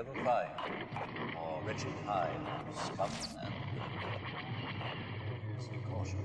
Level 5. More wretched hive of scum and so cautious.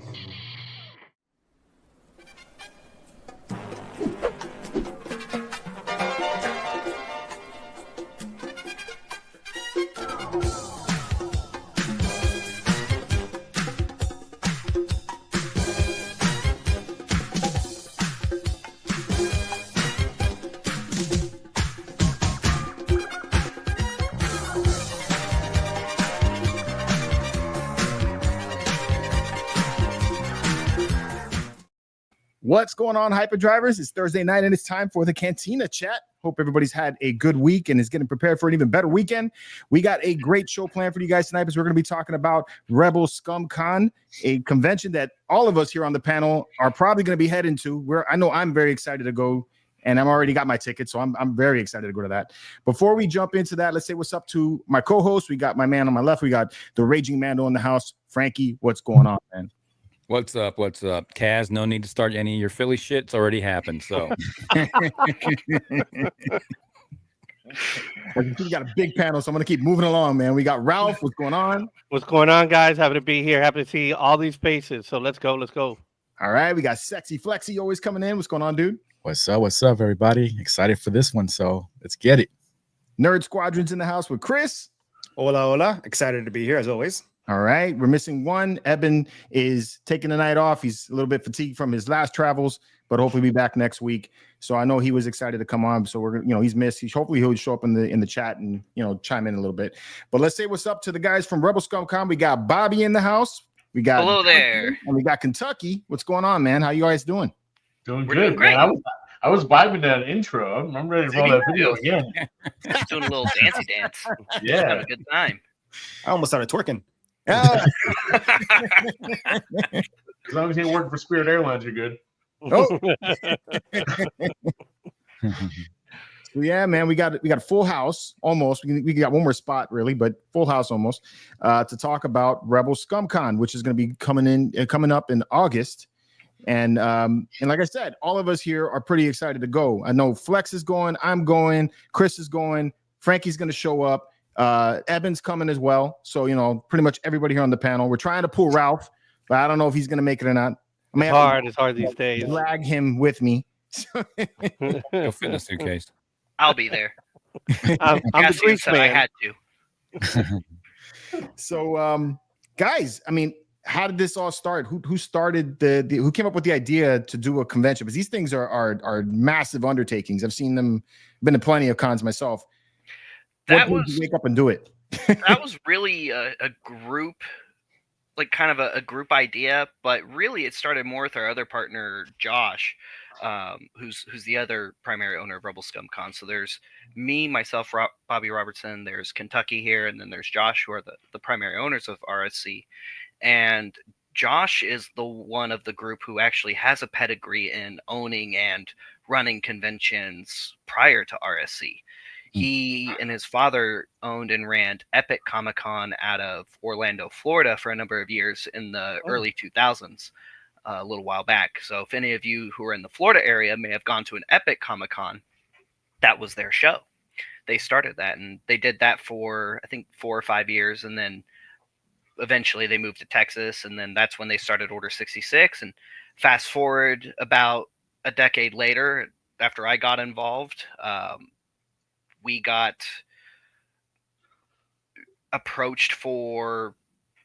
What's going on, Hyper Drivers? It's Thursday night and it's time for the Cantina Chat. Hope everybody's had a good week and is getting prepared for an even better weekend. We got a great show planned for you guys tonight because we're going to be talking about Rebel Scum Con, a convention that all of us here on the panel are probably going to be heading to. I know I'm very excited to go, and I've already got my ticket, so I'm very excited to go to that. Before we jump into that, let's say what's up to my co-host. We got my man on my left. We got the Raging Mando in the house. Frankie, what's going on, man? What's up? What's up? Kaz, no need to start any of your Philly shit. It's already happened. So we got a big panel, so I'm going to keep moving along, man. We got Ralph. What's going on? What's going on, guys? Happy to be here. Happy to see all these faces. So let's go. Let's go. All right. We got Sexy Flexy always coming in. What's going on, dude? What's up? What's up, everybody? Excited for this one. So let's get it. Nerd Squadron's in the house with Chris. Hola, hola. Excited to be here as always. All right. We're missing one. Eben is taking the night off. He's a little bit fatigued from his last travels, but hopefully be back next week. So I know he was excited to come on. So we're, he's missed. Hopefully he'll show up in the chat and, chime in a little bit. But let's say what's up to the guys from Rebel Scum Con. We got Bobby in the house. We got hello there. And we got Kentucky. What's going on, man? How you guys doing? Doing good, man. I was vibing that intro. I'm ready to roll that video again. Doing a little dancey dance. Yeah. Having a good time. I almost started twerking. As long as you ain't working for Spirit Airlines, you're good. Oh. So yeah, man, we got a full house almost. We got one more spot really, but full house almost to talk about Rebel Scum Con, which is going to be coming up in August. And like I said, all of us here are pretty excited to go. I know Flex is going, I'm going, Chris is going, Frankie's going to show up. Evan's coming as well. So, pretty much everybody here on the panel. We're trying to pull Ralph, but I don't know if he's going to make it or not. It's hard these days. Drag him with me. He'll fit in a suitcase. I'll be there. I'm the Greek man. I had to. So, guys, I mean, how did this all start? Who started who came up with the idea to do a convention? Because these things are massive undertakings. I've seen them, been to plenty of cons myself. That was wake up and do it. That was really a group, like kind of a group idea, but really it started more with our other partner Josh, who's the other primary owner of Rebel Scum Con. So there's me, myself, Bobby Robertson. There's Kentucky here, and then there's Josh, who are the primary owners of RSC. And Josh is the one of the group who actually has a pedigree in owning and running conventions prior to RSC. He and his father owned and ran Epic Comic-Con out of Orlando, Florida for a number of years in the early 2000s, a little while back. So if any of you who are in the Florida area may have gone to an Epic Comic-Con, that was their show. They started that, and they did that for, I think, 4 or 5 years, and then eventually they moved to Texas, and then that's when they started Order 66. And fast forward about a decade later, after I got involved, we got approached for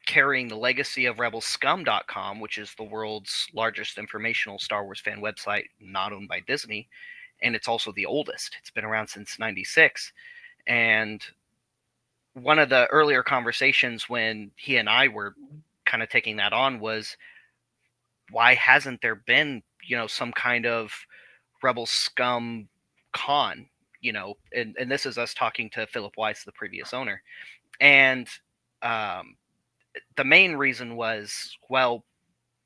carrying the legacy of rebelscum.com, which is the world's largest informational Star Wars fan website, not owned by Disney, and it's also the oldest. It's been around since '96. And one of the earlier conversations when he and I were kind of taking that on was, why hasn't there been, some kind of Rebel Scum Con? And this is us talking to Philip Weiss, the previous owner. And the main reason was, well,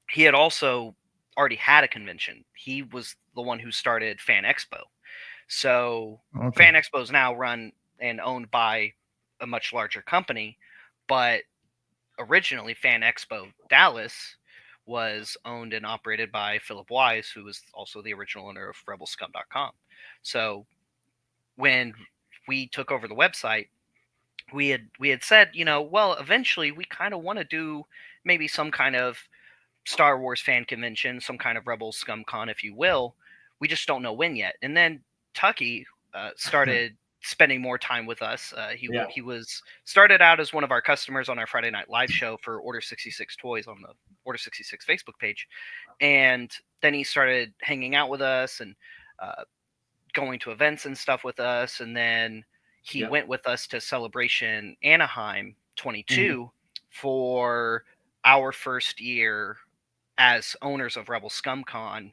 he had also already had a convention. He was the one who started Fan Expo. So Fan Expo is now run and owned by a much larger company, but originally Fan Expo Dallas was owned and operated by Philip Weiss, who was also the original owner of rebelscum.com. So when we took over the website, we had said, well, eventually we kind of want to do maybe some kind of Star Wars fan convention, some kind of Rebel Scum Con, if you will. We just don't know when yet. And then Tucky started spending more time with us. He was started out as one of our customers on our Friday night live show for Order 66 Toys on the Order 66 Facebook page, and then he started hanging out with us and going to events and stuff with us. And then he went with us to Celebration Anaheim 22 for our first year as owners of Rebel Scum Con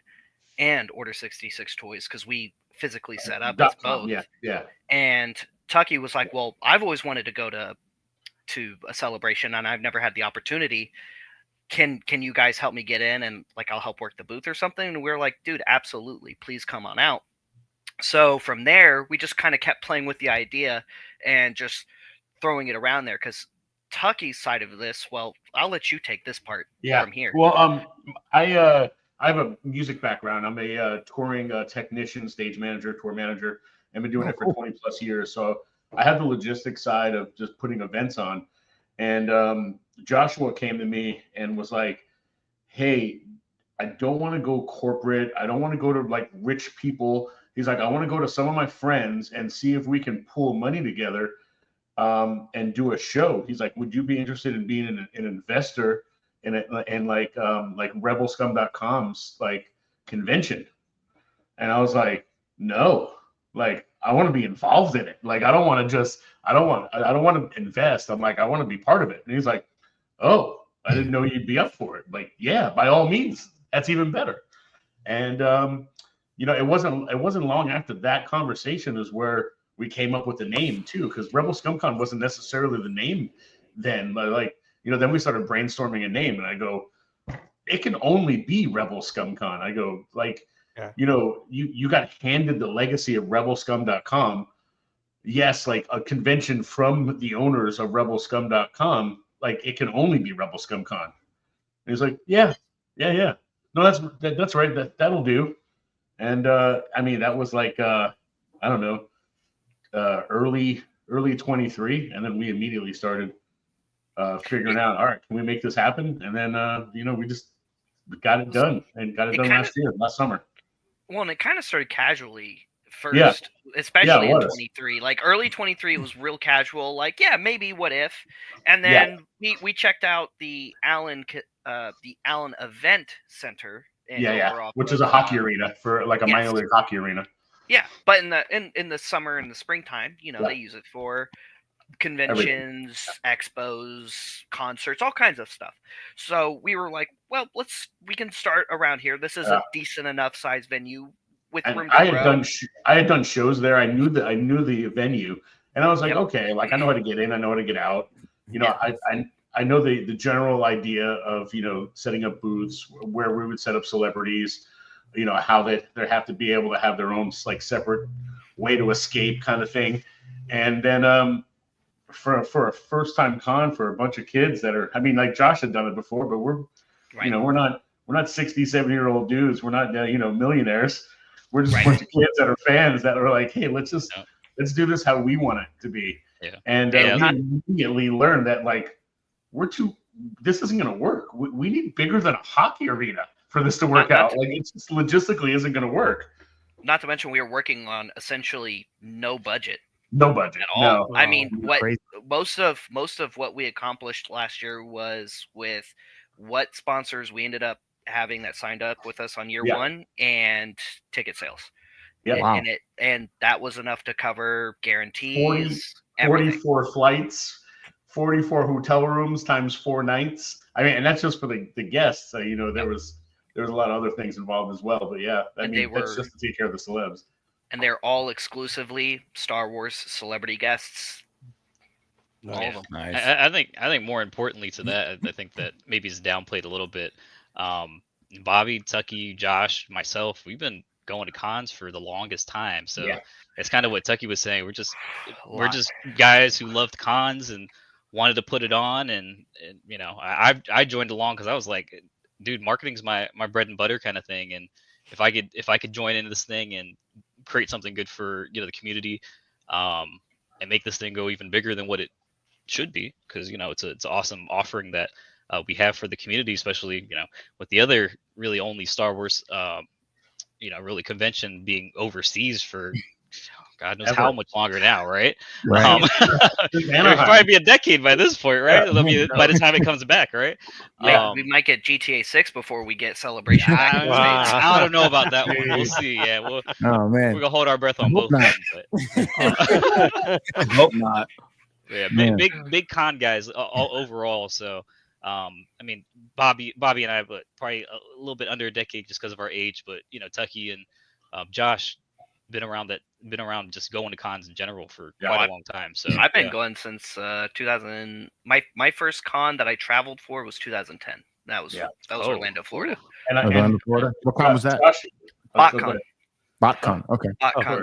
and Order 66 Toys, because we physically set up as both. Yeah. And Tucky was like, well, I've always wanted to go to a celebration and I've never had the opportunity. Can you guys help me get in, and like I'll help work the booth or something? And we were like, dude, absolutely, please come on out. So from there, we just kind of kept playing with the idea and just throwing it around there, because Tucky's side of this, well, I'll let you take this part from here. Well, I have a music background. I'm a touring technician, stage manager, tour manager. I've been doing it for 20 plus years. So I have the logistics side of just putting events on. And Joshua came to me and was like, hey, I don't want to go corporate. I don't want to go to like rich people. He's like, I want to go to some of my friends and see if we can pull money together and do a show. He's like, would you be interested in being an investor in it, and like rebelscum.com's like convention? And I was like, no, like I want to be involved in it. Like I don't want to invest. I'm like, I want to be part of it. And he's like, oh, I didn't know you'd be up for it. Like, yeah, by all means, that's even better. And it wasn't long after that conversation is where we came up with the name too, because Rebel Scum Con wasn't necessarily the name then. But like, then we started brainstorming a name, and I go, it can only be Rebel Scum Con. I go, like, you got handed the legacy of rebelscum.com. Yes, like a convention from the owners of rebelscum.com, like it can only be Rebel Scum Con. And he's like, yeah. No, that's right. That'll do. And I mean, that was like I don't know, early 23, and then we immediately started figuring out, all right, can we make this happen? And then we just got it done, and got it done last summer. Well, and it kind of started casually first, especially in 23. Like early 23 was real casual, like, yeah, maybe what if. And then we checked out the Allen Event Center. Which is a hockey arena, for like a minor league hockey arena. Yeah, but in the summer and the springtime, they use it for conventions, expos, concerts, all kinds of stuff. So we were like, well, we can start around here. This is a decent enough size venue with room to grow. I had done shows there. I knew the venue, and I was like, okay, like I know how to get in, I know how to get out. I know the general idea of setting up booths where we would set up celebrities, how they have to be able to have their own like separate way to escape kind of thing. And then for a first time con for a bunch of kids that are, I mean, like Josh had done it before, but we're we're not 60, 70-year-old dudes. We're not millionaires. We're just a bunch of kids that are fans that are like, hey, let's do this how we want it to be. Yeah. And we immediately learned that like this isn't going to work. We need bigger than a hockey arena for this to work out. Like it just logistically isn't going to work. Not to mention we were working on essentially no budget. No budget at all. No. I mean, most of what we accomplished last year was with what sponsors we ended up having that signed up with us on year one, and ticket sales. Yeah, and that was enough to cover guarantees. 44 flights, 44 hotel rooms times 4 nights. I mean, and that's just for the guests. There was a lot of other things involved as well. But yeah, that's just to take care of the celebs. And they're all exclusively Star Wars celebrity guests. Nice. All of them. Nice. I think more importantly to that, I think that maybe is downplayed a little bit. Bobby, Tucky, Josh, myself, we've been going to cons for the longest time. So it's kind of what Tucky was saying. We're just guys who loved cons and wanted to put it on. And I joined along because I was like, dude, marketing's my bread and butter kind of thing. And if I could join into this thing and create something good for the community, and make this thing go even bigger than what it should be, because it's an awesome offering that we have for the community, especially with the other really only Star Wars really convention being overseas for God knows how much longer now, right? Right. It'll probably be a decade by this point, right? I mean, by the time it comes back, right? We might get GTA 6 before we get Celebration back in the States. I don't know about that one. We'll see. Yeah, Oh man, we're gonna hold our breath on hope both of them. But, I hope not. yeah, Man. big con guys all overall. So, I mean, Bobby and I, but probably a little bit under a decade just because of our age. But Tucky and Josh been around just going to cons in general for quite a long time. So I've been going since 2000. My first con that I traveled for was 2010. That was Orlando, Florida. Orlando, Florida. What con was that? BotCon. BotCon. Okay. BotCon.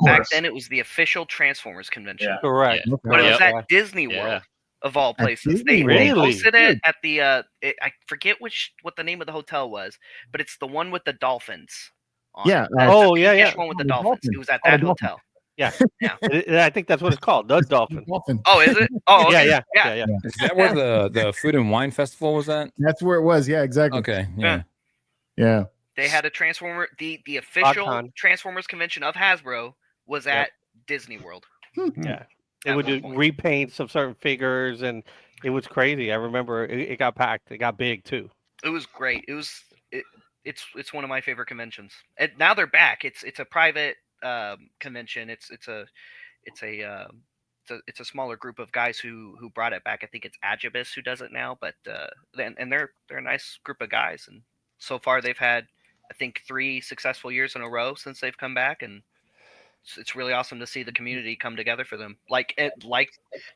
Back then, it was the official Transformers convention. Yeah. Correct. Okay. But it was at Disney World of all places. They hosted it at the I forget what the name of the hotel was, but it's the one with the dolphins. Yeah. The one with the dolphins. It was at that hotel. Yeah. I think that's what it's called, the Dolphin. Oh, is it? Oh, okay. Yeah. Is that where the Food and Wine Festival was at? That's where it was. Yeah, exactly. Okay. Yeah. Yeah. They had a Transformer. The official BotCon. Transformers convention of Hasbro was at Disney World. Yeah. They would do repaints of certain figures, and it was crazy. I remember it got packed. It got big too. It was great. It's one of my favorite conventions. And now they're back. It's a private convention. It's a smaller group of guys who brought it back. I think it's Agibus who does it now, but and they're a nice group of guys. And so far they've had, I think, 3 successful years in a row since they've come back, and it's really awesome to see the community come together for them, like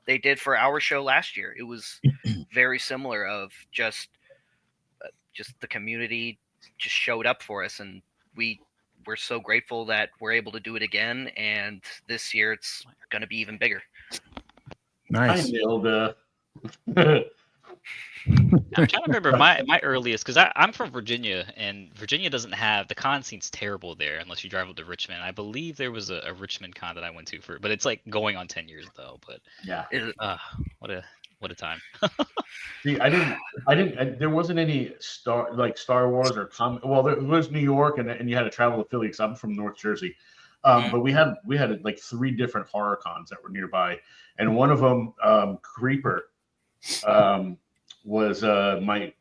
they did for our show last year. It was very similar. Of just the community just showed up for us, and we're so grateful that we're able to do it again. And this year it's going to be even bigger. Nice. I nailed I'm trying to remember my earliest, because I'm from Virginia, and Virginia doesn't have, the con scene's terrible there unless you drive up to Richmond. I believe there was a Richmond con that I went to but it's like going on 10 years though. But yeah, what a time. See, I didn't. There wasn't any Star Wars or well, there was New York, and you had to travel to Philly because I'm from North Jersey. But we had like 3 different horror cons that were nearby, and one of them, Creeper, was my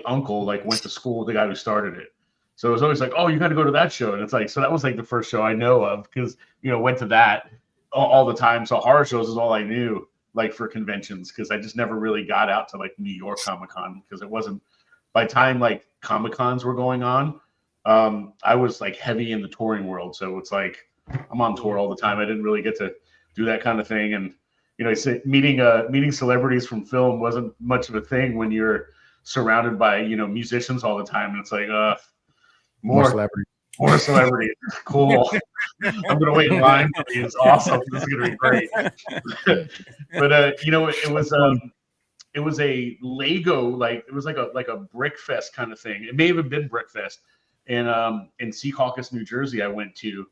uncle went to school with the guy who started it. So it was always like, oh, you got to go to that show, and it's like, so that was like the first show I know of, because went to that all the time. So horror shows is all I knew, for conventions, because I just never really got out to New York Comic-Con, because it wasn't, by the time Comic-Cons were going on, I was heavy in the touring world. So it's I'm on tour all the time. I didn't really get to do that kind of thing. And meeting celebrities from film wasn't much of a thing when you're surrounded by musicians all the time. And it's more celebrities. More celebrities. Cool. I'm gonna wait in line for these. Awesome. This is gonna be great. But it was a Lego, it was like a Brick Fest kind of thing. It may have been Brick Fest in Secaucus, New Jersey. I went to,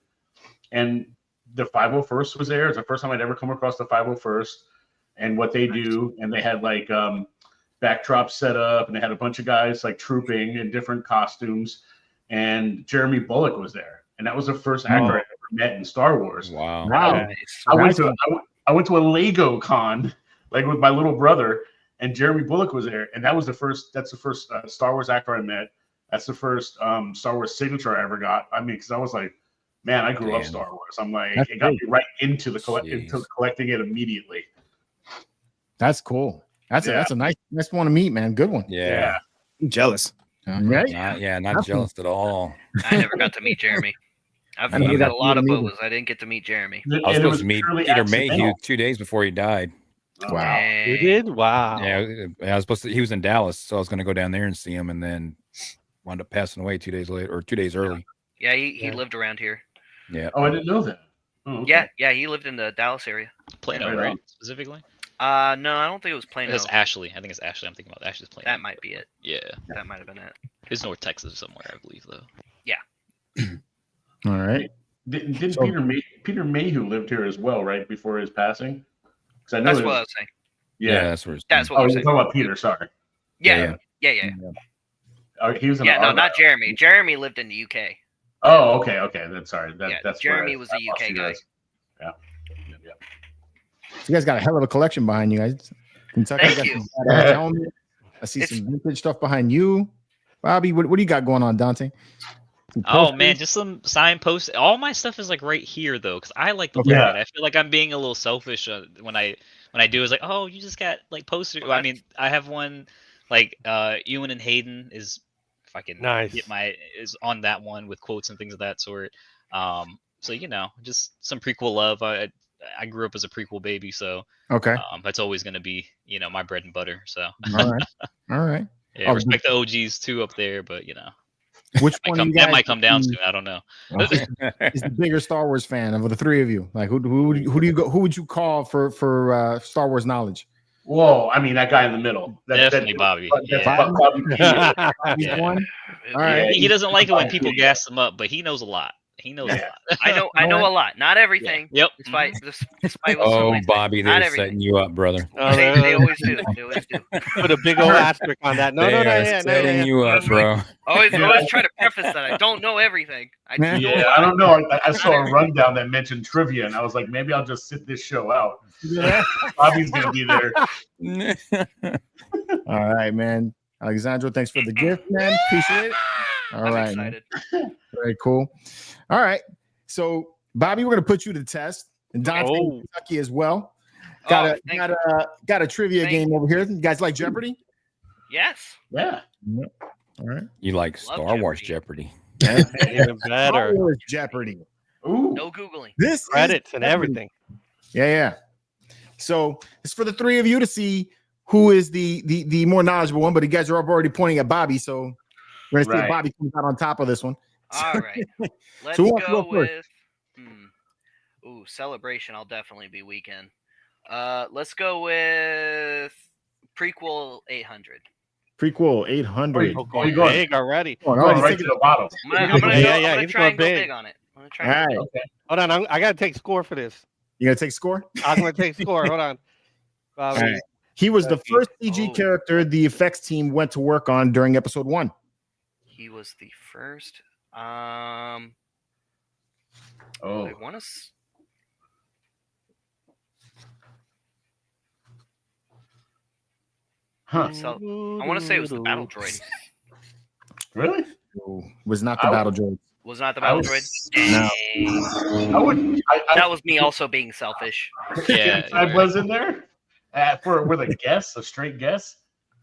and the 501st was there. It's the first time I'd ever come across the 501st and what they do. And they had backdrops set up, and they had a bunch of guys trooping in different costumes. And Jeremy Bullock was there, and that was the first actor I ever met in Star Wars. Wow! I went to a Lego con with my little brother, and Jeremy Bullock was there, and that's the first Star Wars actor I met. That's the first Star Wars signature I ever got. I mean, because I was man, I grew up Star Wars. I'm it got me right into collecting it immediately. That's cool. That's a nice one to meet, man. Good one. Yeah. I'm jealous. Right? Not jealous at all. I never got to meet Jeremy. I've got a lot of boas. I didn't get to meet Jeremy. I was supposed to meet Peter Mayhew 2 days before he died. Wow. You did? Wow. Yeah, I was supposed to. He was in Dallas, so I was going to go down there and see him, and then wound up passing away 2 days later, or 2 days early. Yeah, he lived around here. Yeah. Oh, I didn't know that. Oh, okay. Yeah, he lived in the Dallas area. Plano, right? Specifically. No, I don't think it was Plano. It's Ashley. I think it's Ashley. I'm thinking about Ashley's Plano. That might be it. Yeah. That might have been it. It's North Texas somewhere, I believe, though. Yeah. All right. Did Peter Mayhew lived here as well, right before his passing? That's what I was saying. Yeah. that's where it's That's what Oh, we're you're saying. talking about Peter. Sorry. Yeah. He was in Yeah, no, Argyle. not Jeremy. Jeremy lived in the UK. Oh, okay. Then sorry. Yeah, That's Jeremy where was a I lost UK you guy. guys. Yeah. You guys got a hell of a collection behind you guys. Kentucky Thank got you. some badass helmet. I see It's- some vintage stuff behind you. Bobby, what do you got going on, Dante? Some Oh posters? man, just some sign posts. All my stuff is like right here though, because I like to look Yeah. at it. I feel like I'm being a little selfish when I do. It's like, oh, you just got like posters. I mean, I have one like Ewan and Hayden is, if I can Nice. get is on that one with quotes and things of that sort. So just some prequel love. I grew up as a prequel baby, so Okay. that's always gonna be my bread and butter. So All right. yeah, Oh, respect the OGs too up there, but Which one of you that guys might come down is soon. I don't know. the bigger Star Wars fan of the three of you? Like who do you go? Who would you call for Star Wars knowledge? Whoa, I mean that guy in the middle. Definitely Bobby. That's Yeah. Bobby P. He's Yeah. one. All right. He doesn't like it when people gas him up, but he knows a lot. He knows a Yeah. lot. I know a lot. Not everything. Yep. Despite what Oh, somebody says. Bobby, Not they're everything. setting you up, brother. Oh, They always do. They always do. Put a big old asterisk on that. No, They no, no, are yeah, no, setting yeah. you up, bro. Always try to preface that I don't know everything. I do know a Yeah, lot. I don't know. I saw a rundown that mentioned trivia, and I was like, maybe I'll just sit this show out. Bobby's gonna be there. All right, man. Alexandro, thanks for the gift, man. Appreciate it. All I'm right, man. excited. Very cool. All right. So, Bobby, we're gonna put you to the test, and Dante in Kentucky as well. Got a trivia Thank game over here. You guys like Jeopardy? Yes. Yeah. All right. You like Love Star Wars Jeopardy? Even Star better. Wars Jeopardy. Ooh. No Googling. This is Credits and Jeopardy. everything. Yeah. So it's for the three of you to see who is the more knowledgeable one. But you guys are already pointing at Bobby, so we're gonna see if Right. Bobby comes out on top of this one. All right. Let's who wants to go go first? with. Celebration. I'll definitely be weekend. Let's go with prequel 800. Prequel 800. Oh, you going going? big already. Oh, no, Going he's right taking- to the bottom. I'm gonna Yeah, he's try and go going big big. on it. I'm gonna try. All and right. go big. Hold on, I gotta take score for this. You gonna take score? I'm gonna take score. Hold on. All right. He was the first CG Oh. character the effects team went to work on during episode 1. He was the first. Oh. I want to. Huh. So I want to say it was the battle droid. Really? So, was not the I would- battle droid. Was not the I battle was- droid. No. Dang. I would. That was me also being selfish. Yeah, I right. was in there with a guess, a straight guess.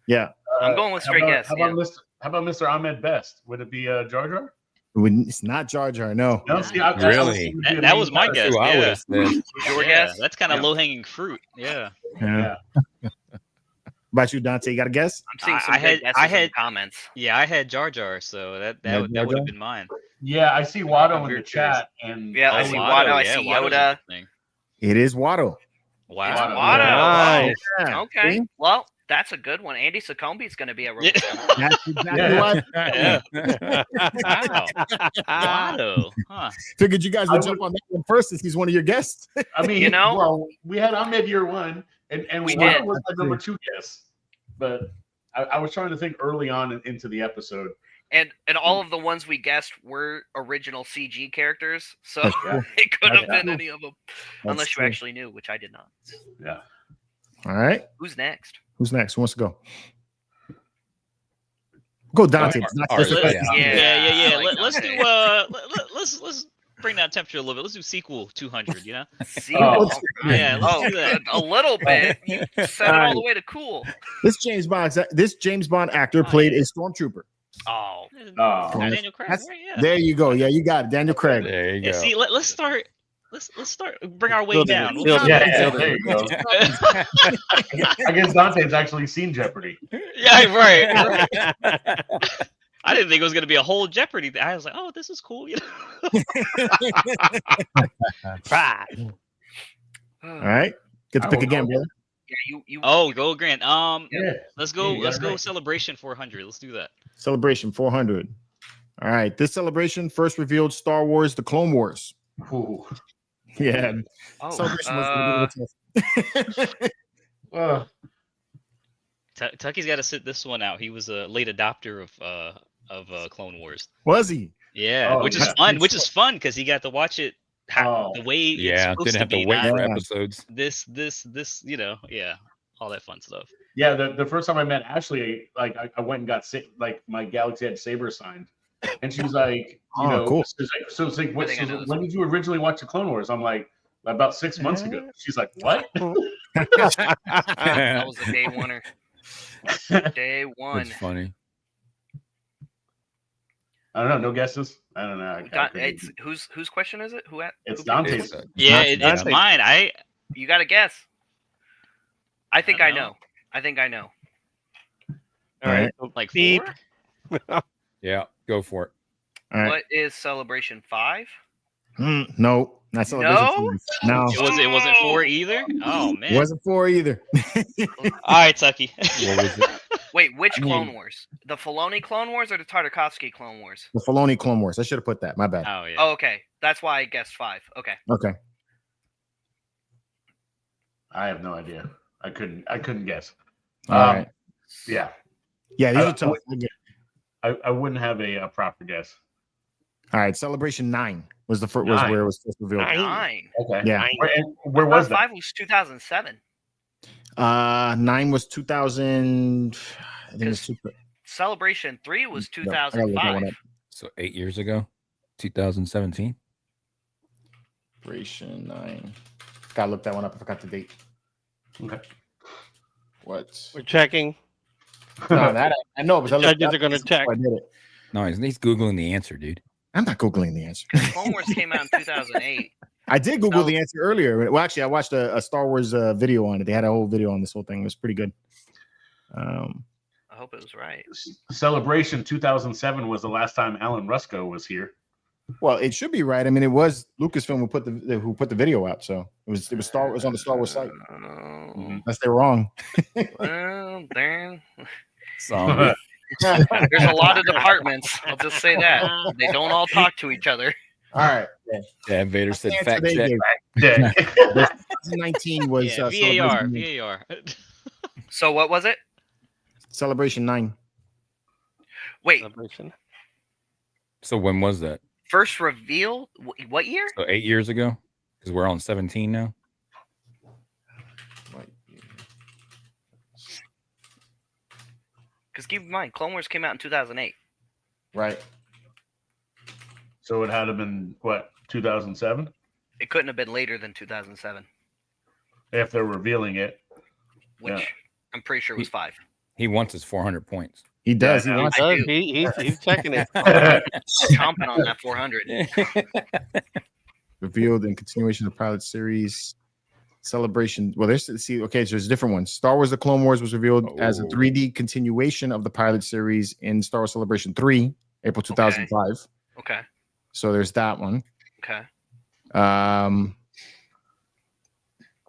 Yeah. I'm going with straight guess. How about Mr. Ahmed Best? Would it be Jar Jar? It's not Jar Jar, no. No, see, Really? That was my guess. Who I would Yeah. have said. Your Yeah, guess? that's kind of Yeah. low hanging fruit. Yeah. Yeah. About you, Dante, you got a guess? I'm seeing some I good had- guesses I in had- the comments. Yeah, I had Jar Jar, so that Yeah, would Jar have Jar? been mine. Yeah, I see Watto I'm in very the chat, and Yeah, I Oh, see Watto, Watto. I yeah, see Watto's a Yoda. good thing. It is Watto. Wow. Watto. Watto. Nice. Yeah. Okay. See? Well, that's a good one. Andy Succombi is going to be a Yeah. Rebel. That's exactly Yeah. why. Yeah. Wow. Watto. Huh. Figured you guys would I jump would- on that one first since he's one of your guests. I mean, You know? well, we had Ahmed year one, and We Watto did. was the number 2 guess, but I was trying to think early on into the episode. And all of the ones we guessed were original CG characters, so That's true. it could have That's been any of them, unless you actually knew, which I did not. Yeah. All right. Who's next? Who's next? Who wants to go? Go, Dante. All Not right, just a yeah. question. Yeah, I like Let's Dante. do let's bring that temperature a little bit. Let's do sequel 200. You know? See, Oh. Yeah. Let's oh, do that. a little bit. You set it all the way to cool. This James Bond actor played a stormtrooper. Oh, Oh. Daniel Craig. That's- Right? Yeah. There you go. Yeah, you got it. Daniel Craig. There you Yeah, go. see, let's start. Let's start. Bring our way Building down. it, building Yeah, there you go. I guess Dante's actually seen Jeopardy. Yeah, right. I didn't think it was going to be a whole Jeopardy thing. I was like, oh, this is cool. You know? Pride. All right. Get to I pick will again, go. brother. Yeah, you. Oh, go Grant. Yeah. Let's go. Yeah, you Let's got it go. right. Celebration 400. Let's do that. Celebration 400. All right. This celebration first revealed Star Wars: The Clone Wars. Ooh. Yeah. Oh, Celebration was gonna be the test. Tucky's got to sit this one out. He was a late adopter of Clone Wars. Was he? Yeah, Oh, which is yeah. fun. Which is fun because he got to watch it the way Yeah, it's supposed didn't have to be, wait not for Yeah. episodes. this, yeah, all that fun stuff. Yeah, the first time I met Ashley, like I went and got like my Galaxy Edge saber signed, and she was like, Cool. so it's like, I think I know this when did you originally watch the Clone Wars? I'm like, about 6 months ago. She's like, what? That was a day oneer. Day one. That's funny. I don't know. No guesses. I don't know. It's whose question is it? It's who picked Dante's. this? Yeah, Not- it's mine. You got to guess. I think I I don't know. I think I know. All right. Like Beep. 4. Yeah, go for it. All right. What is Celebration 5? No, not celebration. No, It wasn't 4 either. Oh man. it wasn't 4 either. All right, Tucky. What was it? Wait, which I mean- Clone Wars? The Filoni Clone Wars or the Tartakovsky Clone Wars? The Filoni Clone Wars. I should have put that. My bad. Oh yeah. Oh, okay. That's why I guessed 5. Okay. Okay. I have no idea. I couldn't guess. All right. Yeah, Yeah, these I- are tough. I get it. I wouldn't have a proper guess. All right. Celebration 9 was the first. Was 9. where it was first revealed. 9. Okay. Yeah. Where was that? 5 was 2007. 9 was 2000. I think it was Celebration 3 was No, I gotta look that one 2005. up. So 8 years ago, 2017. Celebration 9. Gotta look that one up. I forgot the date. Okay. What? We're checking. No, that I know, but I looked Judges up are gonna before check. I did it. No, he's googling the answer, dude. I'm not googling the answer. Clone Wars came out in 2008. I did Google So- the answer earlier. Well, actually, I watched a Star Wars video on it. They had a whole video on this whole thing. It was pretty good. I hope it was right. Celebration 2007 was the last time Alan Rusko was here. Well, it should be right. I mean, it was Lucasfilm who put the video out, so it was on the Star Wars site. Unless they're wrong. Well, then So, there's a lot of departments. I'll just say that they don't all talk to each other. All right. yeah, Vader said Answer fact they check. gave. Yeah. 2019 was Yeah, VAR. Celebration, So what was it? Celebration 9. Wait, Celebration. So when was that? first reveal? What year? So 8 years ago? Because we're on 17 now. Because keep in mind, Clone Wars came out in 2008. Right. So it had to been what, 2007? It couldn't have been later than 2007, If they're revealing it. which Yeah. I'm pretty sure was 5. He wants his 400 points. He does. Yeah, he wants I Does. do. He's checking it. Chomping on that 400. revealed in continuation of the pilot series. Celebration. Well, so there's different ones. Star Wars: The Clone Wars was revealed as a 3D continuation of the pilot series in Star Wars Celebration 3, April 2005. Okay. So there's that one. Okay.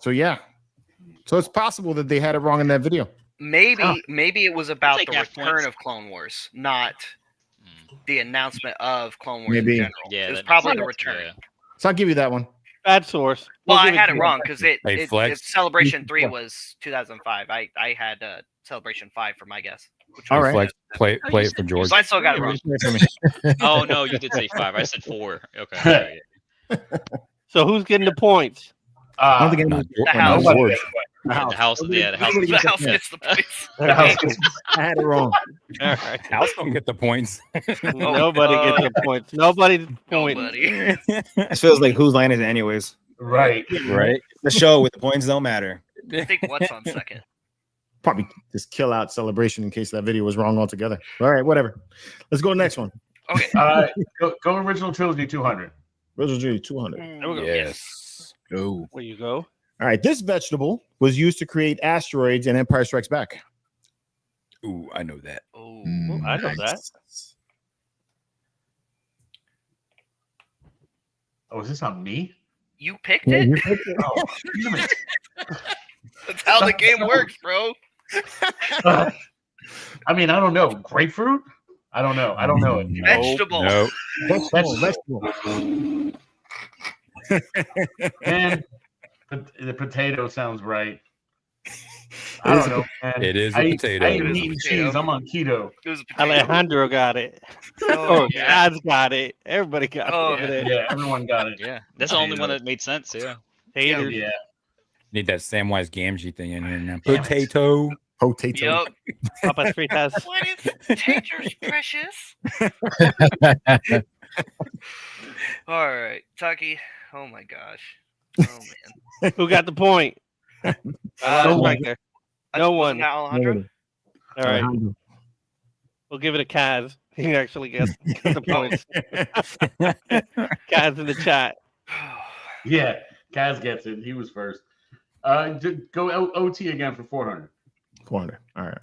So yeah. So it's possible that they had it wrong in that video. Maybe it was about Take the half return points. of Clone Wars, not the announcement of Clone Wars Maybe. in general. Yeah, it was that probably makes the sense. return. Yeah. So I'll give you that one. Bad source. Well, We'll I give had to it you. wrong because Hey, Flex. it's Celebration 3 was 2005. I had Celebration 5 for my guess. Which All was- right. Flex, play it for George. So I still got it wrong. Oh no, you did say 5. I said 4. Okay. So who's getting the points? I don't think Not anyone- The house. not George. The house. Yeah, the house. Nobody The gets house the gets the points. The house gets- I had it wrong. All right. House don't get the points. Nobody gets the points. Nobody's point. Nobody. It feels like whose line is it anyways? Right. Right? The show with the points don't matter. I think what's on second. Probably just kill out Celebration in case that video was wrong altogether. All right, whatever. Let's go to the next one. Okay. Go original trilogy 200. Original G 200. There we go. Yes. Go. Where you go? All right, this vegetable was used to create asteroids in Empire Strikes Back. Ooh, I know that. Oh, I know that. Oh, is this on me? you picked Yeah, it? you picked it. Oh, damn it. That's how the game works, bro. I mean, I don't know. Grapefruit? I don't know. I don't know it. Vegetable. No. Vegetable. And the potato sounds right. I don't know, man. It is a I eat potato. meat and cheese. I'm on keto. It was a potato. Alejandro got it. Oh, yeah. God's got it. Everybody got Oh, it over there. Yeah, everyone got it. Yeah, that's the only one that made sense. Yeah. Haters. Yeah. Need that Samwise Gamgee thing in here now. Damn it. Potato. Potato. Yep. Papas fritas. What is potatoes, precious? All right, Tucky. Oh my gosh. Oh man. Who got the point? No right there. No one. Wasn't that Alejandro? All right. We'll give it a Kaz. He actually gets the points. Kaz in the chat. Yeah, Kaz gets it. He was first. Go OT again for 400. 400. All right.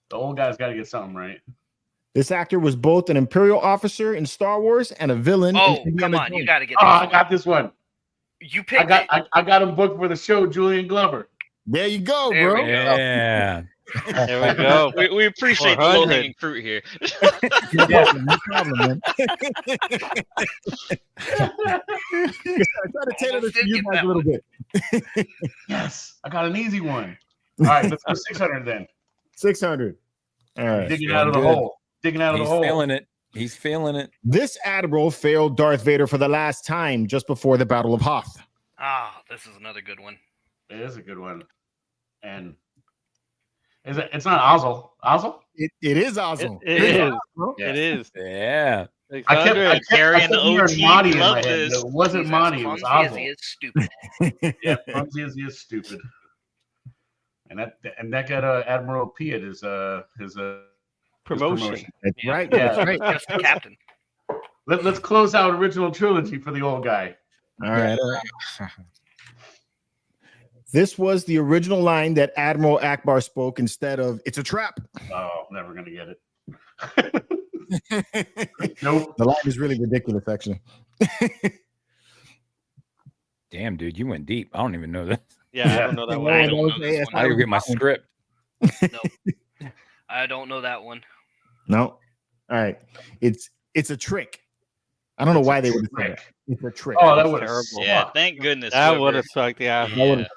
The old guy's got to get something right. This actor was both an Imperial officer in Star Wars and a villain. Oh, in come Indiana on. You Jones. got to get Oh, this I one. got this one. You I picked got it. I got him booked for the show, Julian Glover. There you go, There bro. we go. Yeah. There we go. We appreciate the 400. low hanging fruit here. Yeah, no problem, man. I try to tailor this Almost to did you get guys that a little one. bit. Yes, I got an easy one. All right, let's go 600 then. 600. All right. Digging out of the good. hole. Digging out of He's the hole. feeling it. He's feeling it. This admiral failed Darth Vader for the last time just before the Battle of Hoth. Ah, this is another good one. It is a good one. And is it? It's not Ozzel. Ozzel? It is awesome. It is. Yeah. It is. Yeah. I kept 600. Carrying the hearing OT, Monty in my love head. this. It wasn't He's Monty. as It was clumsy as he Ozzel. is stupid. Yeah, clumsy as he is stupid. And that got Admiral P at his Promotion. That's right. Yeah. That's right. Just the captain. Let's close out original trilogy for the old guy. All right. All right. This was the original line that Admiral Akbar spoke instead of "It's a trap." Oh, never gonna get it. Nope. The line is really ridiculous, actually. Damn, dude, you went deep. I don't even know that. Yeah, I don't know that one. I don't know this I gotta get my script. I don't know that one. No. All right. It's a trick. I don't know why they would have said that. Trick. It's a trick. Oh, that That's would have terrible. Yeah, thank goodness. That whoever- would have sucked. Yeah. That would've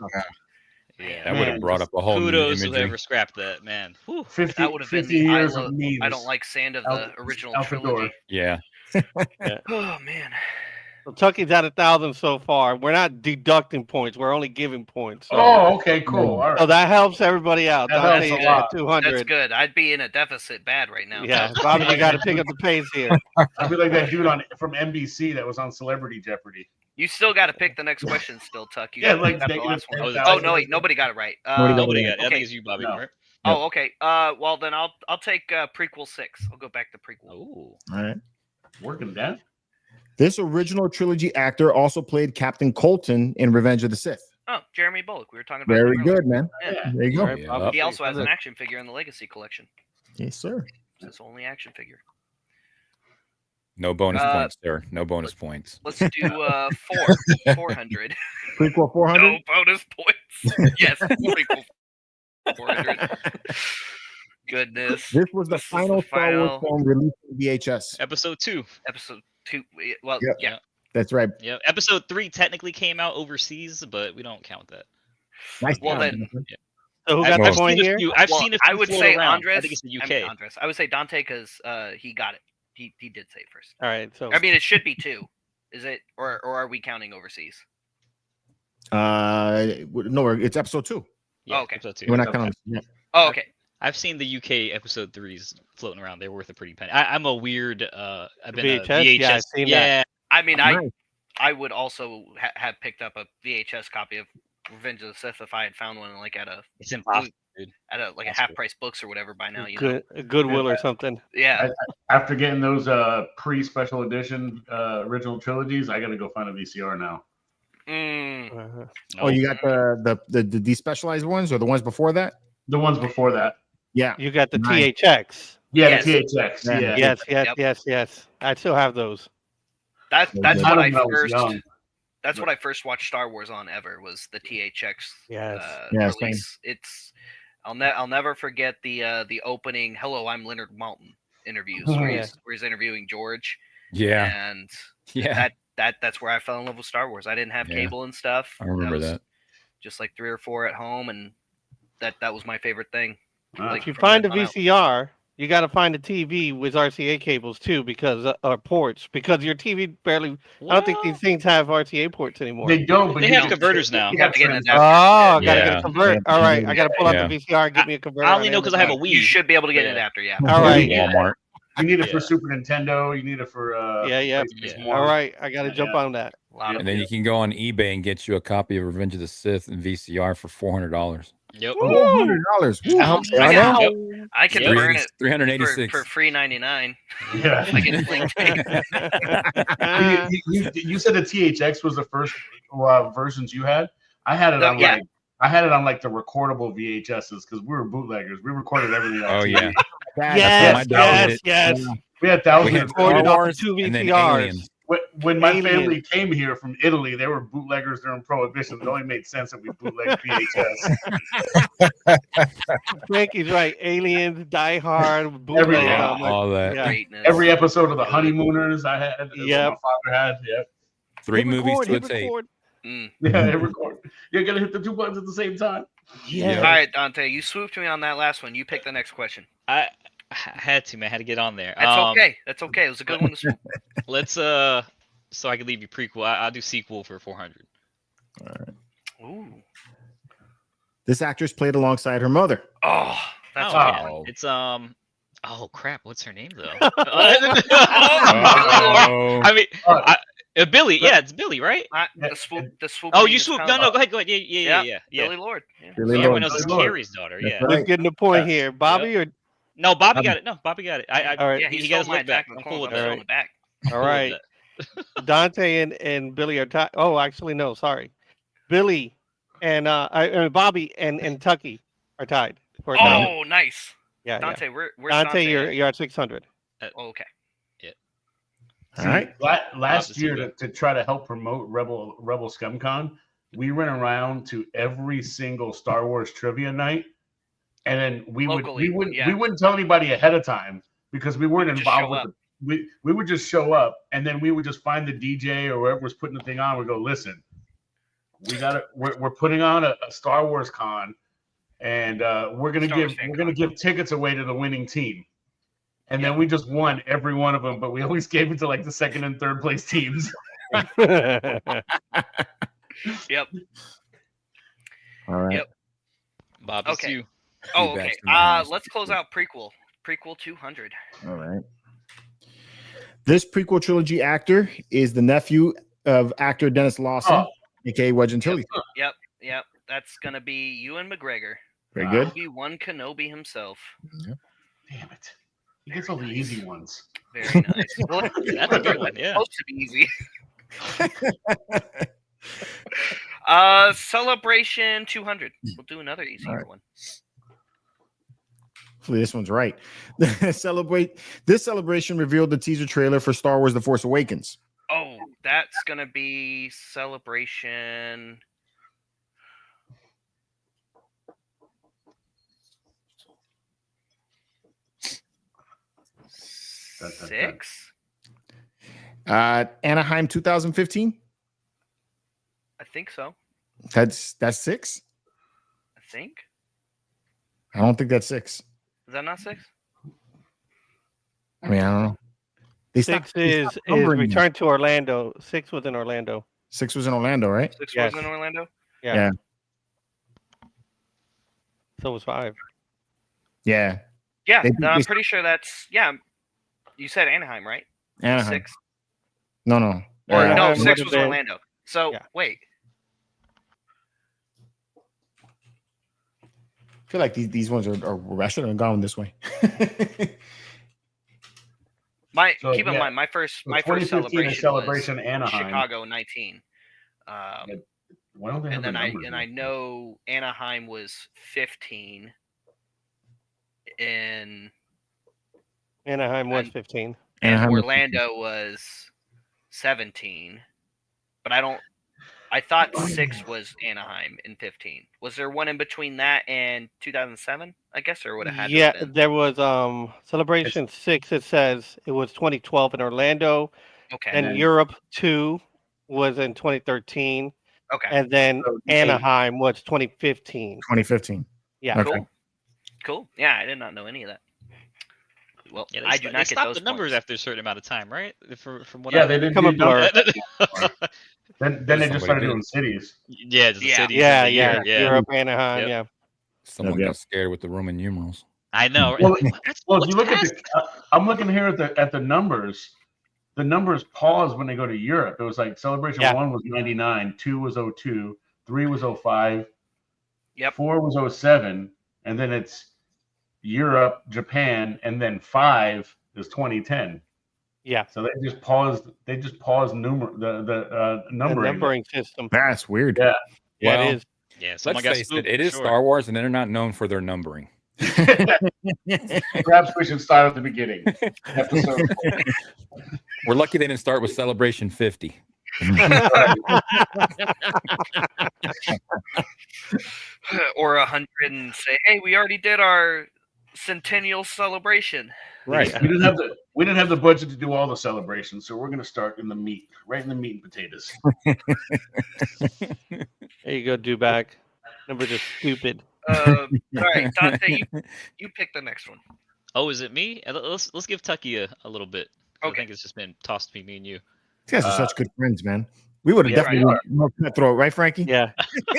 Yeah. That would have Man, brought up a whole new Kudos to imagery. whoever scrapped that, man. Whew. 50, That would have been 50 the years I, of love, memes. I don't like sand of the Out- original out the door. trilogy. Yeah. Oh man. So Tucky's at 1,000 so far. We're not deducting points. We're only giving points. So, Oh, okay, cool. All right. so that helps everybody out. That Dante helps a is lot. at 200. That's good. I'd be in a deficit bad right now. Yeah, Bobby, you got to pick up the pace here. I feel like that dude from NBC that was on Celebrity Jeopardy. You still got to pick the next question, still, Tuck. You Yeah, gotta like pick up the negative last one. 10,000. Oh no, wait, nobody got it right. Nobody got it. I okay. think it's you, Bobby. No. Right? Oh, okay. Well then I'll take prequel 6. I'll go back to prequel. Oh. All right. Working down. This original trilogy actor also played Captain Colton in Revenge of the Sith. Oh, Jeremy Bullock. We were talking about. Very him earlier. good, man. Yeah. There you go. Right, Yeah. Bobby. He also has an action figure in the Legacy collection. Yes, sir. It's his only action figure. No bonus Uh, points there. No bonus points. Let's do 400. Prequel 400. No bonus points. Yes, prequel 400. Goodness. This was the This is final the Star Wars final- film released in VHS. Episode 2. Episode 2. Well, Yep. yeah. That's right. Yeah. Episode 3 technically came out overseas, but we don't count that. Nice. Well, job, then- Jonathan. So who I've, got I've the point seen a here? few. I've Well, seen a few I would float say around. Andres. I think it's the UK. I mean, Andres. I would say Dante because he got it. He did say it first. All right. So I mean, it should be 2. Is it, or are we counting overseas? No, it's episode 2. Yeah, okay. episode 2. We're not Okay. counting. Yeah. Oh, okay. I've seen the UK episode 3s floating around. They're worth a pretty penny. I'm a weird. I've been VHS? a VHS. Yeah, I've seen that. yeah, I mean, Nice. I would also have picked up a VHS copy of Revenge of the Sith if I had found one like at a it's impossible, dude. like That's a half cool. price books or whatever by now. You know. good, Goodwill or something. Yeah. After getting those pre-special edition original trilogies, I got to go find a VCR now. Mm. Uh-huh. Oh, you got the despecialized ones or the ones before that? The ones before that. Yeah. You got the Nice. THX. Yeah, Yes. the THX. Yeah. Yeah. Yes, yes, Yep. yes. I still have those. That's Yeah, what I I don't know, I was first. young. That's what I first watched Star Wars on ever was the THX Yes. Yeah, same. release. It's I'll never forget the opening "Hello, I'm Leonard Maltin" interviews where Yeah. he's interviewing George. Yeah. And Yeah. that's where I fell in love with Star Wars. I didn't have Yeah. cable and stuff. I remember was that. Just like 3 or 4 at home, and that was my favorite thing. Ah. If you from find a then on out. VCR, you got to find a TV with RCA cables too, because or ports, because your TV barely. I don't think these things have RCA ports anymore. They don't, but They you have can- converters now. You have to get an transfer. adapter. Oh, gotta get Yeah. a convert. All right, I gotta pull out Yeah. the VCR, get me a converter. I only on know because I have a Amazon. Wii. You should be able to get an Yeah. adapter. Yeah. All right. Walmart. You need it for Yeah. Super Nintendo. You need it for Yeah. PlayStation Yeah. 1. All right, I gotta jump on that. A lot of And then you can go on eBay and get you a copy of Revenge of the Sith and VCR for $400. Yep. $400. I hope so. I I know. Yep. I can Yep. burn it 386. for free 99. Yeah. I get linked. You said the THX was the first versions you had. I had it No, on yeah. I had it on like the recordable VHSs because we were bootleggers. We recorded everything. On Oh, TV. yeah. Yes, my dad did yes, it. yes. We had We thousands. had of Star Recorded off Wars the 2 and then VCRs. Aliens. When my Alien. family came here from Italy, they were bootleggers during Prohibition. It only made sense that we bootlegged VHS. Frankie's right. Aliens, Die Hard, bootleg. Everything. Yeah, I'm like, all that. yeah. Greatness. Every episode of The Honeymooners, I had. Yep. My father had. Yep. 3 Hit movies record, to a hit tape. record. Mm. Yeah, it record. You're gonna hit the 2 buttons at the same time. Yeah. All right, Dante, you swooped me on that last one. You pick the next question. I had to, man. I had to get on there. That's okay. That's okay. It was a good one to swoop. Let's so I can leave you prequel. I'll do sequel for 400. Ooh. This actress played alongside her mother. Oh, that's Oh, okay. man. It's oh crap, what's her name though? Oh. I mean, Uh, Billy. Yeah, it's Billy, right? The swoop. The swoop. Oh, thing you is swoop. kind No, of- no, go ahead, go ahead. Yeah. Billy Lord. Yeah. Billy Everyone Lord. knows it's Billy Lord. Carrie's daughter. That's Yeah. right. Who's getting the point here? Bobby or No, Bobby got it. No, Bobby got it. all right. Yeah, he he got his stole my look back. attack of I'm the cool with clones. that. On the back. I'm all cool with right. that. Dante and Billy are tied. Oh, actually, no, sorry. Billy and Bobby and Tucky are tied. For a tie. Oh, nice. yeah, Dante, where's Dante, Dante? you're at 600. Oh, okay. All right. Last Opposite year, way. to try to help promote Rebel Scum Con, we went around to every single Star Wars trivia night, and then we Locally, wouldn't tell anybody ahead of time because we weren't would just involved show with up. we would just show up, and then we would just find the DJ or whoever was putting the thing on. We go, listen, we're putting on a Star Wars con, and we're gonna Star Wars give fan con. give tickets away to the winning team. And then we just won every one of them, but we always gave it to like the second and third place teams. Yep. All right. Yep. Bob, it's Okay. you. Oh, Feedback's okay. from the house. Let's close out prequel. Prequel 200. All right. This prequel trilogy actor is the nephew of actor Dennis Lawson, Oh. aka Wedge Antilles. Yep. That's gonna be Ewan McGregor. Very good. Obi-Wan Kenobi himself. Damn it. He gets all the easy ones. Very nice. Well, That's a good one. Yeah. supposed to be easy. Celebration 200. We'll do another easier right. one. Hopefully this one's right. This celebration revealed the teaser trailer for Star Wars The Force Awakens. Oh, that's gonna be Celebration. Six? Anaheim 2015. I think so. That's 6. I think. I don't think that's 6. Is that not 6? I mean, I don't know. They 6 stopped- they is stopped numbering them. Return to Orlando. 6 was in Orlando. 6 was in Orlando, right? 6 Yes. was in Orlando? Yeah. So was 5. Yeah. Yeah, They- I'm they- pretty sure that's you said Anaheim, right? Anaheim. 6. No. Or no, Anaheim 6 would've was been- Orlando. So Yeah. wait. I feel like these ones are I should have gone this way. So, Keep in yeah. mind my first 2015 is celebration was Anaheim. Chicago 19. Why don't they have And then the numbers? I know Anaheim was 15 in Anaheim was And- 15. and Anaheim- Orlando was 17. But I thought 6 was Anaheim in 15. Was there one in between that and 2007? I guess there would have had to Yeah, have been. there was Celebration 6. It says it was 2012 in Orlando, Okay. and then- Europe 2 was in 2013, Okay. and then So, Anaheim was 2015. 2015. Yeah. Okay. Cool. Yeah, I did not know any of that. Well, Yeah, I do not get stop those the numbers points. after a certain amount of time, right? From what Yeah, I they didn't Become a do blur. Then they just Somebody started did. doing cities. yeah, just the Yeah. cities Yeah, in the yeah. year. Yeah, Europe, Anaheim, Yep. yeah. Someone Yep. got scared with the Roman numerals. I know. Well, Right? Well, if you look past- at I'm looking here at the numbers. The numbers pause when they go to Europe. It was like Celebration Yeah. 1 was 99, 2 was 02, 3 was 05, Yep. 4 was 07, and then it's Europe, Japan, and then 5 is 2010. Yeah. So they just paused. The The numbering. numbering system. That's weird. Yeah. Yeah, Well, it is. yeah, someone Let's got face spooked, it, it for is sure. Star Wars, and they're not known for their numbering. Perhaps we should start at the beginning. Episode 4. We're lucky they didn't start with Celebration 50. Or 100 and say, hey, we already did our centennial celebration. Right. We didn't have the budget to do all the celebrations, so we're going to start in the meat, right in the meat and potatoes. There you go, Dubak. Numbers are stupid. All right, Dante, you pick the next one. Oh, is it me? Let's give Tucky a little bit. I Okay. think it's just been tossed to me and you. These guys are such good friends, man. We would have Yeah, definitely right. been more cutthroat, right, Frankie? Yeah.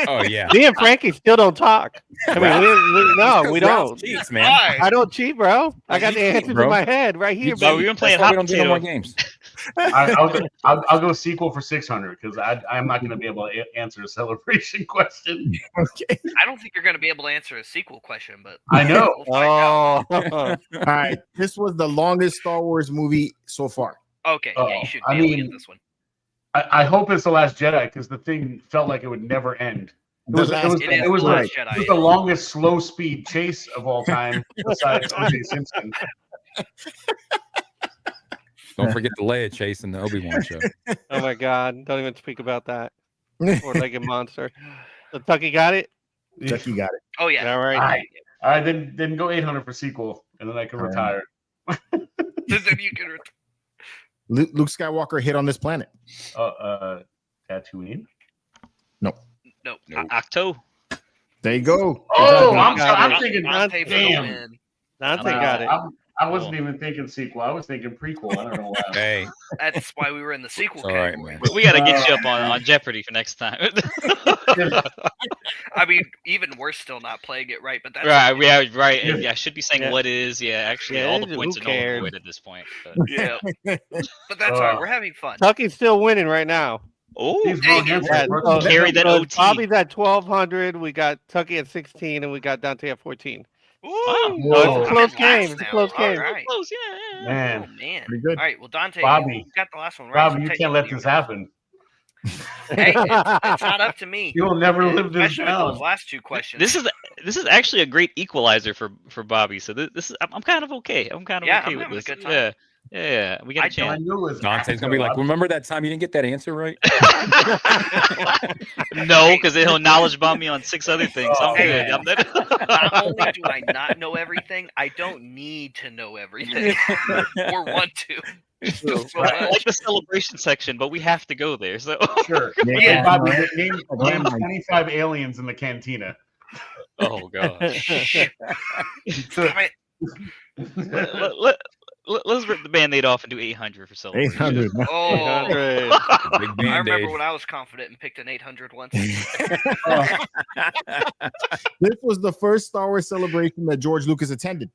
Oh yeah. Me and Frankie still don't talk. I mean, we don't. Cheats, man. Why? I don't cheat, bro. I got You the cheat, answers bro. in my head right here, You Oh, baby. we've been playing That's why we hot don't do no more potato. games. I'll go sequel for 600 because I'm not going to be able to answer a celebration question. Okay. I don't think you're going to be able to answer a sequel question, but I know. we'll find out. Oh, All right. This was the longest Star Wars movie so far. Okay, yeah, Oh, you should I be able to mean- get this one. I hope it's The Last Jedi because the thing felt like it would never end. It was It is it was The like Last it Jedi. was the longest slow speed chase of all time besides O.J. Simpson. Don't forget the Leia chase in the Obi-Wan show. oh my God! Don't even speak about that. Four-legged monster. So Tucky got it. Chucky got it. Oh yeah. All right. All right, then go 800 for sequel, and then I can All retire. Then you can Luke Skywalker hit on this planet. Tatooine. no. Octo. There you go. Oh, I'm Got it. thinking. Dante for the Damn. win. Dante got it. I wasn't even thinking sequel. I was thinking prequel. I don't know why. Hey, That's why we were in the sequel it's all right, category. man. We got to get you up on Jeopardy for next time. I mean, even worse, still not playing it right. But that's right. Yeah. Right. And yeah, I should be saying Yeah. what is. Yeah. Actually, Yeah, all the who points are null cares? and void at this point. But. yeah. But that's all right. We're having fun. Tucky's still winning right now. Oh, These Dang wrong it. answers Yeah, work. so- Carry that so OT. Bobby's at 1,200. We got Tucky at 16, and we got Dante at 14. Ooh, Wow. So it's Whoa. a close I'm in game. last It's a now. close All game. right. close. Yeah. Oh Man, man. Pretty good. All right. Well, Dante, Bobby. you got the last one right. Rob, so you take can't it let with you. this happen. Hey, it's not up to me. You will never live this Especially with those down. last two questions. This is actually a great equalizer for Bobby. So this is I'm kind of okay. I'm kind of Yeah, okay I'm with having a this. good time. Yeah. We got a I chance. knew it was Dante's gonna be like, remember that time you didn't get that answer right? No, because he'll knowledge bomb me on 6 other things. I'm Hey. good. I'm good. Not only do I not know everything, I don't need to know everything or want to. So I like the celebration section, but we have to go there. So Sure. Yeah. Bobby, name 25 aliens in the cantina. oh gosh. Damn it. Let's rip the band-aid off and do 800 for celebration. 800. Oh, 800. Big I Band-Aid. remember when I was confident and picked an 800 once. This was the first Star Wars celebration that George Lucas attended.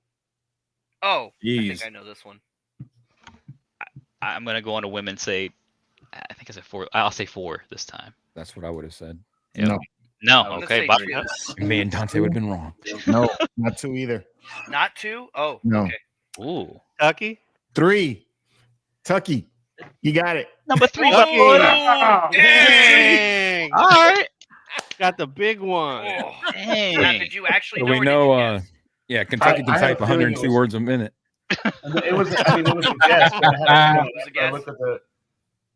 Oh, I Jeez. think I know this one. I'm gonna go on a whim and say, I think I said 4. I'll say 4 this time. That's what I would have said. Yeah. No, No, I'm gonna okay, say Bobby. two. Me and Dante would have been wrong. no, not 2 either. Not 2? Oh, No. okay. Ooh, Tucky? 3. Tucky, you got it. number 3. Tucky. Oh, Dang! All right. Got the big one. Oh. Now, Dang. did you actually So know? we or did know, you guess? yeah, Kentucky can I had type a feeling 102 it was- words a minute. It was a guess. But I had a feeling. It was a I guess. looked at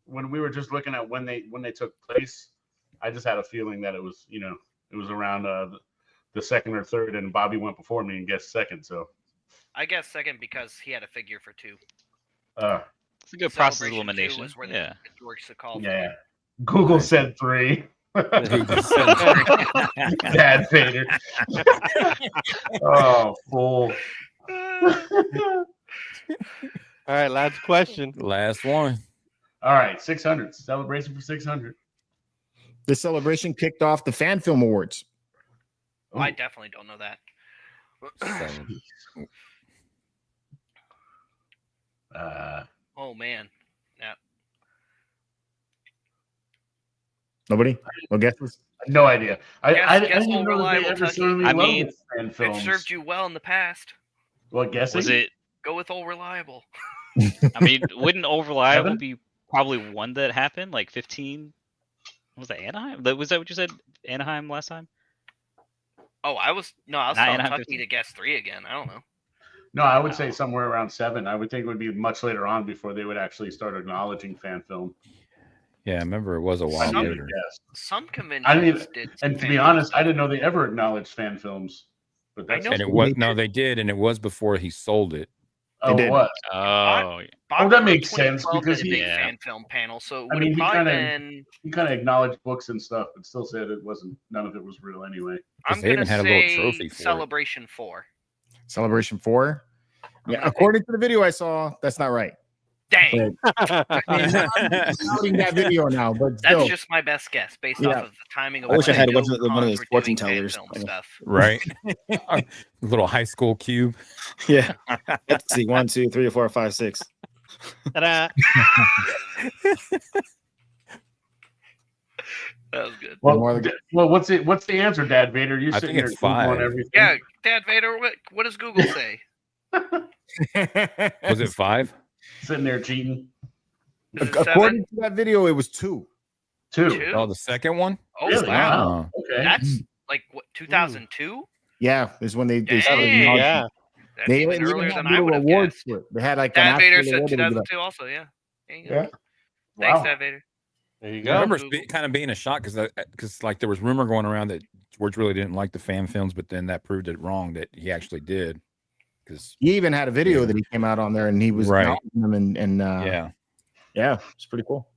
when we were just looking at when they took place. I just had a feeling that it was around the second or third, and Bobby went before me and guessed second. So I guess second because he had a figure for 2. It's a good process of Celebration 2 elimination. was where Yeah. the works the call. yeah, Google said 3. Dad Vader. Oh, fool. All right, last question. Last one. All right, 600. Celebration for 600. This celebration kicked off the Fan Film Awards. Oh, I definitely don't know that. Oh man. Yeah. Nobody? No guesses? No idea. I Guess didn't even all know that they reliable, ever Tucky. showed me I love mean, with fan It films. served you well in the past. Well, guessing? Was it? Go with all reliable. I mean, wouldn't Overliable Evan? be probably one that happened like 15? Was that Anaheim? Was that what you said? Anaheim last time? Oh, I was Not telling Anaheim Tucky 15. to guess 3 again. I don't know. No, I would say somewhere around 7. I would think it would be much later on before they would actually start acknowledging fan film. Yeah, I remember it was a while I didn't later. guess. Some conventions I didn't even, did. and to fan be film honest, stuff. I didn't know they ever acknowledged fan films. But I that's know. And it was they did, and it was before he sold it. Oh, They it did. was. Oh, Bob that Room makes sense 2012 because did a big Yeah. fan film panel, so it I would mean, have he probably kinda- been. He kind of acknowledged books and stuff, but still said it wasn't. None of it was real anyway. I'm they even gonna had a little say trophy for it. Celebration 4. Celebration 4? I'm Yeah, gonna according to the video I saw, that's not right. Dang, I mean, I'm doubting that video now, but that's still. just my best guess based Yeah. off of the timing of I wish I when had know one of those cons were fortune doing fan tellers. film stuff. Right? Little high school cube. Yeah. Let's see. 1, 2, 3, 4, 5, 6. Ta-da. That was good. More Well, of the- what's it? What's the answer, Dad Vader? You're I sitting think there it's Googling 5. everything. Yeah, Dad Vader, what does Google say? Was it 5? Sitting there cheating. Is it According 7? to that video, it was 2. 2. 2? Oh, the second one? Oh, Really? wow. Oh. Okay. That's like what 2002? Yeah, is when they started. Dang. acknowledging- Yeah. That's They even even earlier had than I little would have awards guessed. for it. They had like Dad an Vader actual said award they give out. 2002 also, yeah. There you go. Yeah. Thanks, Wow. Dad Vader. There you I go. remember Google. kind of being a shock because like there was rumor going around that George really didn't like the fan films, but then that proved it wrong that he actually did. Because He even had a video Yeah. that he came out on there, and he was Right. acknowledging them, and yeah, it's pretty cool.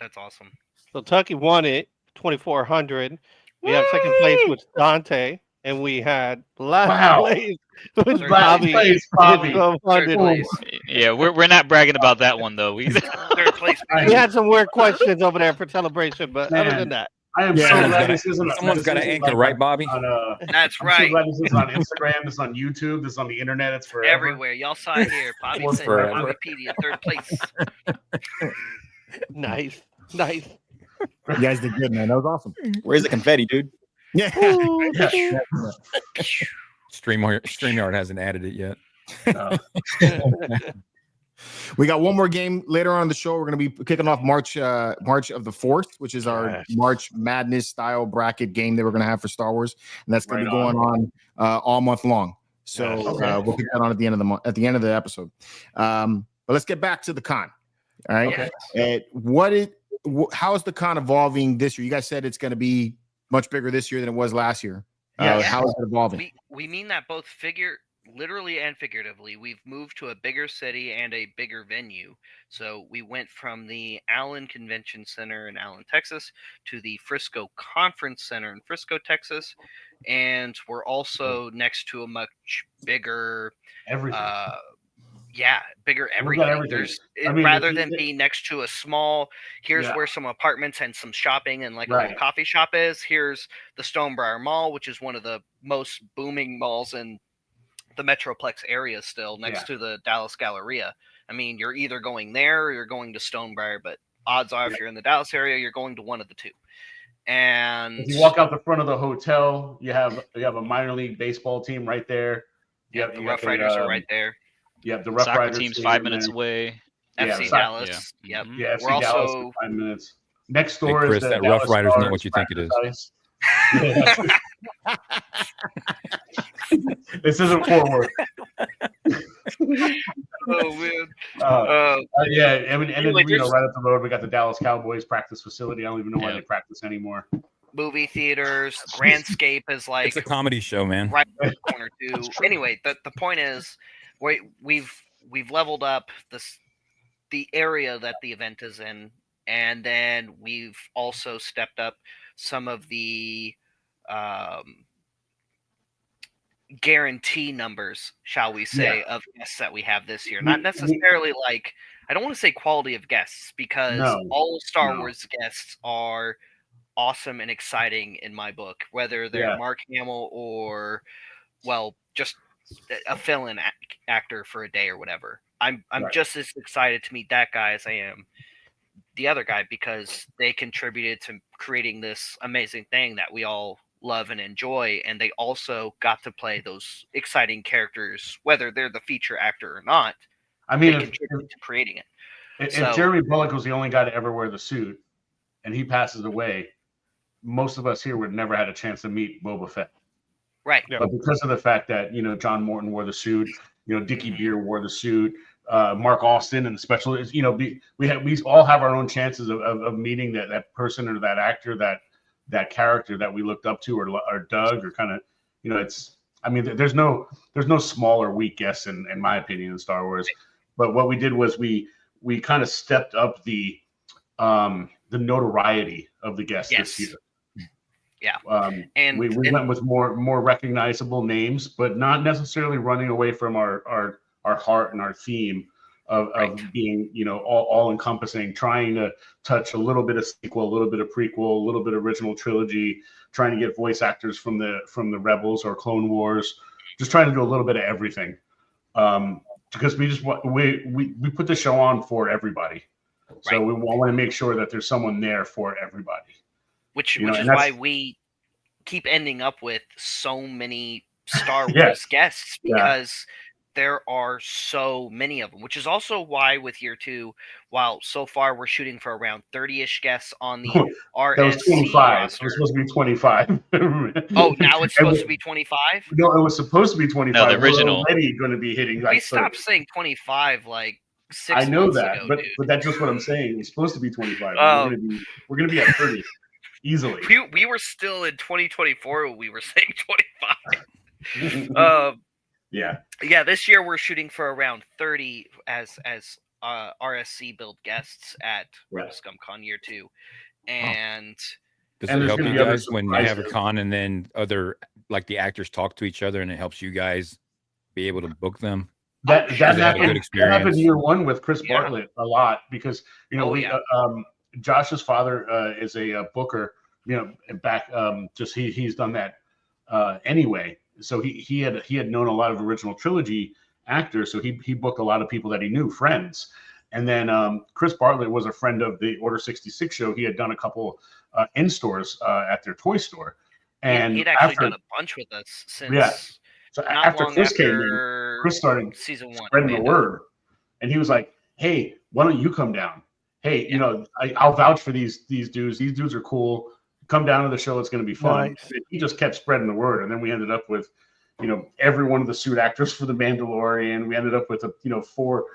That's awesome. So Tucky won it, 2,400. We have second place with Dante, and we had last Wow. place with Last Last Bobby. place, with Bobby. 1,200. Third place. yeah. We're not bragging about that one though. We Third place. We had some weird questions over there for celebration, but other Man. than that, I am Yeah. so glad this isn't. someone's got to anchor, right, Bobby? That's I'm so right. glad this is on Instagram. This is on YouTube. This is on the internet. It's forever. Everywhere. Y'all saw it here. Bobby It's said forever. Wikipedia, third place. nice. You guys did good, man. That was awesome. Where's the confetti, dude? Yeah. Yeah. StreamYard hasn't added it yet. We got one more game later on in the show. We're going to be kicking off March of the 4th, which is our Yes. March Madness style bracket game that we're going to have for Star Wars, and that's going to be Right going on all month long. So Yes. Okay. we'll kick that on at the end of the month, at the end of the episode. But let's get back to the con. All right. Okay. How is the con evolving this year? You guys said it's going to be much bigger this year than it was last year. Yeah. How is it evolving? We mean that both literally and figuratively. We've moved to a bigger city and a bigger venue. So we went from the Allen Convention Center in Allen, Texas, to the Frisco Conference Center in Frisco, Texas, and we're also next to a much bigger, Everything. bigger We got everything. everything. There's I mean, rather if you than think- being next to a small, here's Yeah. where some apartments and some shopping and like a Right. little coffee shop is. Here's the Stonebriar Mall, which is one of the most booming malls in the Metroplex area still, next Yeah. to the Dallas Galleria. I mean, you're either going there or you're going to Stonebriar, but odds are if you're in the Dallas area, you're going to one of the two. And If you walk out the front of the hotel, you have a minor league baseball team right there. yeah, You the got Rough Riders are right there. You have the Rough soccer Riders team's stadium 5 minutes there. away. Yeah, FC soccer- Dallas. yeah. Yep. Mhm. Yeah, FC We're Dallas also in 5 minutes. Next Hey, door Chris, is the that Dallas Rough Riders not what Stars you think it is. practice ice. This isn't forward. oh man. Yeah, I mean, and Anyway, then there's- right up the road, we got the Dallas Cowboys practice facility. I don't even know why Yeah. they practice anymore. Movie theaters, Grandscape is like It's a comedy show, man. right in the corner too. Anyway, the point is, we've leveled up the area that the event is in, and then we've also stepped up some of the guarantee numbers, shall we say, of guests that we have this year. Not necessarily like, I don't want to say quality of guests, because all Star Wars guests are awesome and exciting in my book, whether they're Mark Hamill or, well, just a fill-in actor for a day or whatever. I'm just as excited to meet that guy as I am the other guy, because they contributed to creating this amazing thing that we all love and enjoy, and they also got to play those exciting characters, whether they're the feature actor or not. I mean, they contributed to creating it. If Jeremy Bullock was the only guy to ever wear the suit, and he passes away, most of us here would never had a chance to meet Boba Fett. Right. But because of the fact that, John Morton wore the suit, Dickie Beer wore the suit, Mark Austin and the special, we all have our own chances of meeting that person or that actor, that character that we looked up to, or dug, or kind of, there's no smaller weak guests in my opinion in Star Wars. But what we did was we kind of stepped up the notoriety of the guests this year. Yeah. And we went with more recognizable names, but not necessarily running away from our heart and our theme of being, all encompassing, trying to touch a little bit of sequel, a little bit of prequel, a little bit of original trilogy, trying to get voice actors from the Rebels or Clone Wars, just trying to do a little bit of everything. Because we put the show on for everybody. So we want to make sure that there's someone there for everybody. Which is why we keep ending up with so many Star Wars guests, because there are so many of them, which is also why with year 2, while so far we're shooting for around 30-ish guests on the RSC that was 25. roster. It was supposed to be 25. Oh, now it's supposed to be 25? No, it was supposed to be 25. No, the original. We're already going to be hitting like we stopped saying 25 like 6 I know months that, ago, but that's just what I'm saying. It's supposed to be 25. We're going to be at 30 easily. We were still in 2024 when we were saying 25. Yeah, this year we're shooting for around 30 as RSC build guests at Rebel Scum Con year 2. And does it help you guys when you have a con and then other, like the actors talk to each other, and it helps you guys be able to book them? That happened year 1 with Chris Bartlett a lot, because Josh's father is a booker, back he's done that anyway. So he had known a lot of original trilogy actors, so he booked a lot of people that he knew, friends. And then Chris Bartlett was a friend of the Order 66 show. He had done a couple in stores at their toy store, and he'd actually done a bunch with us since. So after Chris came in, Chris started season 1 spreading the word, and he was like, "Hey, why don't you come down? Hey, I'll vouch for these dudes. These dudes are cool. Come down to the show. It's going to be fun." Nice. He just kept spreading the word, and then we ended up with, every one of the suit actors for the Mandalorian. We ended up with four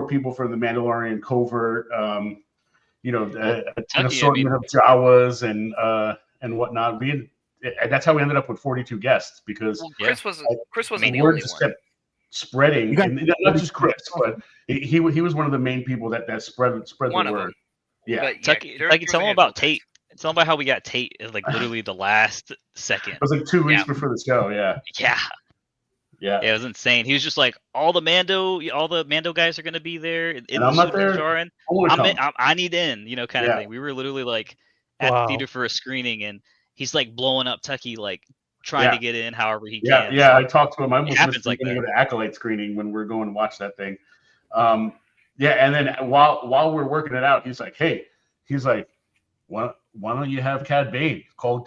people for the Mandalorian covert. An assortment of Jawas and whatnot. And that's how we ended up with 42 guests, because Chris wasn't the word only just one. kept spreading, and not just Chris, but he was one of the main people that spread the word. Yeah, Tucky, tell them about Tate. Tell them about how we got Tate in like literally the last second. It was like 2 weeks before the show. Yeah. It was insane. He was just like, all the Mando guys are going to be there. And I'm not there. I need in, kind of thing. We were literally like at the theater for a screening, and he's like blowing up Tucky, like trying to get in however he can. Yeah, I talked to him. I almost missed like the Acolyte screening when we're going to watch that thing. And then while we're working it out, he's like, why don't you have Cad Bane call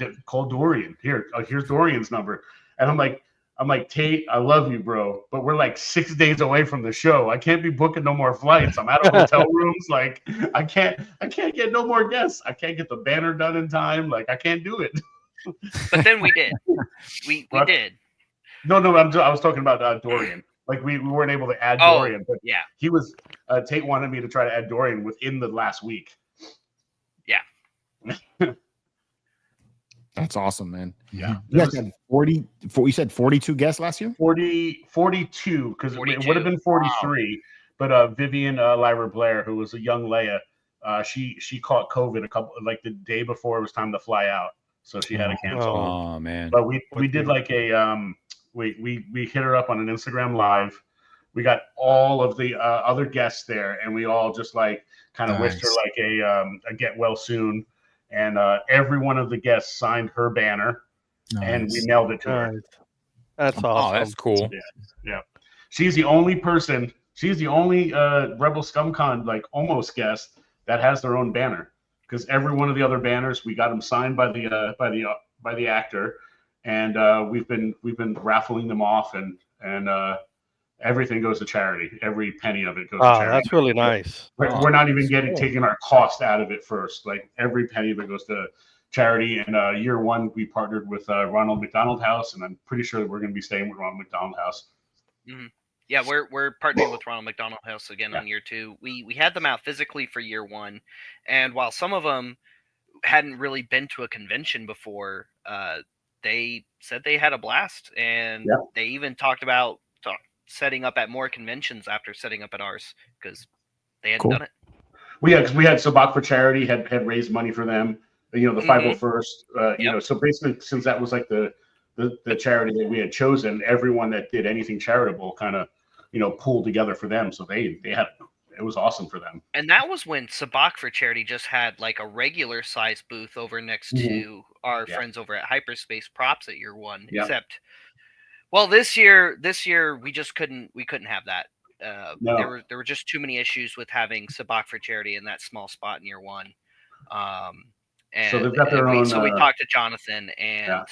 Dorian? Here's Dorian's number. And I'm like, Tate, I love you, bro, but we're like 6 days away from the show. I can't be booking no more flights. I'm out of hotel rooms. Like, I can't get no more guests. I can't get the banner done in time. Like, I can't do it. But then we did. We did. No, I was talking about Dorian. Like, we weren't able to add Dorian, but he was. Tate wanted me to try to add Dorian within the last week. Yeah. That's awesome, man. Yeah. You guys had you said 42 guests last year? 42, because it would have been 43. But Vivian Lyra Blair, who was a young Leia, she caught COVID the day before it was time to fly out, so she had to cancel. Oh man! But we did like a we hit her up on an Instagram live. We got all of the other guests there, and we all just like kind of wished her like a get well soon. And every one of the guests signed her banner, and we mailed it to her. That's awesome. Oh, that's cool. Yeah. She's the only person. She's the only Rebel Scum Con like almost guest that has their own banner, because every one of the other banners we got them signed by the actor, and we've been raffling them off, and everything goes to charity. Every penny of it goes to charity. That's really nice. We're not even taking our cost out of it first. Like every penny of it goes to charity. And year one, we partnered with Ronald McDonald House, and I'm pretty sure that we're going to be staying with Ronald McDonald House. Mm-hmm. Yeah, we're partnering with Ronald McDonald House again on year two. We had them out physically for year one, and while some of them hadn't really been to a convention before, they said they had a blast, and they even talked about setting up at more conventions after setting up at ours, because they hadn't done it. Well, yeah, because we had Sabak for Charity had raised money for them. The 501st. So basically, since that was like the charity that we had chosen, everyone that did anything charitable kind of pulled together for them. So they had, it was awesome for them. And that was when Sabak for Charity just had like a regular size booth over next to our friends over at Hyperspace Props at year one. Except, well, this year we just couldn't have that. There were just too many issues with having Sabak for Charity in that small spot in year one. And so they've got their own. So we talked to Jonathan, and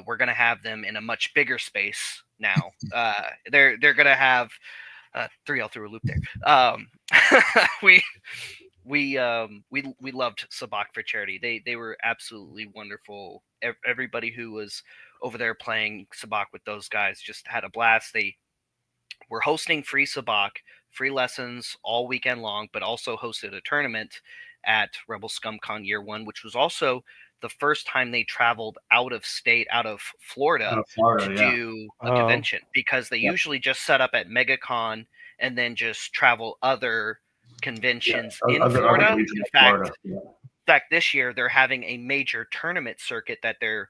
we're gonna have them in a much bigger space now. They're gonna have 3 all through a loop there. We loved Sabak for Charity. They were absolutely wonderful. Everybody who was over there playing Sabak with those guys just had a blast. They were hosting free Sabak, free lessons all weekend long, but also hosted a tournament at Rebel Scum Con year one, which was also the first time they traveled out of state, out of Florida to do a convention, because they usually just set up at MegaCon and then just travel other conventions in Florida. In fact, this year they're having a major tournament circuit that they're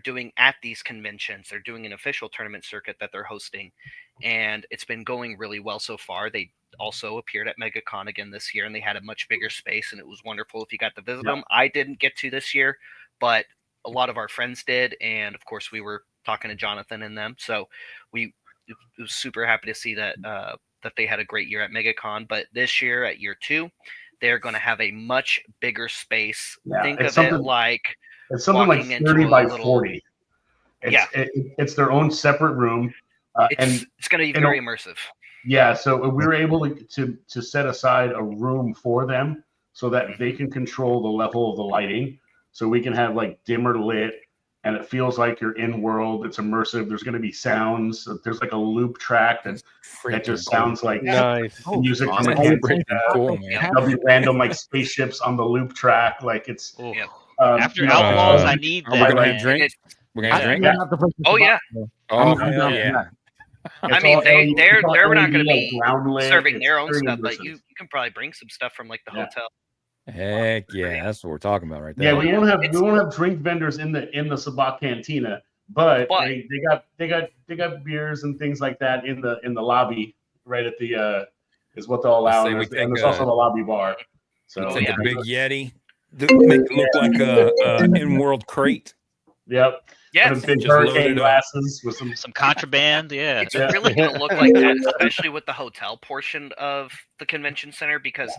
doing at these conventions. They're doing an official tournament circuit that they're hosting, and it's been going really well so far. They also appeared at MegaCon again this year, and they had a much bigger space, and it was wonderful if you got to visit them. I didn't get to this year, but a lot of our friends did, and of course we were talking to Jonathan and them, so we was super happy to see that that they had a great year at MegaCon. But this year at year two, they're going to have a much bigger space. Think of it like it's something like 30 by 40. It's their own separate room. It's going to be very immersive. Yeah, so we were able to set aside a room for them so that they can control the level of the lighting. So we can have like dimmer lit, and it feels like you're in world. It's immersive. There's going to be sounds. There's like a loop track that just sounds like music from there'll be random like spaceships on the loop track. Like it's after Outlaws, I need that. We're gonna have drinks. We're gonna drink. Oh yeah. Oh yeah. I mean, they're not going to be serving their own stuff, but you can probably bring some stuff from like the hotel. Heck yeah, that's what we're talking about right there. Yeah, we won't have drink vendors in the Sabak Cantina, but they got beers and things like that in the lobby right at the is what they'll allow, and there's also the lobby bar. So take a big Yeti, make it look like a in-world crate. Yep. Yes. Big hurricane glasses with some contraband. Yeah. It's really going to look like that, especially with the hotel portion of the convention center, because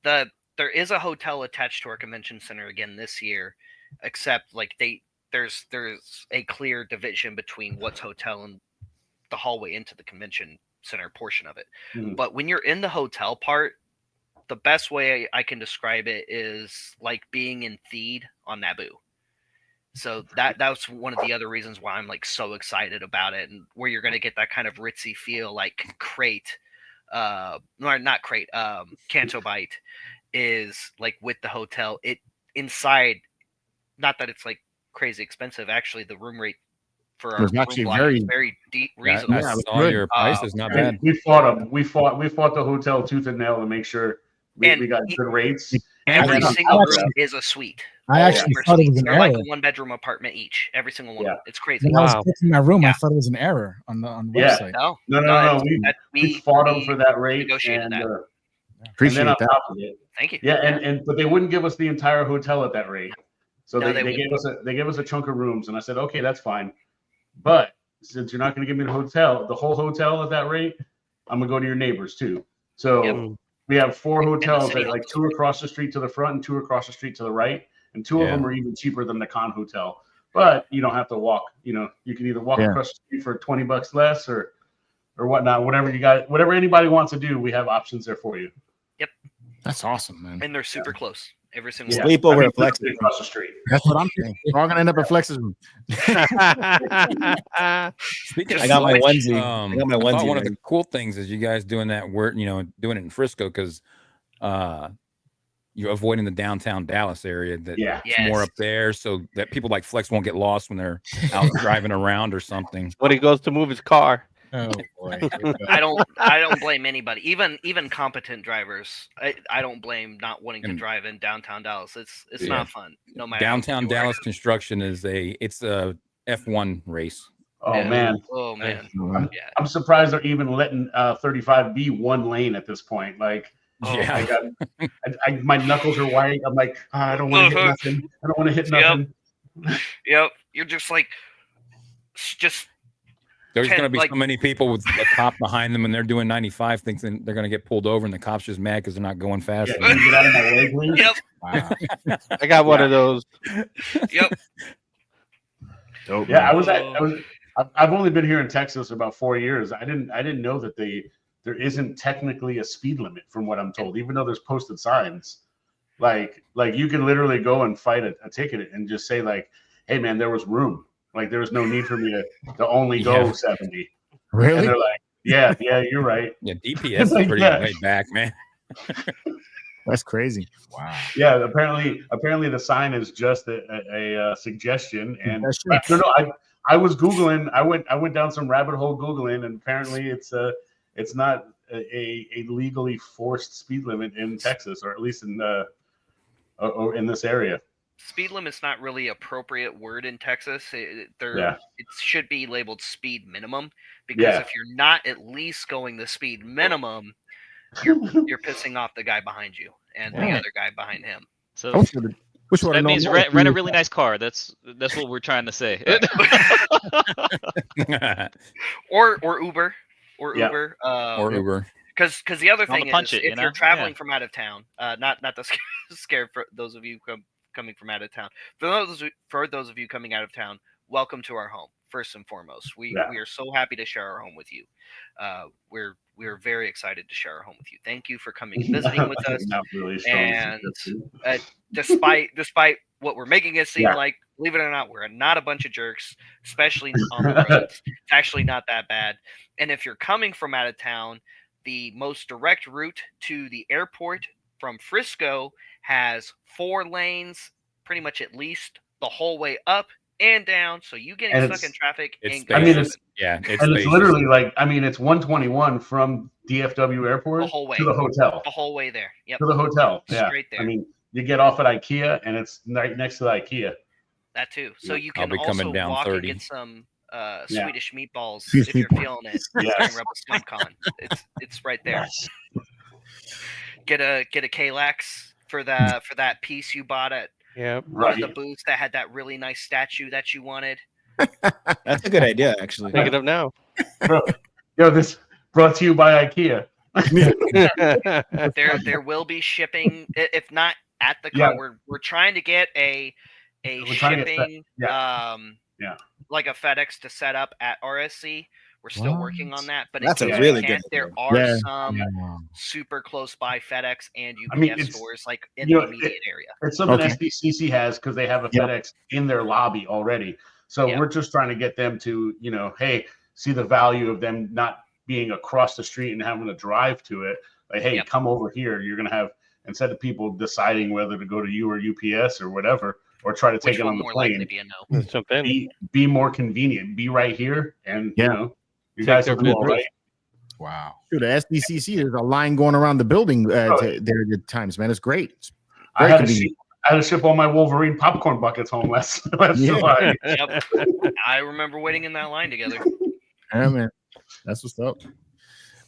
there is a hotel attached to our convention center again this year, except like there's a clear division between what's hotel and the hallway into the convention center portion of it. But when you're in the hotel part, the best way I can describe it is like being in Theed on Naboo. So that's one of the other reasons why I'm like so excited about it, and where you're going to get that kind of ritzy feel, like crate, not crate, Canto Bite is like with the hotel. It inside, not that it's like crazy expensive. Actually, the room rate for our actually room is very deep, reasonable. I saw your price is not bad. We fought them. We fought the hotel tooth and nail to make sure We got good rates. Every And then single on top of room that- is a suite. I All actually super thought it was suites. an They're like error. a 1-bedroom apartment each. Every single one. Yeah. It's crazy. When I was Wow. picking my room, I Yeah. thought it was an error on the Yeah. website. No. We fought them for that rate. negotiated And, that. Appreciate and then on that. top of it, Thank you. yeah, but they wouldn't give us the entire hotel at that rate. So No, they gave us a chunk of rooms, and I said, okay, that's fine. But since you're not going to give me the whole hotel at that rate, I'm gonna go to your neighbors too. So Yep. we have 4 hotels, city like 2 across the street to the front and 2 across the street to the right, and 2 of them are even cheaper than the Con Hotel. But you don't have to walk. You know, you can either walk across the street for $20 less or whatnot. Whatever you got, whatever anybody wants to do, we have options there for you. Yep. That's awesome, man. And they're super close. Every single one. Sleep over at literally Flex's. across the street. That's what I'm saying. We're all gonna end up at Flex's room. Speaking I got my switch. onesie. I got my I thought onesie. one of the ready. cool things is you guys doing that work, doing it in Frisco because you're avoiding the downtown Dallas area. That Yeah. it's more Yes. up there, so that people like Flex won't get lost when they're out driving around or something. When he goes to move his car. Oh boy. I don't blame anybody. Even competent drivers. I don't blame not wanting to And- drive in downtown Dallas. It's Yeah. not fun. No matter how Downtown you are. Dallas construction is it's a F1 race. Oh Yeah. man, Oh man. Mhm. Yeah. I'm surprised they're even letting 35 be 1 lane at this point. Like, Oh, Yeah. my knuckles are white. I'm like, I don't want to hit nothing. I don't want to hit Yep. nothing. Yep. You're just like just There's going to be like- so many people with a cop behind them, and they're doing 95, thinking they're going to get pulled over, and the cop's just mad because they're not going fast Yeah, enough. can you get out of my way, please? Yep. Wow. I got one of those. Yep. Dope, Yeah, man. I've only been here in Texas about 4 years. I didn't know that there isn't technically a speed limit from what I'm told, even though there's posted signs. Like you can literally go and fight a ticket and just say like, hey man, there was room. Like there was no need for me to only go Yeah. 70. And Really? they're like, yeah, you're right. Yeah, DPS is Like, pretty yeah. laid back, man. That's crazy. Wow. Yeah, apparently the sign is just a suggestion. And Suggestion. no, I was Googling. I went down some rabbit hole Googling, and apparently it's not a legally forced speed limit in Texas, or at least in this area. Speed limit's not really appropriate word in Texas. It should be labeled speed minimum because Yeah. if you're not at least going the speed minimum, you're pissing off the guy behind you and the Yeah. other guy behind him. So Which one? that means rent a really nice car. That's what we're trying to say. Or Uber. Or Yeah. Uber. Or Uber. Because the other On the thing punch is, it, you if you're know? traveling Yeah. from out of town, not to scare for those of you coming from out of town. For those of you coming out of town, welcome to our home. First and foremost, we are so happy to share our home with you. We're very excited to share our home with you. Thank you for coming and visiting with us. Not really strong And suggestion. despite what we're making it seem Yeah. like, believe it or not, we're not a bunch of jerks, especially on the roads. It's actually not that bad. And if you're coming from out of town, the most direct route to the airport from Frisco has 4 lanes, pretty much at least the whole way up and down. So you getting And stuck it's- in traffic It's ain't I gonna mean, happen. it's it's and it's spacious. literally like it's 121 from DFW Airport The whole way. to the hotel. the whole way there. Yep. To the hotel. Yeah. Straight there. I mean, you get off at IKEA, and it's right next to the IKEA. That too. So you I'll can be coming also down walk 30. and get some Yeah. Swedish meatballs Swedish if you're meatballs. feeling it Yes. during Rebel Scum Con. It's right there. Get a Kalax for that piece you bought at Yep. one Right. of the booths that had that really nice statue that you wanted. That's a good idea, actually. Pick it up now. Yo, this brought to you by IKEA. There will be shipping, if not at the con. We're trying to get a We're trying to get shipping Yeah. like a FedEx to set up at RSC. We're still working on that, but That's if a you really can't, good there idea. are some Yeah. super close by FedEx and UPS I mean, it's- stores like in you the know, immediate area. It's something Okay. SDCC has because they have a Yep. FedEx in their lobby already. So Yep. we're just trying to get them to, hey, see the value of them not being across the street and having to drive to it. Like, hey, Yep. come over here. You're going to have, instead of people deciding whether to go to you or UPS or whatever, or try to take Which it will on the more likely plane, be a no. Let's jump in. be more convenient. Be right here. And, Yeah. you Take guys their will do all business. right. Wow. Dude, the SDCC, there's a line going around the building there at times, man. It's great. It's I very had, to convenient. ship, I had to ship all my Wolverine popcorn buckets home last July. Yep. I remember waiting in that line together. Yeah, man. That's what's up.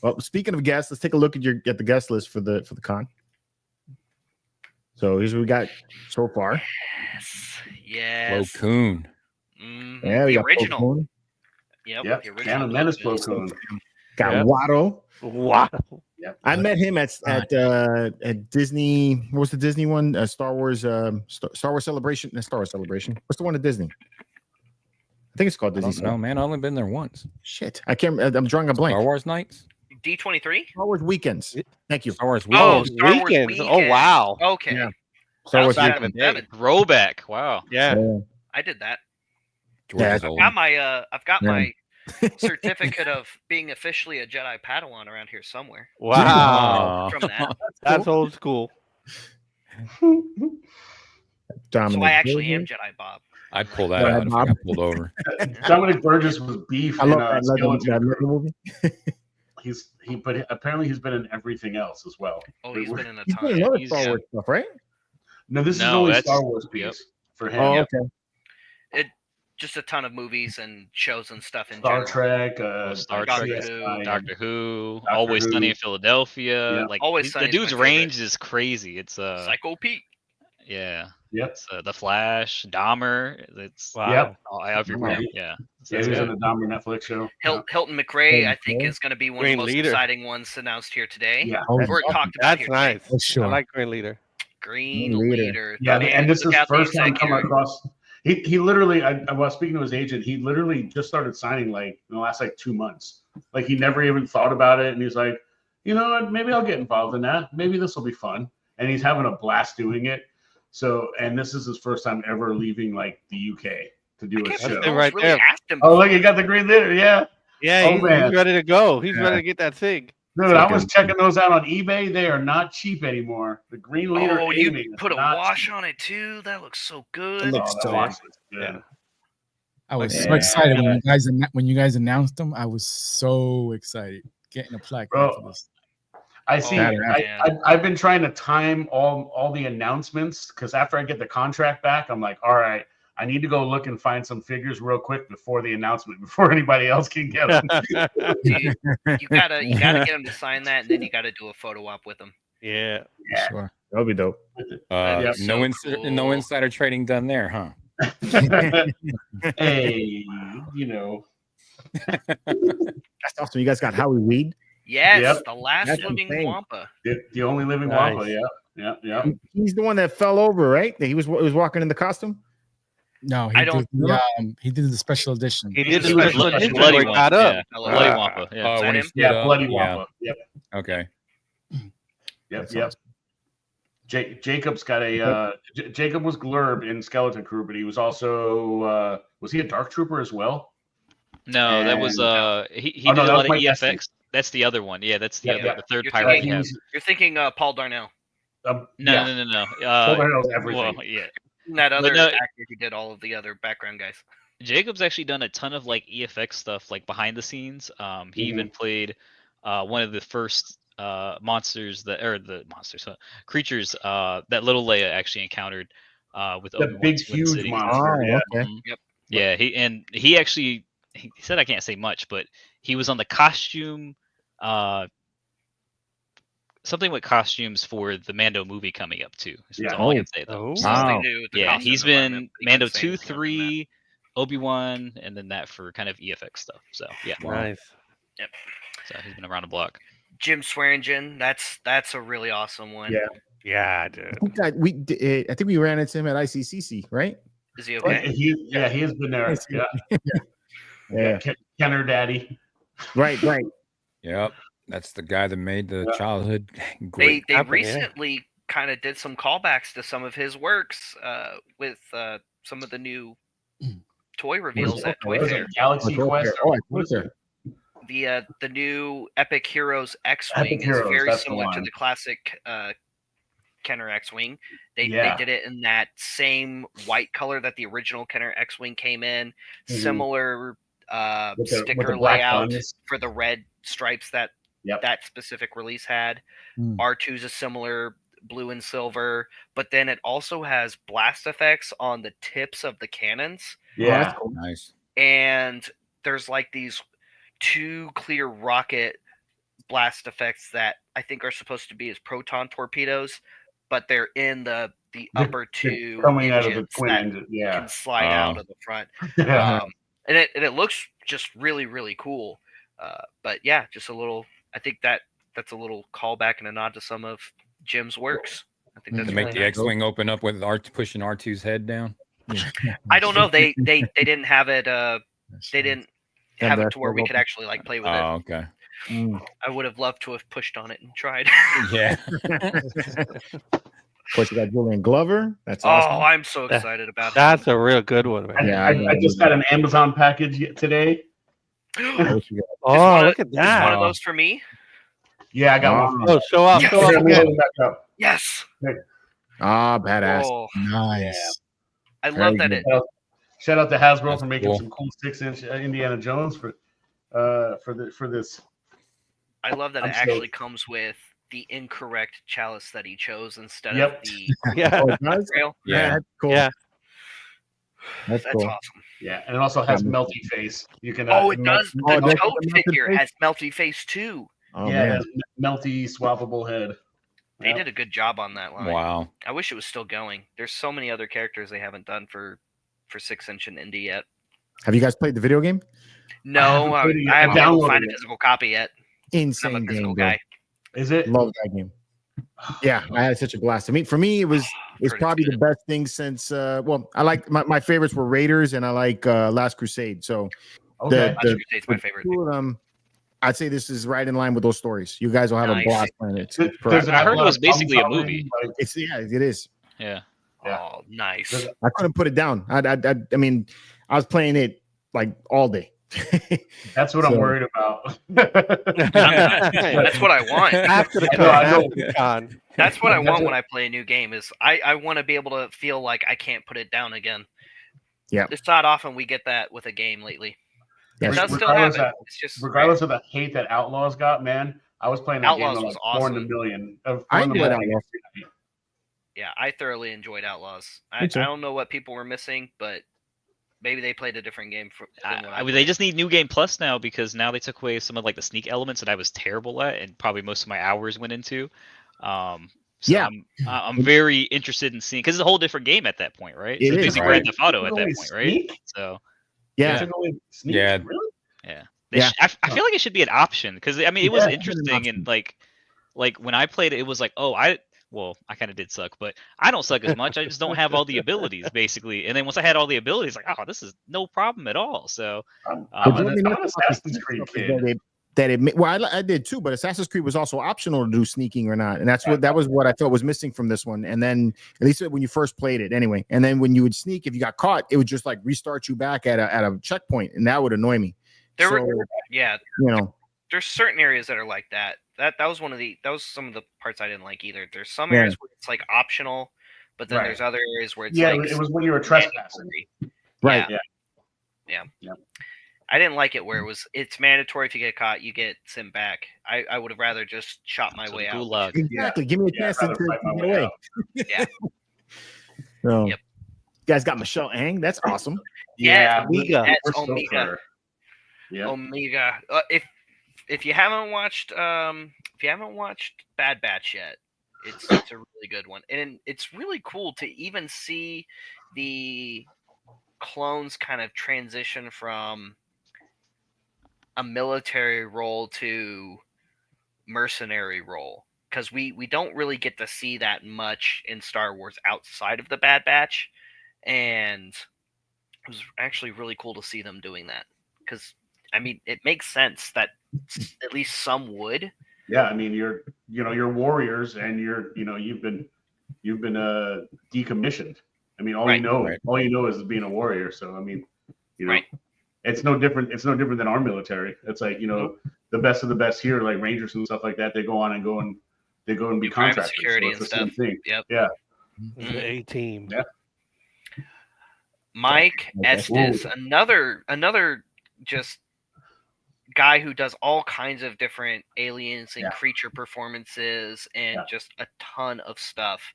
Well, speaking of guests, let's take a look at the guest list for the con. So here's what we got so far. Yes. Plo Koon. Mm-hmm. Yeah, we The got original. Plo Koon. Yep. Yep. The original. Phantom Menace Plo Koon. Got Yep. Watto. Wow. Yep. I met him at Disney. What was the Disney one? Star Wars Celebration. Star Wars Celebration. What's the one at Disney? I think it's called I Disney. don't know, man. I've only been there once. Shit, I can't. I'm drawing a blank. Star Wars nights. D23. Star Wars weekends. Thank you. Star Wars Oh, weekends. Star Wars Weekends. Oh, Weekends. wow. Okay. Yeah. Star Wars back in Weekends. the day. Throwback. Wow. Yeah. I did that. George Yeah, is old. I've got Yeah. my certificate of being officially a Jedi Padawan around here somewhere. Wow. From that. That's old school. Dominic So I actually am Burgess. Jedi Bob. I'd pull that Go ahead, out if Bob. I got pulled over. Dominic Burgess was beef I in love that Skeleton Lego Crew. movie. But apparently he's been in everything else as well. Oh, he's been in a He's ton. been in a lot of he's- Star Wars stuff, right? No, this is No, only that's- Star Wars piece yep. for him. Oh, Yep. okay. Just a ton of movies and shows and stuff in Star general. Trek, Star Doctor Trek, Who. Doctor Who, Doctor Always Who. Sunny in Philadelphia. Yeah. Like Always the Sunny is dude's my favorite. range is crazy. It's Psycho Pete. yeah, Yep. it's The Flash, Dahmer. It's Wow. Yep. all everywhere. Yeah, Yeah, he was in the Dahmer Netflix show. Hilton McRae, I think, Okay. is going to be one Green of the most Leader. exciting ones announced here today. Yeah. Oh, Or talked about That's here nice. today. For sure. I like Green Leader. Green Green Leader. Leader. Yeah, Man, and this is look his out the first time coming executive. across. He literally, I was speaking to his agent. He literally just started signing like in the last 2 months. Like he never even thought about it, and he's like, you know what? Maybe I'll get involved in that. Maybe this will be fun. And he's having a blast doing it. So, and this is his first time ever leaving like the UK to do a That's show. it right really there. asked him. Oh, look, you got the Green Leader. Yeah. Yeah, Oh, he's man. ready to go. He's Yeah. ready to get that SIG. Dude, I was checking those out on eBay. They are not cheap anymore. The Green Leader. Oh, you aiming is put a not wash cheap. on it too. That looks so good. It looks Oh, that so wash looks good. Yeah. I was so Yeah. excited when you guys announced them. I was so excited getting a plaque Bro. for this. I see. Oh, I, man. I've been trying to time all the announcements because after I get the contract back, I'm like, all right, I need to go look and find some figures real quick before the announcement, before anybody else can get them. Dude, you gotta get him to sign that, and then you gotta do a photo op with him. Yeah. Yeah. Sure. That'll be dope. That'd be No so no cool. insider trading done there, huh? Hey, you know. That's awesome. You guys got Howie Weed. Yes, Yep. the last That's living insane. Wampa. The only living Nice. Wampa. Yeah. He's the one that fell over, right? He was walking in the costume. No, I don't- he did the special edition. He did the He was special bloody edition Bloody where he one, got up. yeah. Hello. Bloody Wampa. Yeah. Oh, Is when that he him? stood Yeah, up, Bloody yeah. Wampa. Yep. Okay. Yep. Jacob's got a Jacob was Glurb in Skeleton Crew, but he was also was he a Dark Trooper as well? No, that was And- he Oh, no, did that a was lot of Mike EFX. That's the other one. Yeah, that's the Yeah, other yeah. the third You're pirate thinking- we have. You're thinking Paul Darnell, No, yeah. no. Paul Darnell's everything. Well, yeah. that other no- actor who did all of the other background guys. Jacob's actually done a ton of like EFX stuff, like behind the scenes. He even played one of the first creatures that little Leia actually encountered with The Obi-Wan big, Twin huge City. monster. Yeah. okay. Mhm. Yeah, he actually he said I can't say much, but he was on the costume something with costumes for the Mando movie coming up too. That's Yeah. all I can say though. Oh. So, Wow. Something to do with the yeah, costume he's department, been but he Mando didn't say 2, anything other than that. 3, Obi-Wan, and then that for kind of EFX stuff. So yeah, Nice. so he's been around the block. Jim Swearingen, that's a really awesome one. Yeah. Yeah, dude. I think we ran into him at ICCC, right? Is he But okay? he has been there. Yeah. Yeah. Kenner Daddy. Right. Yep. That's the guy that made the Yeah. childhood They great. they happen, yeah. recently kind of did some callbacks to some of his works with some of the new toy reveals at Toy What is Fair. it, Galaxy Quest. Oh, I What is there. The new Epic Heroes X-wing Epic is Heroes, very that's the similar to one. the classic Kenner X-wing. They Yeah. did it in that same white color that the original Kenner X-wing came in. Mhm. Similar With the sticker black layout buttons. for the red stripes that that specific release had. Mm. R2's a similar blue and silver, but then it also has blast effects on the tips of the cannons. Yeah. Nice. And there's like these 2 clear rocket blast effects that I think are supposed to be as proton torpedoes, but they're in the upper 2 coming out of the engines twin that engine. Yeah. can slide out of the front. Yeah. And it looks just really, really cool. But yeah, just a little. I think that's a little callback and a nod to some of Jim's works. I think that's To make really the nice. X-wing open up with pushing R2's head down. I don't know. They didn't have it. They didn't have it to where we could actually like play with it. Oh, okay. I would have loved to have pushed on it and tried. Yeah. Of course, you got Julian Glover. That's Oh, awesome. I'm so excited about it. That's a real good one, man. Yeah, I just got an Amazon package today. What you got? Oh, look at One that. of those for me. Yeah, I got one. Oh, show off, Yes. show off again. Yes. Ah, badass. Oh, Nice. I love Very that good. it. Shout out to Hasbro That's for making cool. some cool 6-inch Indiana Jones for this. I love that I'm it actually stoked. comes with the incorrect chalice that he chose instead Yep. of the Yeah. Oh, it does? rail. Yeah. That's cool. Yeah. That's That's cool. awesome. Yeah, and it also has melty face. You can. Oh, it does. Oh, The that's Toad the melted figure face? has melty face too. Oh, yeah, it man. has melty swappable head. They Yep. did a good job on that line. Wow. I wish it was still going. There's so many other characters they haven't done for 6-inch and indie yet. Have you guys played the video game? No, haven't played it yet. I haven't I been able to downloaded find a it. physical copy yet. I'm Insane a game, physical bro. guy. Is it? Love that game. Yeah, I had such a blast. I mean, for me, it was it's Heard it's probably the good. best thing since. Well, I like my favorites were Raiders and I like Last Crusade. So Okay. Last Crusade's my favorite. two of them, I'd say this is right in line with those stories. You guys will have Nice. a blast playing it. Does Correct. it I have heard it lot was of basically a tongue movie. covering? Like, It's it is. Yeah. Yeah. Oh, nice. Does it- I couldn't put it down. I mean, I was playing it like all day. That's what I'm So- worried about. That's what I want. After the No, I con. know. After the con. That's what I That's want it. when I play a new game. Is I want to be able to feel like I can't put it down again. Yeah. It's not often we get that with a game lately. It Yes. does still Regardless happen. of- It's just Regardless of the hate that Outlaws got, man, I was playing that Outlaws game was like 4 in the awesome. million. I enjoyed Outlaws. yeah, I thoroughly enjoyed Outlaws. I Me too. don't know what people were missing, but maybe they played a different game. Than what I They just need New Game Plus now because now they took away some of like the sneak elements that I was terrible at and probably most of my hours went into. So Yeah. I'm very interested in seeing because it's a whole different game at that point, right? It So it's is, basically right? Grand Theft Auto at Only that point, right? sneak? So Yeah. Took away sneak? Yeah. Really? yeah, Yeah. I feel like it should be an option because I mean it was Yeah, it should be an interesting and like when I played it, it was like I kind of did suck, but I don't suck as much. I just don't have all the abilities basically. And then once I had all the abilities, like this is no problem at all. So I'm But an you know, Assassin's Creed kid. I did too, but Assassin's Creed was also optional to do sneaking or not, and that was what I thought was missing from this one. And then at least when you first played it, anyway. And then when you would sneak, if you got caught, it would just like restart you back at a checkpoint, and that would annoy me. There So, were, yeah, you know, there's certain areas that are like that. That was some of the parts I didn't like either. There's some Yeah. areas where it's like optional, but then Right. there's other areas where it's Yeah, like it was when you were trespassing. mandatory. right? Yeah. Yeah. I didn't like it where it's mandatory if you get caught, you get sent back. I would have rather just shot my so way out. gulag. Exactly. Give me a Yeah, chance I'd to rather fight my get way away. out. Yeah. So, Yep. you guys got Michelle Ang. That's awesome. Yeah, Omega. That's we're stoked Omega. for her. Yeah. Omega. If you haven't watched Bad Batch yet, it's a really good one, and it's really cool to even see the clones kind of transition from a military role to mercenary role, because we don't really get to see that much in Star Wars outside of the Bad Batch, and it was actually really cool to see them doing that, because I mean it makes sense that at least some would. Yeah, I mean you're warriors and you've been decommissioned. I mean all Right. you know is being a warrior. So I mean, Right. it's no different than our military. It's like, the best of the best here, like Rangers and stuff like that, they go and be Do private contractors. security So it's and the same stuff. thing. Yep. Yeah. The A team. Yeah. Mike Okay. Estes, another just guy who does all kinds of different aliens and Yeah. creature performances and Yeah. just a ton of stuff.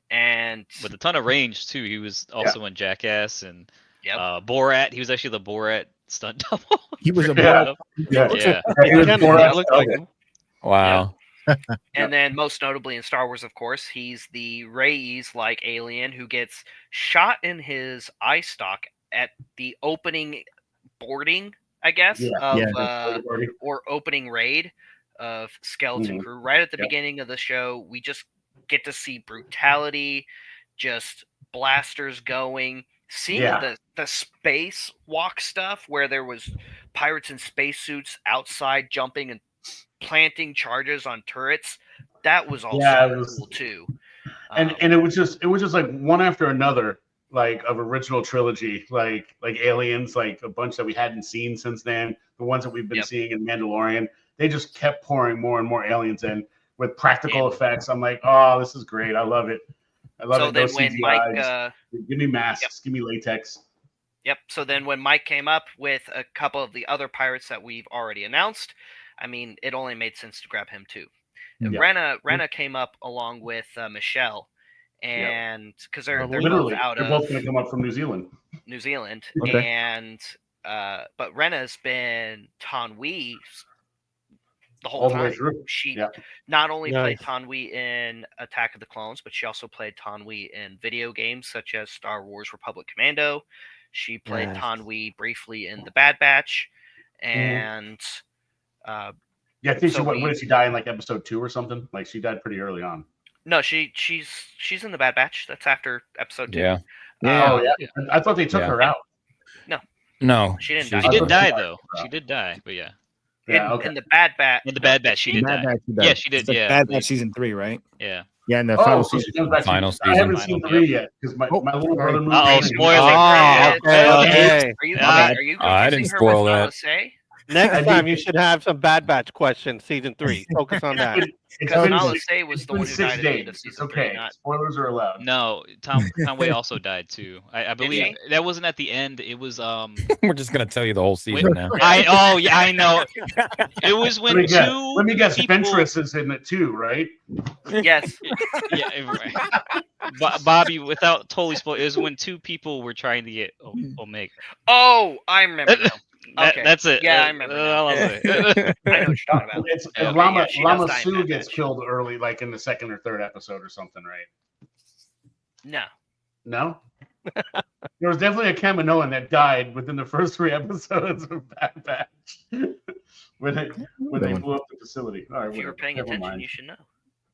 And with a ton of range too. He was also in Jackass and Borat. He was actually the Borat stunt double. He was a Yeah. Borat. Yeah. He kinda looks like him. Wow. And then most notably in Star Wars, of course, he's the Reyes-like alien who gets shot in his eye stalk at the opening boarding, I guess, or opening raid of Skeleton Crew. Right at the beginning of the show, we just get to see brutality, just blasters going, seeing the space walk stuff where there was pirates in spacesuits outside jumping and planting charges on turrets. That was also cool too. And it was just like one after another, like of original trilogy, like Aliens, like a bunch that we hadn't seen since then. The ones that we've been seeing in Mandalorian, they just kept pouring more and more aliens in with practical effects. I'm like, oh, this is great. I love it. I love it. Then when Mike, give me masks, give me latex. Yep. So then when Mike came up with a couple of the other pirates that we've already announced, I mean, it only made sense to grab him too. Rena came up along with Michelle, and because they're literally both they're both going to come up from New Zealand. And but Rena's been Tanwi the whole time. She not only played Tanwi in Attack of the Clones, but she also played Tanwi in video games such as Star Wars Republic Commando. She played Tanwi briefly in The Bad Batch, and I think what did she die in like episode 2 or something? Like she died pretty early on. No, she's in The Bad Batch. That's after episode 2. I thought they took her out. No, she didn't die. She did die though. She did die, but yeah. In the Bad Batch. In the Bad Batch, she did die. Yeah, she did. Yeah, Bad Batch season 3, right? Yeah. Yeah, in the final season. I haven't seen 3 yet because my little brother moved. Oh, spoiler! Okay. Are you I didn't spoil that. Next time you should have some Bad Batch questions. Season 3. Focus on that. Because Nala Say was the one who died at the end of season 3. Spoilers are allowed. No, Tom Way also died too. I believe that wasn't at the end. It was We're just gonna tell you the whole season now. I know. It was when let me guess. Ventress is in it too, right? Yes. Yeah, right. Bobby, without totally spoil, it was when 2 people were trying to get Omega. Oh, I remember now. Okay. That's it. Yeah, I remember. I know what you're talking about. It's Lama Sue gets killed early, like in the 2nd or 3rd episode or something, right? No. There was definitely a Kaminoan that died within the first 3 episodes of Bad Batch when they blew up the facility. All right, if you were paying attention, you should know.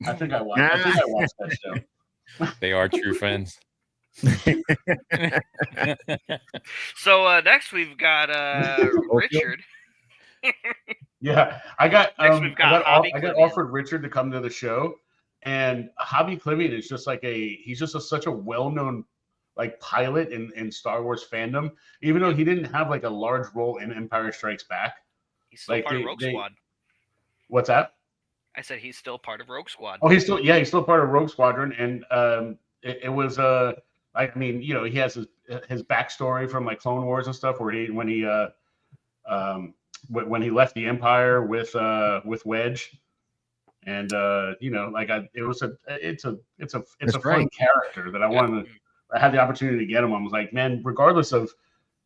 I think I watched that show. They are true friends. So next we've got Richard. I got Hobby offered Richard to come to the show, and Hobby Clivian is just like he's just such a well-known like pilot in Star Wars fandom, even though he didn't have like a large role in Empire Strikes Back. He's still part of Rogue Squad. What's that? I said he's still part of Rogue Squad. Oh, he's still part of Rogue Squadron, and it was I mean, you know, he has his backstory from like Clone Wars and stuff, where when he left the Empire with Wedge, and you know, like it's a fun character that I wanted. I had the opportunity to get him. I was like, man, regardless of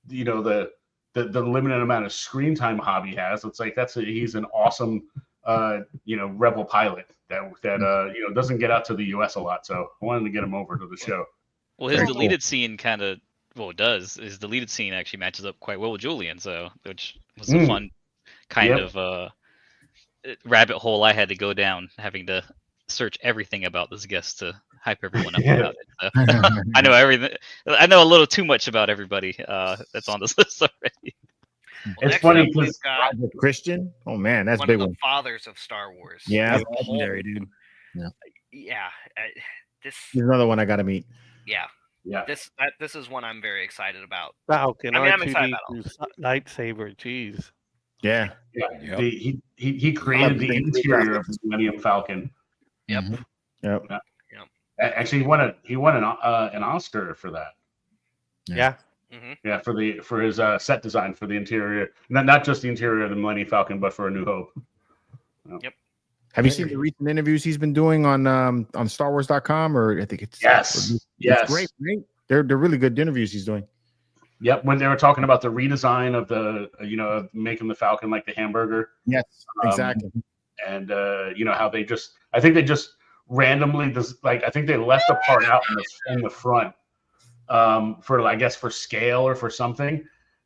you know the limited amount of screen time Hobby has, it's like he's an awesome you know Rebel pilot that you know doesn't get out to the U.S. a lot. So I wanted to get him over to the show. Well, his deleted scene kind of, his deleted scene actually matches up quite well with Julian, which was a fun kind of rabbit hole I had to go down, having to search everything about this guest to hype everyone up about it. So, I know everything. I know a little too much about everybody that's on this list already. Well, it's funny because Christian. Oh man, that's one big of the one. Fathers of Star Wars. Yeah, that's legendary, dude. Yeah. This is another one I got to meet. Yeah. This is one I'm very excited about. Falcon. I'm excited about lightsaber. Jeez. Yeah. Yep. He created the interior of the Millennium Falcon. Yep. Yep. Actually, he won an Oscar for that. Yeah. Yeah, for his set design for the interior, not just the interior of the Millennium Falcon, but for A New Hope. Yep. Have you seen the recent interviews he's been doing on StarWars.com, or I think it's Yes. it's great, right? They're really good interviews he's doing. Yep, when they were talking about the redesign of the of making the Falcon like the hamburger. Yes, exactly. And how I think they just randomly I think they left a part out in the front for I guess for scale or for something,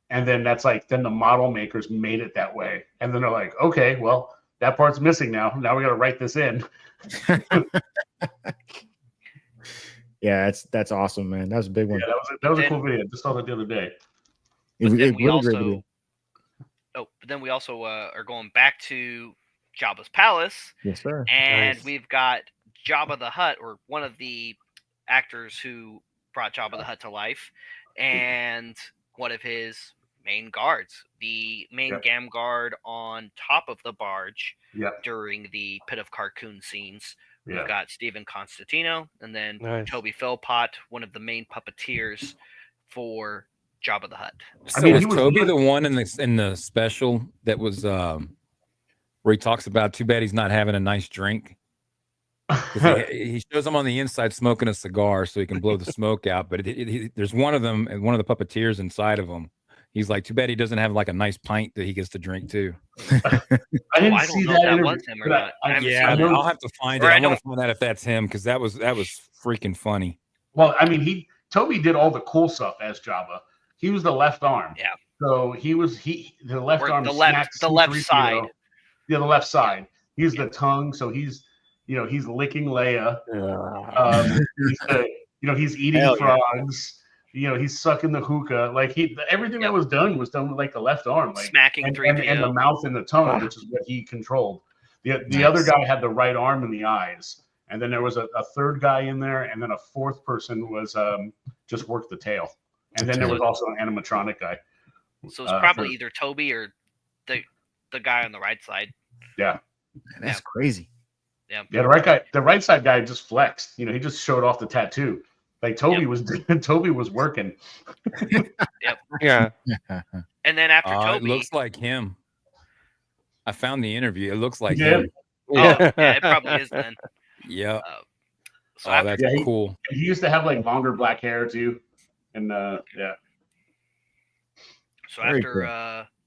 and then then the model makers made it that way, and then they're like, okay, well that part's missing now we got to write this in. Yeah, that's awesome, man. That was a big one. Yeah, that was a cool video. Just saw that the other day. But then we also are going back to Jabba's palace. Yes, sir. And Nice. we've got Jabba the Hutt, or one of the actors who brought Jabba the Hutt to life, and one of his main guards, the main Gam guard on top of the barge during the Pit of Carcoon scenes. We've got Stephen Constantino, and then Toby Philpott, one of the main puppeteers for Jabba the Hutt. So was Toby the one in the special that was where he talks about too bad he's not having a nice drink? He shows him on the inside smoking a cigar so he can blow the smoke out, but there's one of them and one of the puppeteers inside of him. He's like, too bad he doesn't have like a nice pint that he gets to drink too. I didn't see that interview. Was him or not. I'll have to find it. I want to find out if that's him, because that was freaking funny. Well, I mean, Toby did all the cool stuff as Jabba. He was the left arm. Yeah. So the left arm. The left side. Yeah, the left side. He's the tongue. So he's licking Leia. He's eating frogs. He's sucking the hookah. Like everything that was done with like the left arm, like smacking and the mouth and the tongue, which is what he controlled. The other guy had the right arm and the eyes, and then there was a third guy in there, and then a fourth person was just worked the tail, and then there was also an animatronic guy. So it's probably either Toby or the guy on the right side. Yeah, that's crazy. Yeah, the right side guy just flexed. He just showed off the tattoo. Like Toby was working. Yep. Yeah. And then after Toby, it looks like him. I found the interview. It looks like him. him. Yeah, it probably is then. Yeah. So that's cool. He used to have like longer black hair too, and So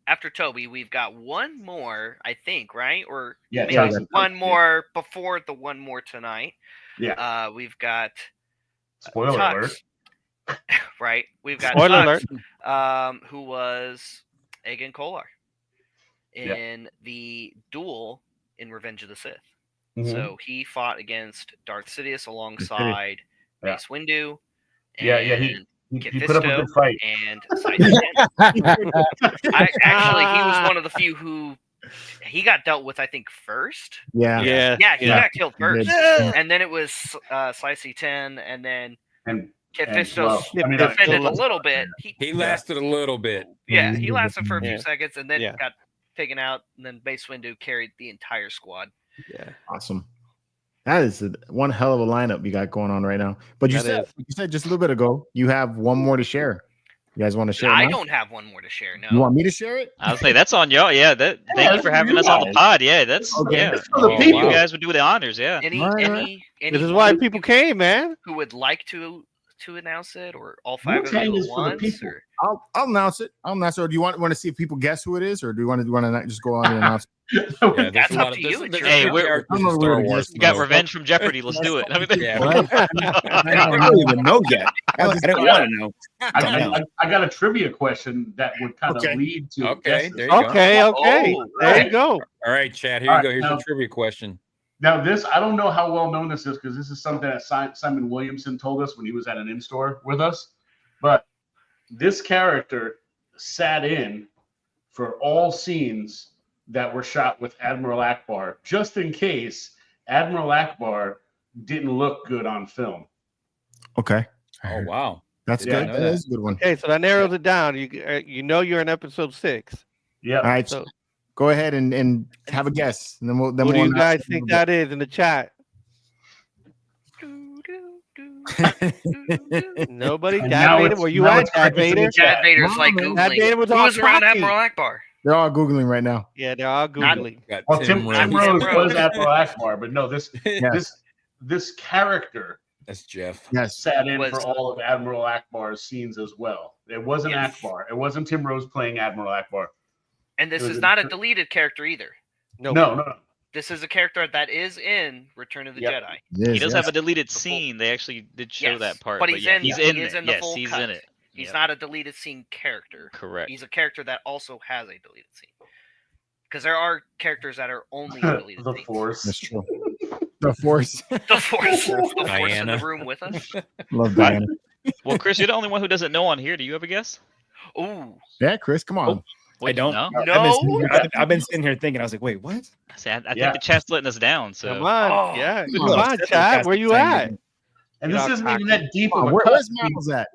after Toby, we've got one more, I think, right? Or maybe one more before the one more tonight. Yeah. We've got. Spoiler alert. Right. We've got Spoiler Tux, who was Aegon Kolar in the duel in Revenge of the Sith. Mm-hmm. So he fought against Darth Sidious alongside Mace Windu. He put up a good fight. And actually, he was one of the few who he got dealt with, I think, first. He got killed first, and then it was Slicey 10, and then Kit Fisto defended a little bit. He lasted a little bit. Yeah, he lasted for a few seconds, and then got taken out. And then Mace Windu carried the entire squad. Yeah, awesome. That is one hell of a lineup you got going on right now. But you said just a little bit ago you have one more to share. You guys want to share? I don't have one more to share. No. You want me to share it? I'll say that's on y'all. Yeah. Thank you for having us on the pod. Yeah. That's okay. You guys would do the honors. Yeah. Any this is why people came, man. Who would like to announce it, or all five of you at once? Or? I'll announce it. Or do you want to see if people guess who it is, or do you want to just go on and announce it? That's up to you. Hey, we got Revenge from Jeopardy. Let's do it. I don't even know yet. I don't want to know. I got a trivia question that would kind of lead to. Okay, there you go. Okay, there you go. All right, Chad. Here you go. Here's a trivia question. Now, I don't know how well known this is, because this is something that Simon Williamson told us when he was at an in-store with us. But this character sat in for all scenes that were shot with Admiral Akbar, just in case Admiral Akbar didn't look good on film. Okay. Oh, wow. That's good. That is a good one. Okay, so that narrows it down. You're in episode 6. Yeah. All right. So go ahead and have a guess, and then what do you guys think that is in the chat? Nobody. And Dad now Vader, it's- were you now at it's Dad practicing Vader? the chat. Dad Vader's Mom, like man. Googling. Dad Vader was Who all was around cocky. Admiral Akbar? They're all googling right now. Yeah, they're all googling. Got Well, Tim Rose. Rose Tim was Rose. Admiral Akbar, but no, Yes. this character That's Jeff. Yes. sat in Was- for all of Admiral Akbar's scenes as well. It wasn't Yes. Akbar. It wasn't Tim Rose playing Admiral Akbar. And this It was is a not a tr- deleted character either. No. This is a character that is in Return of the Yep. Jedi. Yes, He does yes. have a deleted The full- scene. They actually did show Yes, that part. but he's yeah, in- he's he in is it. in the Yes, full he's cut. in it. He's Yep. not a deleted scene character. Correct. He's a character that also has a deleted scene. Because there are characters that are only in deleted The scenes. Force. That's true. The Force. The Force. The Force in Diana. the room with us. Love Diana. Well, Chris, you're the only one who doesn't know on here. Do you have a guess? Ooh. Yeah, Chris, come on. Wait, don't. No. No. I've been sitting here thinking. I was like, wait, what? See, I Yeah. think the chat's letting us down. So Come on. Oh. Yeah. Come Come on, on, Chad. Where you at? And You're this not isn't even cocky. that deep Come of on, a cut. where's Miles at?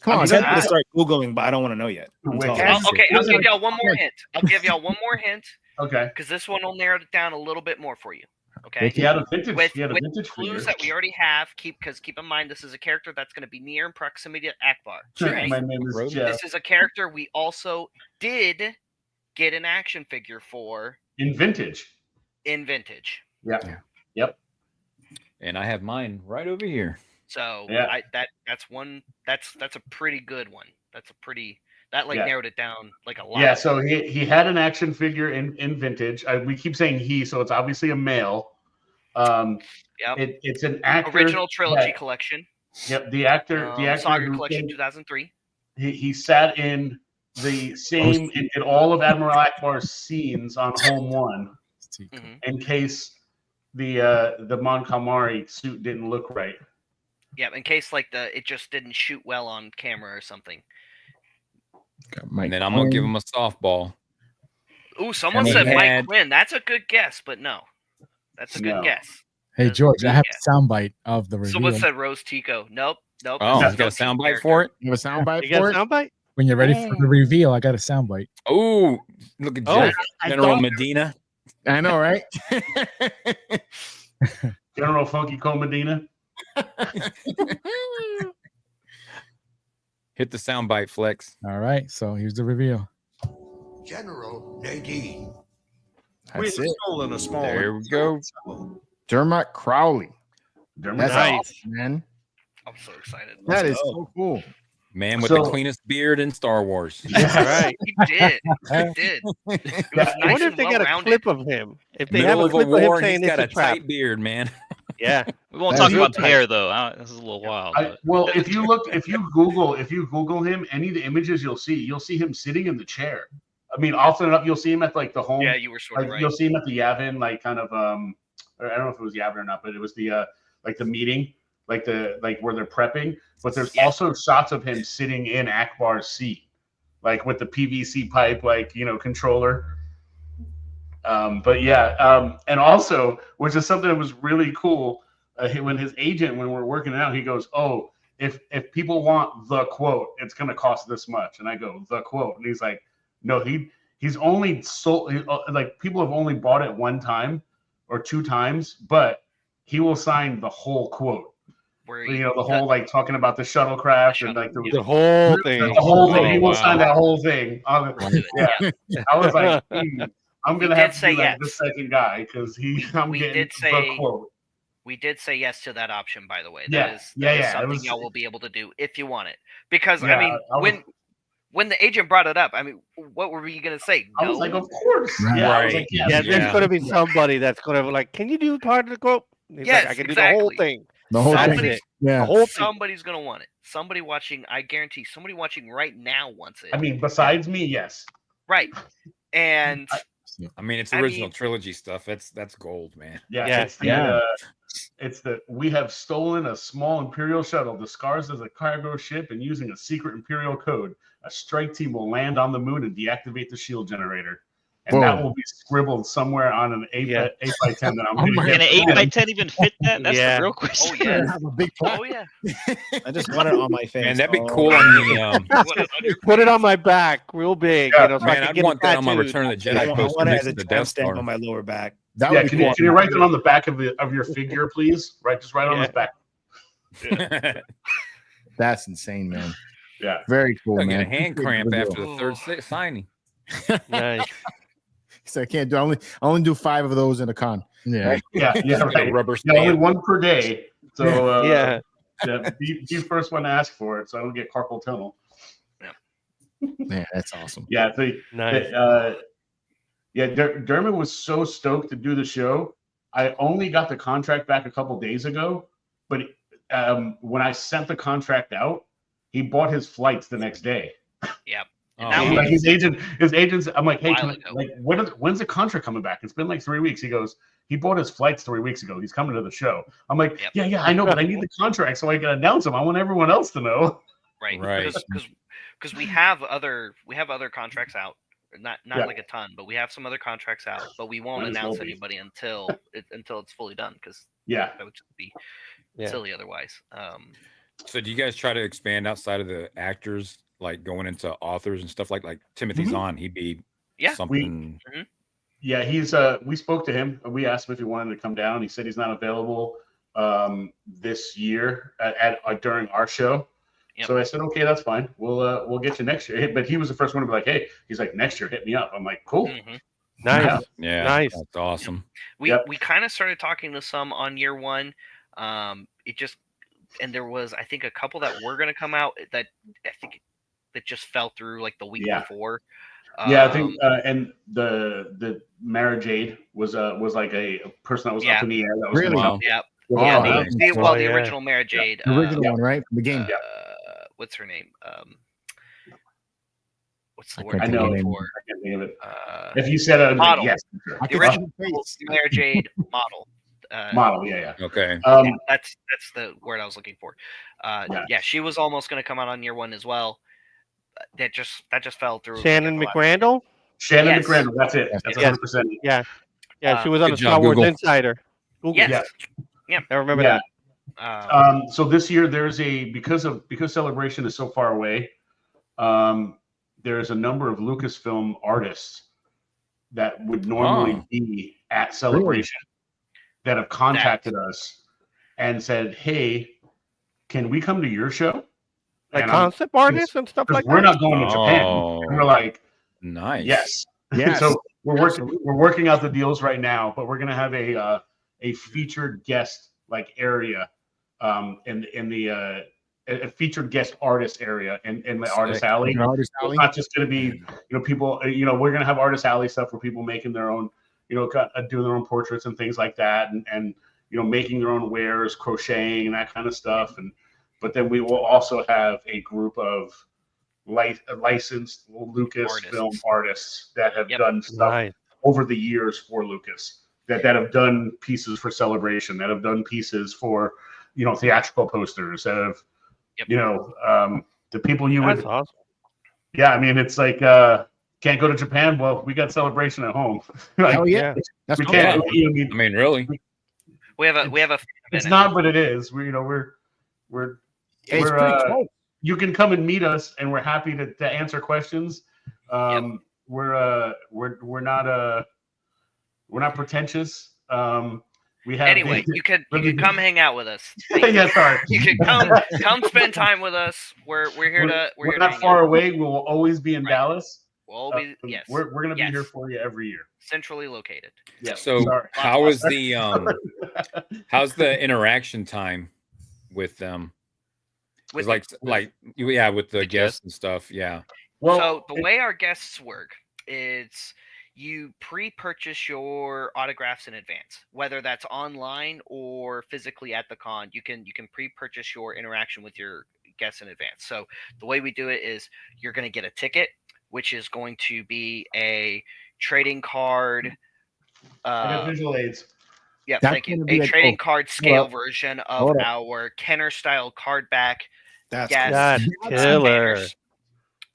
Come I'm on, tempted Chad. to start Googling, but I don't want to know yet. I'm Wait, telling Cass- you. Okay, I'll Listen. give y'all one more hint. I'll give y'all one more hint Okay. because this one will narrow it down a little bit more for you. Okay. He had a vintage. With, he had a with vintage clues figure. that we already have, keep in mind this is a character that's going to be near in proximity to Akbar. Sure, right? my name is Road. Jeff. This is a character we also did get an action figure for In vintage. in vintage. Yeah. And I have mine right over here. So Yeah. that's one that's a pretty good one. That's a pretty that Yeah. narrowed it down like a lot. Yeah. So he had an action figure in vintage. We keep saying he, so it's obviously a male. Yep. It's an actor. Original trilogy that- collection. Yep. The actor. The actor. Saga who collection came- 2003. he sat in the same in all of Admiral Akbar's scenes on Home One Mhm. in case the Mon Calamari suit didn't look right. Yeah, in case like it just didn't shoot well on camera or something. And then I'm gonna give him a softball. Ooh, someone And said he Mike had- Quinn. That's a good guess, but no. That's a good No. guess. Hey That's George, I have yeah. a soundbite of the reveal. Someone said Rose Tico. Nope. Oh, that's you got a no team soundbite character. for it? You have a soundbite You got for a it? soundbite? When you're ready for the reveal, I got a soundbite. Oh, look at Oh, Jeff. General Medina. I know, right? General Funky Cole Medina. Hit the soundbite, Flex. All right, so here's the reveal. General Nadine. That's it. stolen a small. There we go. Dermot Crowley. Dermot That's Crowley. awesome, man. I'm so excited. That is so cool. Man with So- the cleanest beard in Star Wars. All right. He did. He did. It was Yeah. I nice wonder if and they got a well-rounded. clip of him. If they have Middle a of a clip of war, him and he's saying got a it's a trap. tight beard, man. Yeah. we won't That's talk real about the tight. hair though. This is a little wild. but- Well, if you Google him, any of the images you'll see him sitting in the chair. I mean, often enough, you'll see him at like the home. Yeah, you were sort of Like, right. you'll see him at the Yavin, like kind of or I don't know if it was Yavin or not, but it was the like the meeting, like where they're prepping. But there's also shots of him sitting in Akbar's seat, like with the PVC pipe, controller. But yeah, and also, which is something that was really cool, when his agent, when we're working it out, he goes, "Oh, if people want the quote, it's gonna cost this much." And I go, "The quote," and he's like, "No, he's only sold, like people have only bought it one time or two times, but he will sign the whole quote. Where The whole like talking about the shuttlecraft and like The whole thing. the whole thing. He Oh, will wow. sign that whole thing. Yeah, I was like, I'm gonna He have did to say be like yes. the second guy because I'm we getting did the say- quote. We did say yes to that option, by the way. Yeah, That is it something was- y'all will be able to do if you want it. Because Yeah, I mean, I was- when the agent brought it up, I mean, what were you gonna say? I was No? like, of course. Right. Yeah, I was Right. like, yes. Yeah, Yeah. there's gonna be somebody that's gonna be like, "Can you do part of the quote?" He's Yes, like, "I can do the whole exactly. thing." The whole That's thing. Somebody- it. Yeah. The whole thing. Somebody's gonna want it. Somebody watching, I guarantee, somebody watching right now wants it. I mean, besides me, yes. right. And I mean, it's I original mean- trilogy stuff. That's gold, man. Yeah, Yeah, it's the yeah. we have stolen a small Imperial shuttle disguised as a cargo ship and using a secret Imperial code. A strike team will land on the moon and deactivate the shield generator. And that Whoa. will be scribbled somewhere on an 8 Yeah. 8x10 that I'm Oh going my to Can an get. 8x10 even fit that? That's Yeah. the real question. oh yeah, Have a big plot. oh yeah. I just want it on my face. Man, that'd be Oh. cool on the What, on your Put it on my back, real big. Yeah, You know, so I man. can I'd get want that on my tattooed. Return of the I Jedi want, poster it next as a to the Death timestamp Star. on my lower back. That Yeah, would can be you, cool. can you write that on the back of your figure, please? Right, just right on Yeah. his back. That's insane, man. Yeah. Very cool, I man. get a hand cramp after the third signing. Nice. So I can't do. I only do 5 of those in a con. Yeah. Yeah, Get a right. rubber Yeah, only stamp. one per day. So Yeah. be first one to ask for it, so I don't get carpal tunnel. Man, that's awesome. Yeah, Nice. Dermot was so stoked to do the show. I only got the contract back a couple days ago, but when I sent the contract out, he bought his flights the next day. Yep. Oh, that wow. Like his agents. I'm like, hey, While ago. when's the contract coming back? It's been like 3 weeks. He goes, he bought his flights 3 weeks ago. He's coming to the show. I'm like, Yep. yeah, I know, but I need the contract so I can announce him. I want everyone else to know. Right. Right. Because we have other contracts out. Not Yeah. like a ton, but we have some other contracts out. But we won't Might as announce well be. anybody until it's fully done, because Yeah. that would just be Yeah. silly otherwise. So do you guys try to expand outside of the actors, like going into authors and stuff like Timothy Zahn? He'd be Yeah. something. Yeah, he's we spoke to him. We asked him if he wanted to come down. He said he's not available this year at during our show. Yep. So I said, okay, that's fine. We'll get you next year. But he was the first one to be like, hey, he's like, next year, hit me up. I'm like, cool. Mhm. Nice. Yeah, Nice. that's awesome. We Yep. we kind of started talking to some on year one. It just, and there was, I think, a couple that were going to come out that I think that just fell through like the week Yeah. before. Yeah, I think and the Mara Jade was like a person that was up in the air. That was Really? gonna Wow. Yep. Wow, Yeah, that the was cool. the yeah. original Mara Jade. The original one, right? From the game. What's her name? What's the I word? can't I think of know. her I name. can't think of it. Uh, If you said it, model. yes, I the can original see the face. Mara Jade model. model. Yeah. Okay. That's the word I was looking for. Yeah, she was almost going to come out on year one as well. That just fell through. Shannon at the last- McRandall. Shannon Yes. McRandall. That's it. That's Yes. 100%. Yeah, she was on Good the job, Star Wars Google. Insider. Google. Yes. I remember Yeah. that. So this year there's because Celebration is so far away, there's a number of Lucasfilm artists that would normally be at Celebration that have contacted us and said, "Hey, can we come to your show?" Like And concept artists and stuff like we're that. not going to Japan. Oh, And we're like, nice. yes. Yes. So we're Absolutely. working out the deals right now, but we're gonna have a featured guest like area in the a featured guest artist area in the artist Sick. alley. An artist So alley? it's not just gonna be people. We're gonna have artist alley stuff where people making their own doing their own portraits and things like that, and making their own wares, crocheting and that kind of stuff. But then we will also have a group of licensed Lucasfilm artists that have done stuff Nice. over the years for Lucas, that have done pieces for Celebration, that have done pieces for theatrical posters, that have the people you That's would awesome. yeah, I mean, it's like can't go to Japan. Well, we got Celebration at home. Like, Hell yeah. Yeah. That's we cool. can't. I mean, really? We have a. It's not, but it is. We're Hey, it's pretty close. you can come and meet us, and we're happy to answer questions. We're not pretentious. We have Anyway, you could come hang out with us. yeah, sorry. You can come spend time with us. We're here to We're here to not hang far out. away. We will always be in Right. Dallas. We'll be yes, We're gonna be Yes. here for you every year. centrally located. Yeah. So sorry. how is the how's the interaction time with them? With With with the The guests and stuff. Yeah. Well, so the way our guests work is you pre-purchase your autographs in advance, whether that's online or physically at the con. You can pre-purchase your interaction with your guests in advance. So the way we do it is you're going to get a ticket, which is going to be a trading card. I got visual aids. Yeah, That's thank you. gonna be A a- trading oh, card scale up. version of Hold up. our Kenner style card back. That's Yes. That's killer. banners.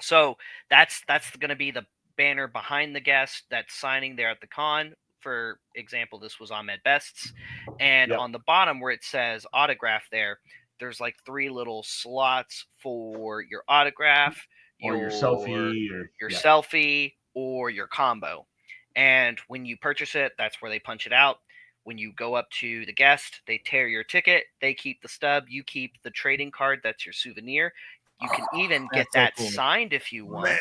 So that's going to be the banner behind the guest that's signing there at the con. For example, this was Ahmed Best's, and Yep. on the bottom where it says autograph, there's like 3 little slots for your autograph, Or your selfie, or your yeah. selfie, or your combo. And when you purchase it, that's where they punch it out. When you go up to the guest, they tear your ticket. They keep the stub. You keep the trading card. That's your souvenir. You can even get that signed if you want,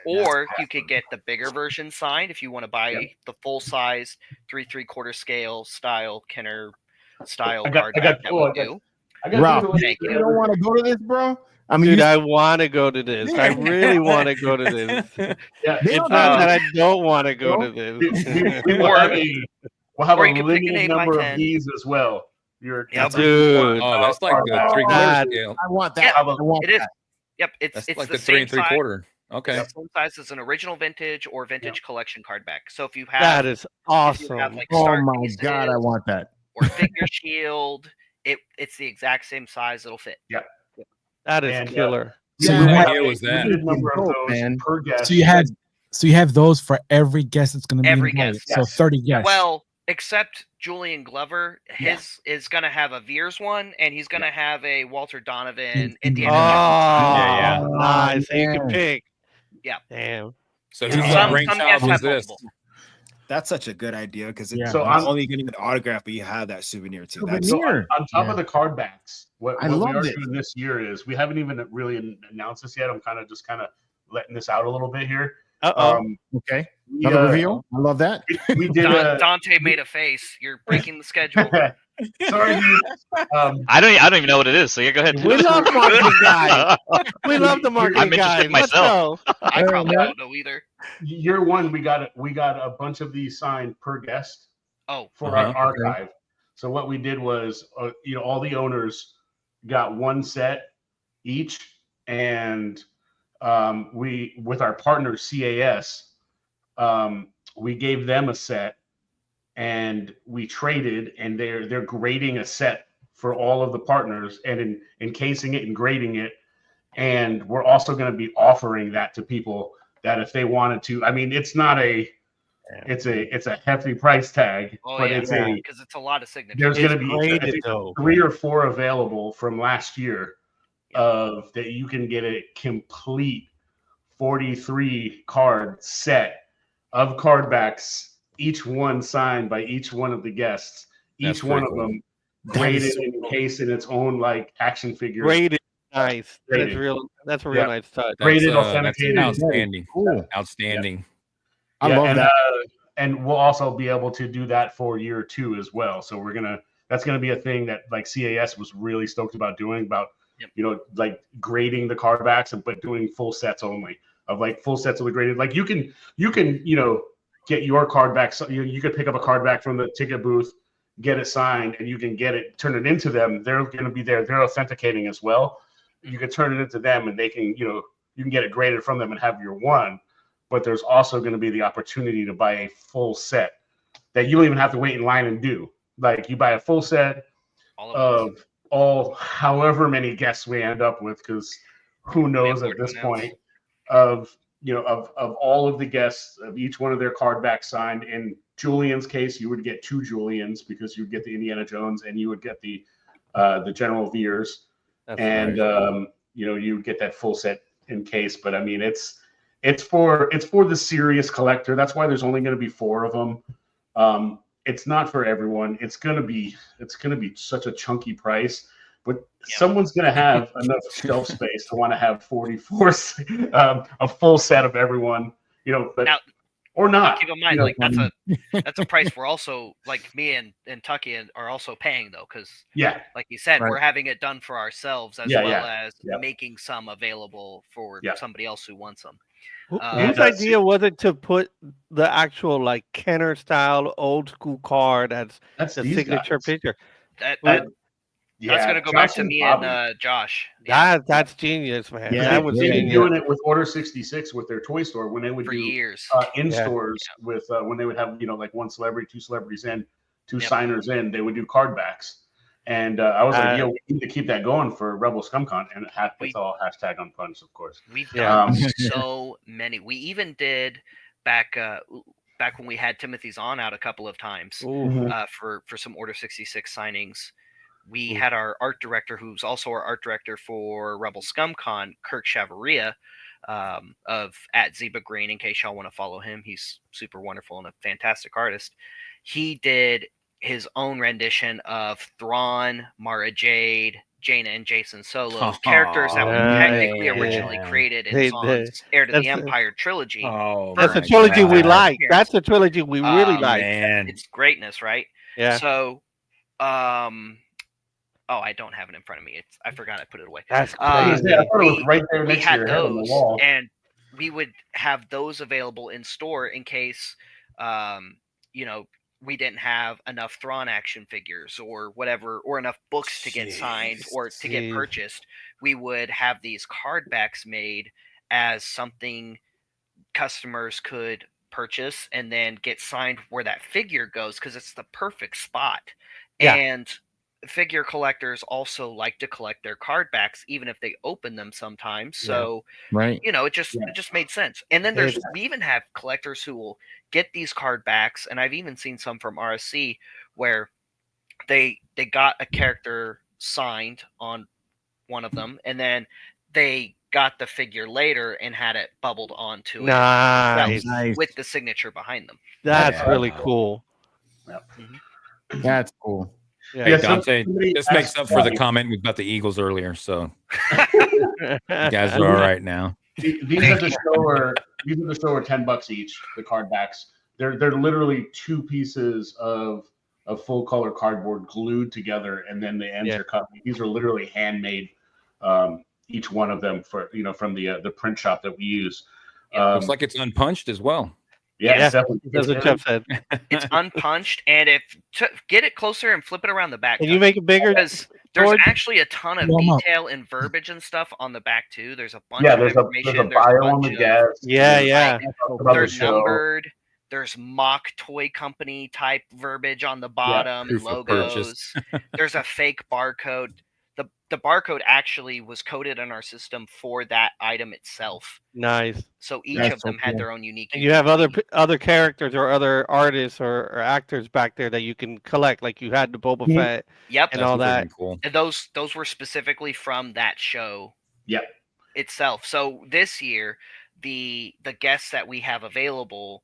or you could get the bigger version signed if you want to buy the full size 3/3 scale style Kenner style card back. That would do. Ralph, Thank you you. don't want to go to this, bro? I mean, Dude, I want to go to this. I really want to go to this. Yeah, They It's don't not have that it. I don't want to go to we this. will have we'll have Or a you can pick an limited 8 by number 10. of these as well. Yeah, dude. Oh, that's like the Oh, 3/4 God. scale. I want that. Yeah, I want it is. that. Yep, That's it's like the the 3 same size. 3/4. Okay. It's the same size as an original vintage or vintage collection card back. So if you have That is if you awesome. have like Oh Star my pieces God, I want that. or figure shield, it's the exact same size. It'll fit. That is And, killer. So Yeah, you What have, idea was that? limited number of Dope, those man. per guest. so you have those for every guest that's going to be Every invited. guest, So yes. 30 guests. Well, except Julian Glover, his is gonna have a Veers one, and he's gonna have a Walter Donovan Indiana Oh, Jones. nice. So you man. can pick. Yeah. Damn. So Yeah. whose Some brainchild guests was have this? multiple. That's such a good idea because Yeah. So not I'm only getting an autograph, but you have that souvenir too. That's Souvenir. on top Yeah. of the card backs, what I we love are this. doing this year is we haven't even really announced this yet. I'm kind of letting this out a little bit here. Uh-oh. Okay. We, Another reveal. I love that. we did Dante made a face. You're breaking the schedule. sorry, dude. I don't even know what it is. So yeah, go ahead. We love market guys. We love the market I'm guys. interested Let's myself. go. I probably don't know either. Year one, we got a bunch of these signed per guest Oh, for Uh-huh. our archive. So what we did was, all the owners got one set each, and we, with our partner CAS, we gave them a set, and we traded, and they're grading a set for all of the partners, and encasing it and grading it, and we're also going to be offering that to people that if they wanted to. I mean, it's not a it's a hefty price tag, oh but yeah, it's because it's a lot of signatures. there's going to It's be I graded think, though. 3 or 4 available from last year of that you can get a complete 43 card set of card backs, each one signed by each one of the guests, That's each one pretty of cool. them That graded is so and encased in its own like action figure. Graded. Nice. Graded. That's a real Yeah. nice touch. Graded, That's authenticated. outstanding. Cool. Outstanding. I love and, that. And we'll also be able to do that for year 2 as well. So that's gonna be a thing that like CAS was really stoked about doing, about like grading the card backs, but doing full sets only, of like full sets of the graded. Like you can get your card back. So you could pick up a card back from the ticket booth, get it signed, and you can get it, turn it into them. They're going to be there. They're authenticating as well. You can turn it into them, and they can, you can get it graded from them and have your one. But there's also going to be the opportunity to buy a full set that you don't even have to wait in line and do. Like you buy a full set of all, however many guests we end up with, because who knows at this point, of all of the guests, of each one of their card backs signed. In Julian's case, you would get 2 Julians because you'd get the Indiana Jones and you would get the General Veers. That's And nice. you get that full set in case. But I mean, it's for the serious collector. That's why there's only going to be 4 of them. It's not for everyone. It's going to be such a chunky price, but someone's going to have enough shelf space to want to have 44 a full set of everyone, but Now, or not. keep in mind, like that's a price we're also, like me and Tucky are also paying though, because like you said, Right. we're having it done for ourselves as well as making some available for somebody else who wants them. Whose idea was it to put the actual like Kenner style old school card as the these signature guys. picture? That's gonna go back to me and Josh. That's genius, man. Yeah, That was They've been genius. doing it with Order 66 with their toy store when they would For do years. in Yeah. stores with when they would have like 1 celebrity, 2 celebrities in, 2 signers in. They would do card backs, and I was like, we need to keep that going for Rebel Scum Con, and it's all hashtag unpunched, of course. We've done so many. We even did back when we had Timothy's on out a couple of times for some Order 66 signings. We had our art director, who's also our art director for Rebel Scum Con, Kirk Chavaria, of at Zeba Green. In case y'all want to follow him, he's super wonderful and a fantastic artist. He did his own rendition of Thrawn, Mara Jade, Jaina and Jason Solo, characters that were technically originally created in Zahn's Heir to the Empire trilogy. Oh, That's a my trilogy we God. like. That's a trilogy we really like. Man. It's greatness, right? Yeah. So, oh, I don't have it in front of me. I forgot I put it away. That's I crazy. thought it was right there We next to had your head on the those, wall. and we would have those available in store in case, you know, we didn't have enough Thrawn action figures or whatever, or enough books to get signed or to get purchased. We would have these card backs made as something customers could purchase and then get signed where that figure goes, because it's the perfect spot. Yeah. And figure collectors also like to collect their card backs, even if they open them sometimes. So, Right. you know, it just made sense. And then we even have collectors who will get these card backs, and I've even seen some from RSC where they got a character signed on one of them, and then they got the figure later and had it bubbled onto Nice. it with the signature behind them. That's really cool. That's cool. Hey, Yeah, Dante, somebody this makes asked up for the Bobby. comment about the Eagles earlier. So you guys are all right now. These at the show are $10 each. The card backs. They're literally two pieces of full color cardboard glued together, and then the ends are cut. These are literally handmade. Each one of them from the print shop that we use. Looks like it's unpunched as well. Yeah, definitely. That's what Jeff said. It's unpunched, and get it closer and flip it around the back. Can you make it bigger? Because there's actually a ton of detail and verbiage and stuff on the back too. There's a bunch of information. There's a bio on the guest. Yeah. They're numbered. There's mock toy company type verbiage on the bottom, and logos. There's a fake barcode. The barcode actually was coded in our system for that item itself. Nice. So each of them had their own unique. And you have other characters or other artists or actors back there that you can collect, like you had the Boba Fett. Yep. And all that. Cool. And those were specifically from that show. Yep. Itself. So this year, the guests that we have available,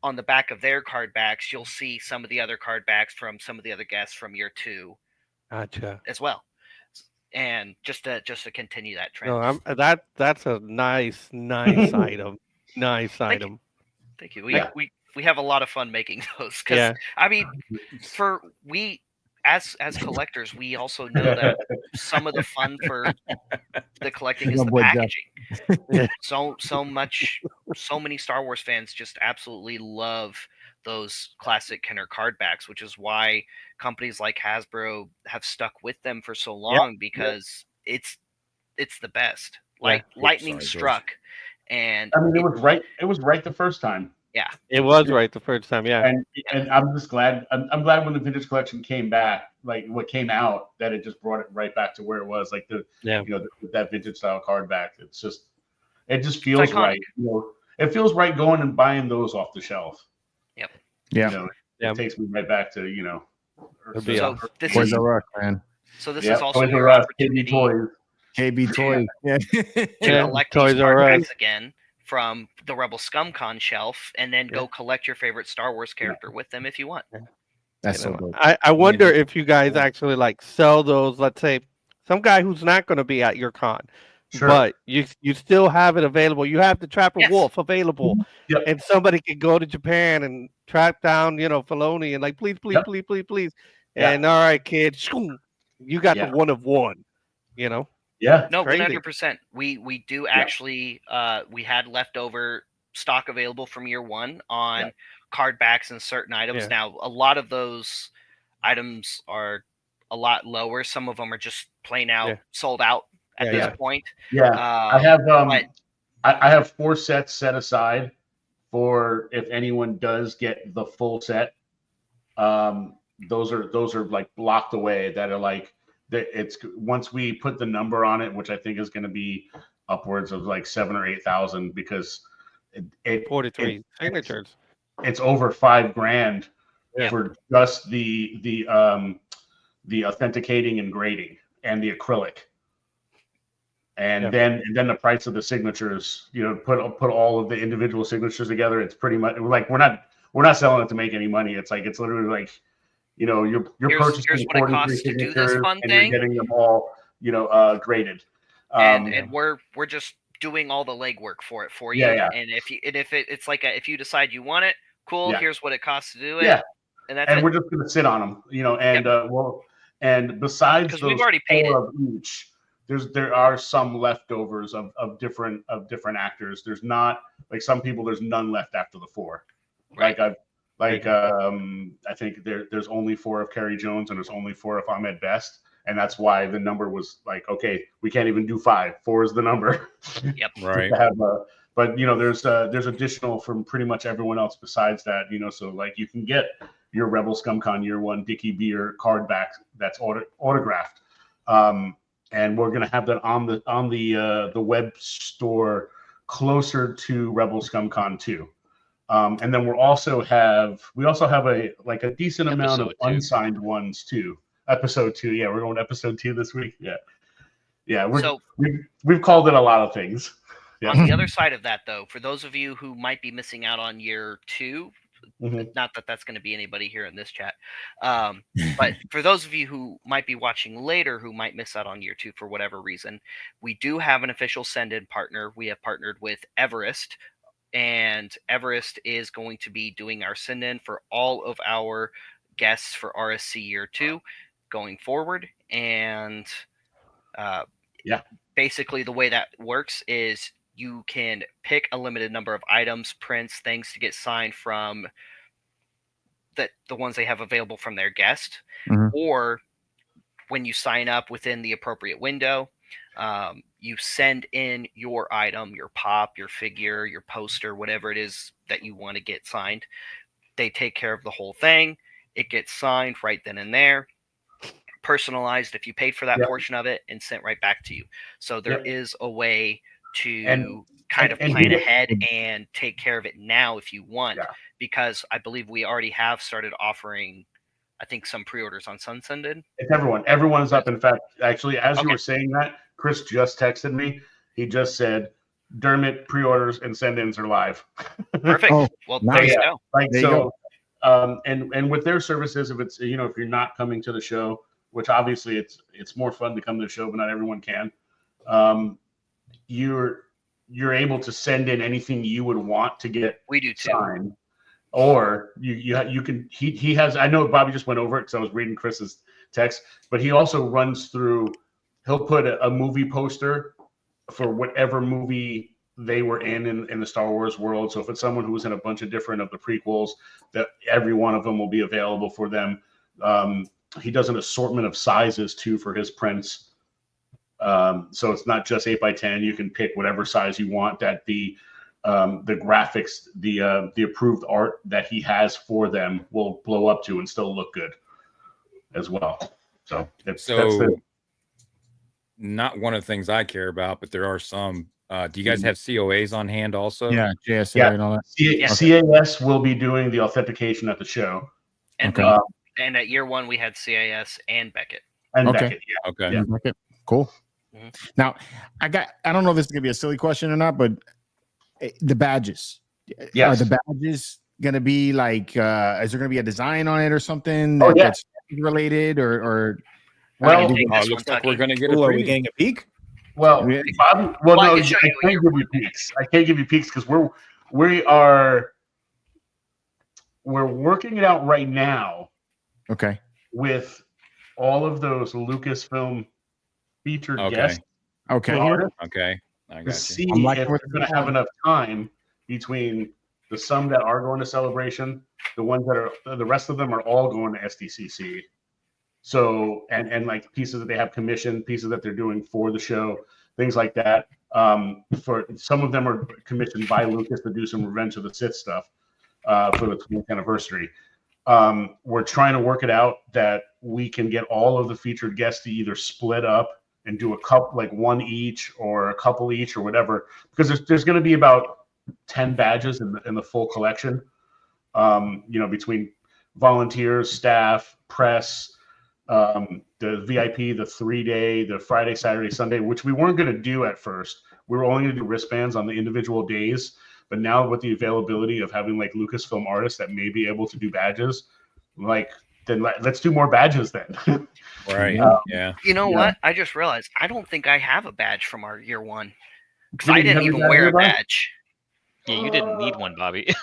on the back of their card backs, you'll see some of the other card backs from some of the other guests from year 2. Gotcha. As well. And just to continue that trend. No, that's a nice item. Nice item. Thank you. We have a lot of fun making those, because I mean, as collectors, we also know that some of the fun for the collecting is the packaging. So many Star Wars fans just absolutely love those classic Kenner card backs, which is why companies like Hasbro have stuck with them for so long, because it's the best. Like lightning struck, and I mean, it was right. It was right the first time. Yeah, it was right the first time. Yeah, and I'm just glad. I'm glad when the vintage collection came back, like what came out, that it just brought it right back to where it was, like that vintage style card back. It just feels right. It feels right going and buying those off the shelf. Yep. Yeah. It takes me right back to this is man. So this is also your opportunity. KB Toys. To collect these card backs again from the Rebel Scum Con shelf, and then go collect your favorite Star Wars character with them if you want. That's so good. I wonder if you guys actually like sell those. Let's say some guy who's not going to be at your con, but you still have it available. You have the Trapper Wolf available, and somebody could go to Japan and track down, Filoni, and like, please. And all right, kids, you got the one of one. Yeah. No, 100%. We do actually. We had leftover stock available from year 1 on card backs and certain items. Now, a lot of those items are a lot lower. Some of them are just plain out sold out at this point. Yeah, I have 4 sets set aside for if anyone does get the full set. Those are like blocked away. That are like it's once we put the number on it, which I think is going to be upwards of like 7,000 or 8,000, because it 43 signatures. It's over $5,000 for just the authenticating and grading and the acrylic. And then the price of the signatures, put all of the individual signatures together. It's pretty much like we're not selling it to make any money. It's literally like, you're Here's purchasing what it 43 costs to do this signatures fun and thing. you're getting them all, graded. And we're just doing all the legwork for it for you. Yeah. And if it's like if you decide you want it, cool. Yeah. Here's what it costs to do it. Yeah. And that's And it. we're just gonna sit on them, and besides Because those we've already paid it. of each, there are some leftovers of different actors. There's not like some people. There's none left after the 4. Right. I think there's only 4 of Kerry Jones and there's only 4 of Ahmed Best, and that's why the number was like, okay, we can't even do 5. 4 is the number. Yep. Right. But there's additional from pretty much everyone else besides that. So like you can get your Rebel Scum Con Year 1 Dickie Beer card back that's autographed. And we're gonna have that on the web store closer to Rebel Scum Con 2. And then we also have a decent amount of Episode 2. unsigned ones too. Episode 2, yeah, we're going to episode 2 this week. Yeah. We've called it a lot of things. Yeah. On the other side of that, though, for those of you who might be missing out on year 2, not that that's going to be anybody here in this chat, but for those of you who might be watching later who might miss out on year 2 for whatever reason, we do have an official send-in partner. We have partnered with Everest, and Everest is going to be doing our send-in for all of our guests for RSC year 2 going forward. And basically the way that works is you can pick a limited number of items, prints, things to get signed from the ones they have available from their guest, or when you sign up within the appropriate window, you send in your item, your pop, your figure, your poster, whatever it is that you want to get signed. They take care of the whole thing. It gets signed right then and there, personalized if you paid for that portion of it, and sent right back to you. So there is a way to kind of plan ahead and take care of it now if you want, because I believe we already have started offering, I think, some pre-orders on Sunsended. It's everyone. Everyone's up. In fact, actually, as you were saying that, Chris just texted me. He just said, Dermot pre-orders and send-ins are live. Perfect. Well, there you go. There you go. And with their services, if it's, if you're not coming to the show, which obviously it's more fun to come to the show, but not everyone can. You're able to send in anything you would want to get signed, or you can. He has. I know Bobby just went over it because I was reading Chris's text, but he also runs through. He'll put a movie poster for whatever movie they were in the Star Wars world. So if it's someone who's in a bunch of different of the prequels, that every one of them will be available for them. He does an assortment of sizes too for his prints. So it's not just 8x10. You can pick whatever size you want that the graphics, the approved art that he has for them will blow up to and still look good as well. So that's not one of the things I care about, but there are some. Do you guys have COAs on hand also? Yeah, JSA and all that. CAS will be doing the authentication at the show. And and at year 1 we had CAS and Beckett. Beckett, Beckett. Cool. Now, I don't know if this is gonna be a silly question or not, but the badges. Are the badges gonna be like? Is there gonna be a design on it or something that's related or? Well, looks like we're gonna get are we getting a peek? Well, Bobby, no, I can't give you peaks. I can't give you peaks because we're working it out right now. Okay. With all of those Lucasfilm featured guests. Okay. Okay. I got you. See if we're going to have enough time between some that are going to Celebration, the ones that are, the rest of them are all going to SDCC. So, and like pieces that they have commissioned, pieces that they're doing for the show, things like that. For some of them are commissioned by Lucas to do some Revenge of the Sith stuff for the 20th anniversary. We're trying to work it out that we can get all of the featured guests to either split up and do a couple, like one each or a couple each or whatever, because there's going to be about 10 badges in the full collection. Between volunteers, staff, press, the VIP, the 3-day, the Friday, Saturday, Sunday, which we weren't going to do at first. We were only going to do wristbands on the individual days. But now with the availability of having like Lucasfilm artists that may be able to do badges, like let's do more badges then. Right. Yeah. You know Yeah. what? I just realized I don't think I have a badge from our year one. Because You I didn't didn't have a even badge wear a year one? badge. Yeah, you didn't need one, Bobby.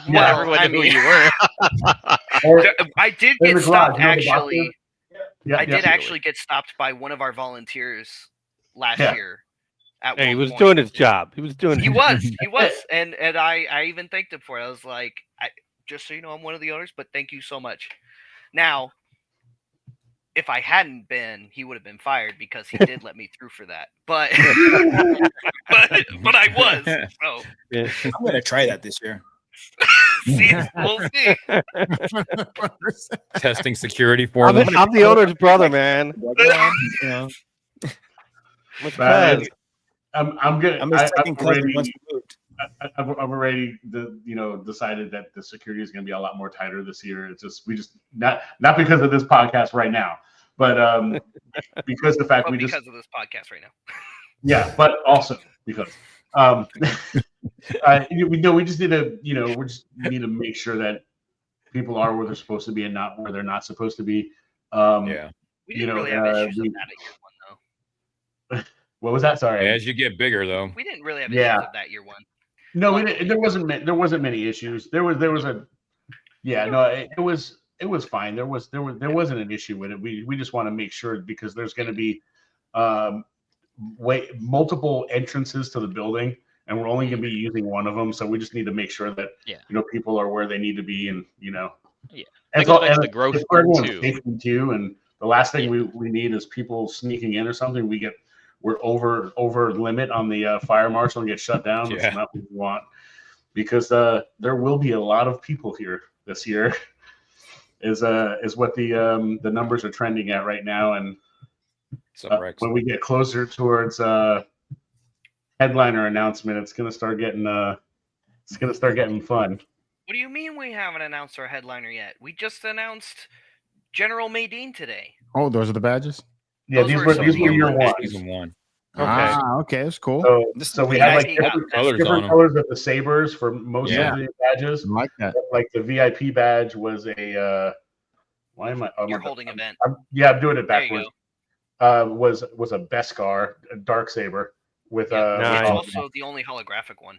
Well, Everyone I knew who mean- you were. I did In get the stopped garage, you know, the box actually. Yeah, I did yeah. actually get stopped by one of our volunteers last Yeah. year. At Hey, he one was point. doing his job. He was doing. He was, and I even thanked him for it. I was like, just so you know, I'm one of the owners, but thank you so much. Now, if I hadn't been, he would have been fired because he did let me through for that. But but I was. So Yeah. I'm gonna try that this year. see, we'll see. Testing security for I'm, them. I'm the owner's brother, man. You know, What's But that? I'm good. I'm his second cousin once removed. I've already decided that the security is going to be a lot more tighter this year. It's just not because of this podcast right now, but because the fact But we because just of this podcast right now. yeah, but also because we just need to need to make sure that people are where they're supposed to be and not where they're not supposed to be. Yeah. We didn't really have issues we- of that at year one, though. What was that? Sorry. As you get bigger, though. We didn't really have Yeah. issues of that year one. No, we didn't, there wasn't many issues. There was a it was fine. There wasn't an issue with it. We just want to make sure because there's going to be multiple entrances to the building, and we're only going to be using one of them. So we just need to make sure that people are where they need to be, and Yeah. and That goes back to the growth it's for part, everyone's too. safety too. And the last thing we need is people sneaking in or something. We're over limit on the fire marshal and get shut down. Yeah. That's not what we want, because there will be a lot of people here this year. Is what the numbers are trending at right now, and when we get closer towards headliner announcement, it's gonna start getting fun. What do you mean we haven't announced our headliner yet? We just announced General Maydeen today. Oh, those are the badges? Yeah, Those these were were some of the year ones. ones. Season one. Ah, okay, that's cool. So we had like VIP got colors on different them. colors of the sabers for most Yeah. of the badges. I like that. Like the VIP badge was a why am I? You're holding event. I'm doing it There you backwards. go. Was a Beskar, a dark saber with Yeah, Nice. it's with also the only holographic one.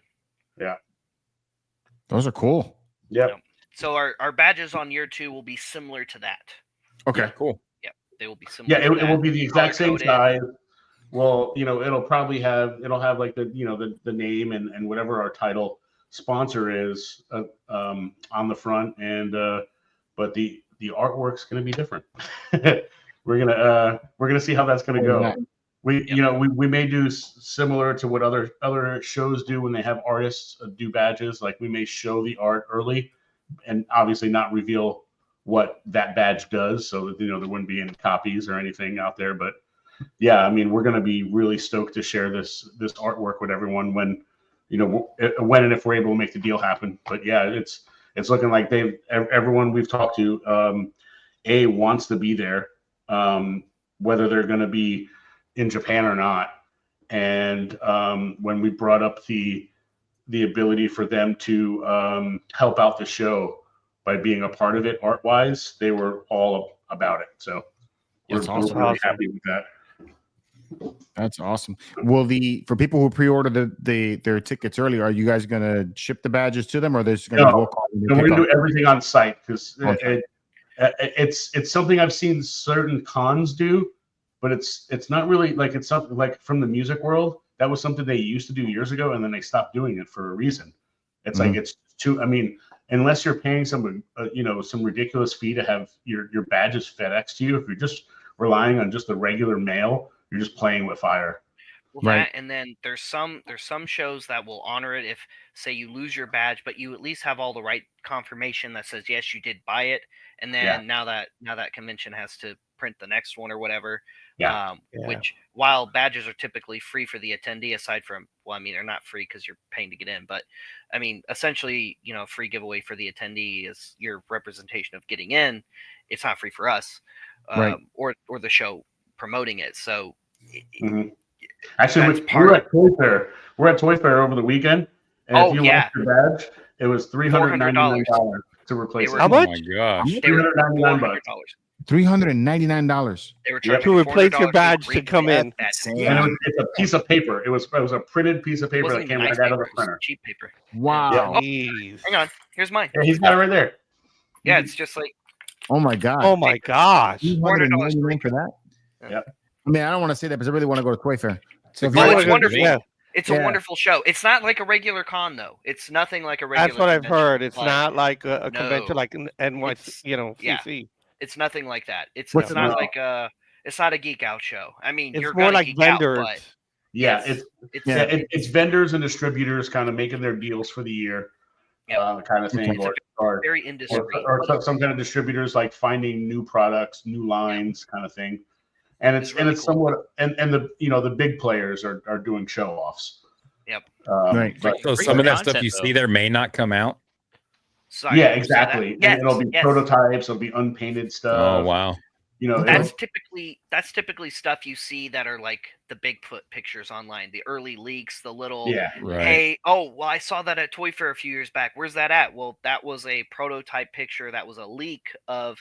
Those are cool. Yep. So our badges on year 2 will be similar to that. Okay. Cool. They will be similar. Yeah, to it will that. be the exact same Color-coded. size. Well, it'll have like the name and whatever our title sponsor is on the front, and but the artwork's going to be different. we're gonna see how that's going to go. We may do similar to what other shows do when they have artists do badges. Like we may show the art early, and obviously not reveal what that badge does, so that there wouldn't be any copies or anything out there. But yeah, I mean, we're going to be really stoked to share this artwork with everyone when and if we're able to make the deal happen. But yeah, it's looking like everyone we've talked to wants to be there, whether they're going to be in Japan or not. And when we brought up the ability for them to help out the show by being a part of it art wise, they were all about it. So we're really happy with that. That's awesome. Will for people who pre-order their tickets early, are you guys going to ship the badges to them, or they're just going to No, we're going to do everything on site, because it's something I've seen certain cons do, but it's not really like, it's something like from the music world. That was something they used to do years ago, and then they stopped doing it for a reason. It's like it's too. I mean, unless you're paying some ridiculous fee to have your badges FedEx to you, if you're just relying on just the regular mail, you're just playing with fire. Well, right. And then there's some shows that will honor it if, say, you lose your badge, but you at least have all the right confirmation that says yes, you did buy it. And then now that convention has to print the next one or whatever. Which, while badges are typically free for the attendee, aside from, well, I mean, they're not free because you're paying to get in, but I mean, essentially, free giveaway for the attendee is your representation of getting in. It's not free for us, or the show promoting it. So actually, we're at Toy Fair. We're at Toy Fair over the weekend, and if you lost your badge, it was $399. to replace it. How much? Oh my gosh. They were $399 $400. $399. They were Yep. charging To replace your $400 badge to come in. Insane. And it's a piece of paper. It was a printed piece of It paper wasn't that even came nice right out of paper, the it was printer. cheap paper. Wow. Jeez. Hang on, here's mine. Yeah, he's got it right there. Yeah, it's just like Oh my God. Oh my gosh. $399 for that? Yep. I mean, I don't want to say that because I really want to go to Toy Fair. So if Oh, you it's wonderful. Yeah. It's Yeah. a wonderful show. It's not like a regular con though. It's nothing like a regular. That's what I've convention. heard. It's Like, not like a no. convention like an NYC, It's- CC. yeah. It's nothing like that. It's What's it's not it- like a. It's not a geek out show. I mean, It's you're more gonna like geek vendors. out, but Yeah, Yes. it's Yeah. it's vendors and distributors kind of making their deals for the year, Yep. kind of thing, It's a or very industry. or some kind of distributors like finding new products, new lines, kind of thing. And it's It's really it's cool. somewhat and the the big players are doing show offs. Yep. Right. But So some of that stuff content, you though. see there may not come out. Sorry, yeah, you said exactly. that? And Yes, it'll be yes. prototypes. It'll be unpainted stuff. Oh wow. That's typically stuff you see that are like the Bigfoot pictures online, the early leaks, the little Yeah. Right. hey, oh well, I saw that at Toy Fair a few years back. Where's that at? Well, that was a prototype picture. That was a leak of,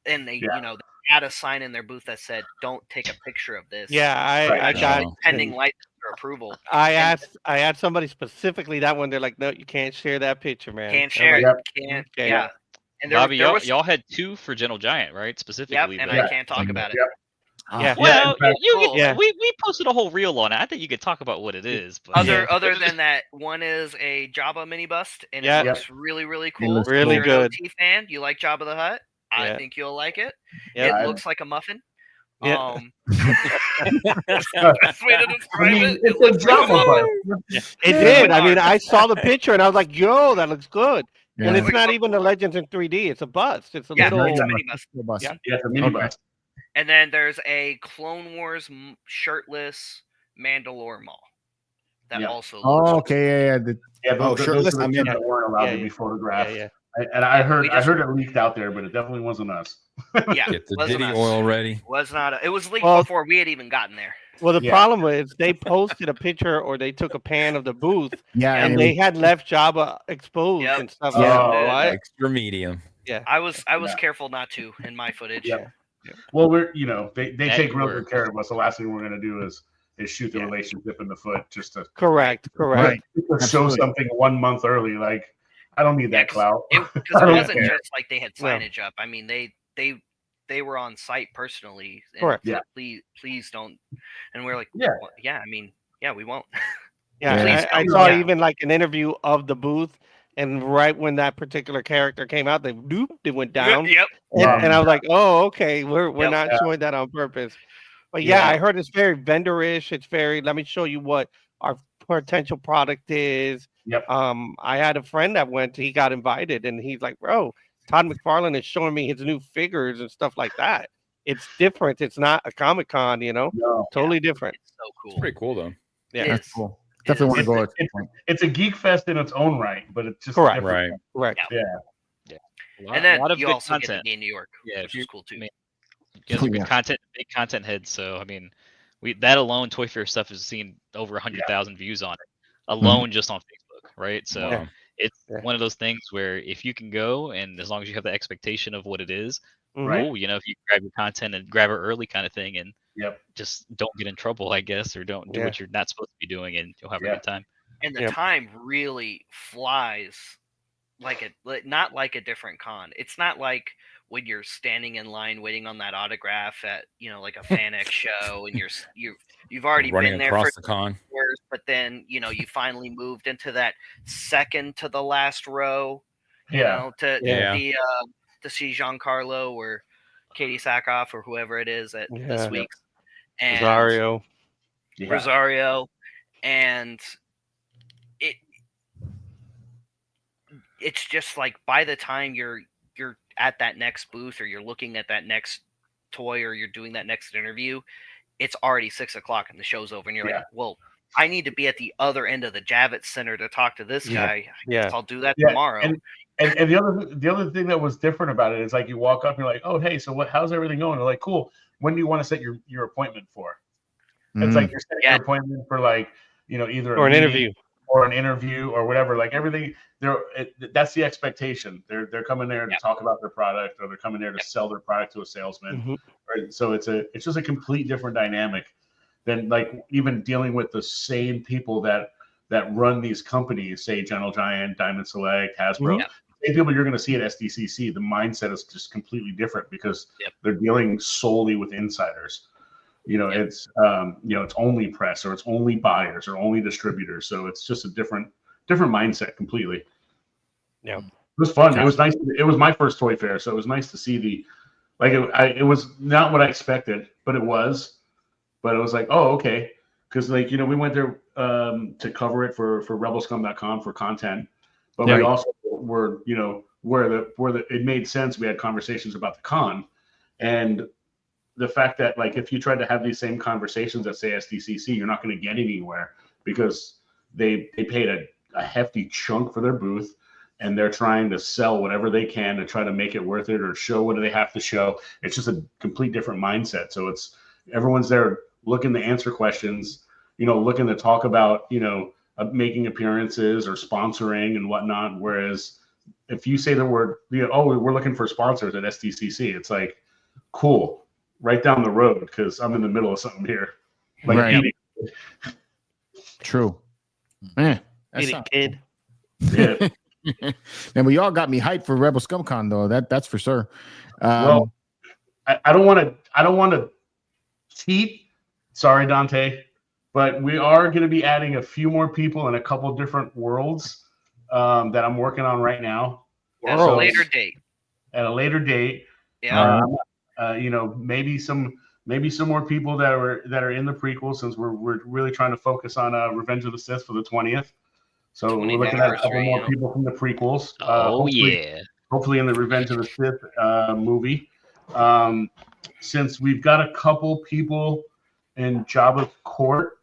and they Yeah. they had a sign in their booth that said, "Don't take a picture of this." Yeah, I Right. got Oh. pending license or approval. I asked somebody specifically that one. They're like, no, you can't share that picture, man. Can't I'm share like, it. Can't. okay. Yeah. And there, Bobby, there y'all, was, y'all had 2 for Gentle Giant, right? yep, Specifically. and but- I can't talk about it. Yep. Yeah. Well, in fact- Yeah. we posted a whole reel on it. I think you could talk about what it is. But Other than that, one is a Jabba mini bust, and Yeah. it looks really cool. looks Really If you're an good. OT fan, you like Jabba the Hutt? I Yeah. think you'll like it. Yeah. It looks like a muffin. Yeah. That's the best way to describe it. It it's looks a like a Jabba muffin. It did. I mean, I saw the picture and I was like, yo, that looks good. And Yeah. it's not even the Legends in 3D. It's a bust. It's a Yeah, little. it's a mini bust. Yeah. Yeah, it's a mini Okay. bus. And then there's a Clone Wars shirtless Mandalore Maul that Yeah. also looks Oh, okay. Yeah. Yeah, Oh, those shirtless, are the I'm two in. that weren't allowed Yeah, to yeah. be photographed. Yeah, And I heard We just- it leaked out there, but it definitely wasn't us. yeah, Get the wasn't Diddy us. oil ready. Was not. It was leaked Well- before we had even gotten there. Well, the Yeah. problem is they posted a picture or they took a pan of the booth Yeah. and and they had left Jabba exposed Yep. and stuff. Yeah. Like that. What? Extra medium. I was Yeah. careful not to in my footage. Yeah. Well, we're they That take real works. good care of us. The last thing we're gonna do is shoot the Yeah. relationship in the foot just to Correct. Right. show Absolutely. something 1 month early. Like I don't need Yeah, that clout. Because I it don't wasn't care. just like they had No. signage up. I mean, they were on site personally. And Correct. said, Yeah. Please don't. And we're like, Yeah. well, yeah. I mean, yeah, we won't. Yeah, Yeah. I Please saw don't. even like an interview of the booth, and right when that particular character came out, they went down, Yep. and I was like, "Oh, okay, we're Yep. not Yeah. showing that on purpose." But yeah, Yeah. I heard it's very vendorish. It's very. Let me show you what our potential product is. Yep. I had a friend that went. He got invited, and he's like, "Bro, Todd McFarlane is showing me his new figures and stuff like that. It's different. It's not a Comic Con, No. totally different." It's so cool. It's pretty cool though. Yeah. It That's is. cool. Definitely want to go at It's- some point. It's a geek fest in its own right, but it's just Correct. different. Right. Correct. Yeah. And then a lot of you good also get to content. be in New York, Yeah, which if is cool too. I mean, you guys are Yeah. big content heads. So I mean, that alone, Toy Fair stuff has seen over 100,000 views on it alone just on Facebook, right? So Wow. it's Yeah. one of those things where if you can go and as long as you have the expectation of what it is, Mhm. Right. cool, if you grab your content and grab it early kind of thing and Yep. just don't get in trouble, I guess, or don't do Yeah. what you're not supposed to be doing and you'll have a Yeah. good time. And the Yep. time really flies not like a different con. It's not like when you're standing in line waiting on that autograph at like a FanX show and you've already Running been there across for the con. hours, but then you finally moved into that second to the last row, Yeah. to see Giancarlo or Katie Sackhoff or whoever it is at this Yeah. week's and Rosario. Yeah. Rosario, and it's just like by the time you're at that next booth or you're looking at that next toy or you're doing that next interview, it's already 6:00 and the show's over, and you're Yeah. like, well, I need to be at the other end of the Javits Center to talk to this Yeah. guy. I Yeah. guess I'll do that Yeah, tomorrow. And the other thing that was different about it is like you walk up and you're like, oh hey, so how's everything going? They're like, cool. When do you want to set your appointment for? It's like you're setting Yeah. your appointment for like either Or an meeting interview. or an interview or whatever. Like everything, that's the expectation. They're coming there to talk about their product, or they're coming there to sell their product to a salesman. Right? So it's just a complete different dynamic than like even dealing with the same people that run these companies, say General Giant, Diamond Select, Hasbro. Same people you're going to see at SDCC. The mindset is just completely different because they're dealing solely with insiders. It's it's only press, or it's only buyers, or only distributors. So it's just a different mindset completely. Yeah, it was fun. It was nice. It was my first toy fair, so it was nice to see it was not what I expected, but it was. But it was like, oh, okay, because we went there to cover it for rebelscum.com for content, but we also were where it made sense. We had conversations about the con, and the fact that like if you tried to have these same conversations at say SDCC, you're not going to get anywhere because they paid a hefty chunk for their booth, and they're trying to sell whatever they can to try to make it worth it or show what do they have to show. It's just a complete different mindset. So it's everyone's there looking to answer questions, looking to talk about making appearances or sponsoring and whatnot. Whereas if you say the word, we're looking for sponsors at SDCC, it's like, cool. Right down the road, because I'm in the middle of something here. True. Man, that's kid. Yeah. And we all got me hyped for Rebel Scum Con, though. That's for sure. Well, I don't want to cheat. Sorry, Dante, but we are going to be adding a few more people in a couple different worlds that I'm working on right now. At a later date. At a later date. Yeah. Maybe some more people that are in the prequel, since we're really trying to focus on Revenge of the Sith for the 20th. So we're looking at a couple more people from the prequels. Hopefully in the Revenge of the Sith movie. Since we've got a couple people in Jabba's court,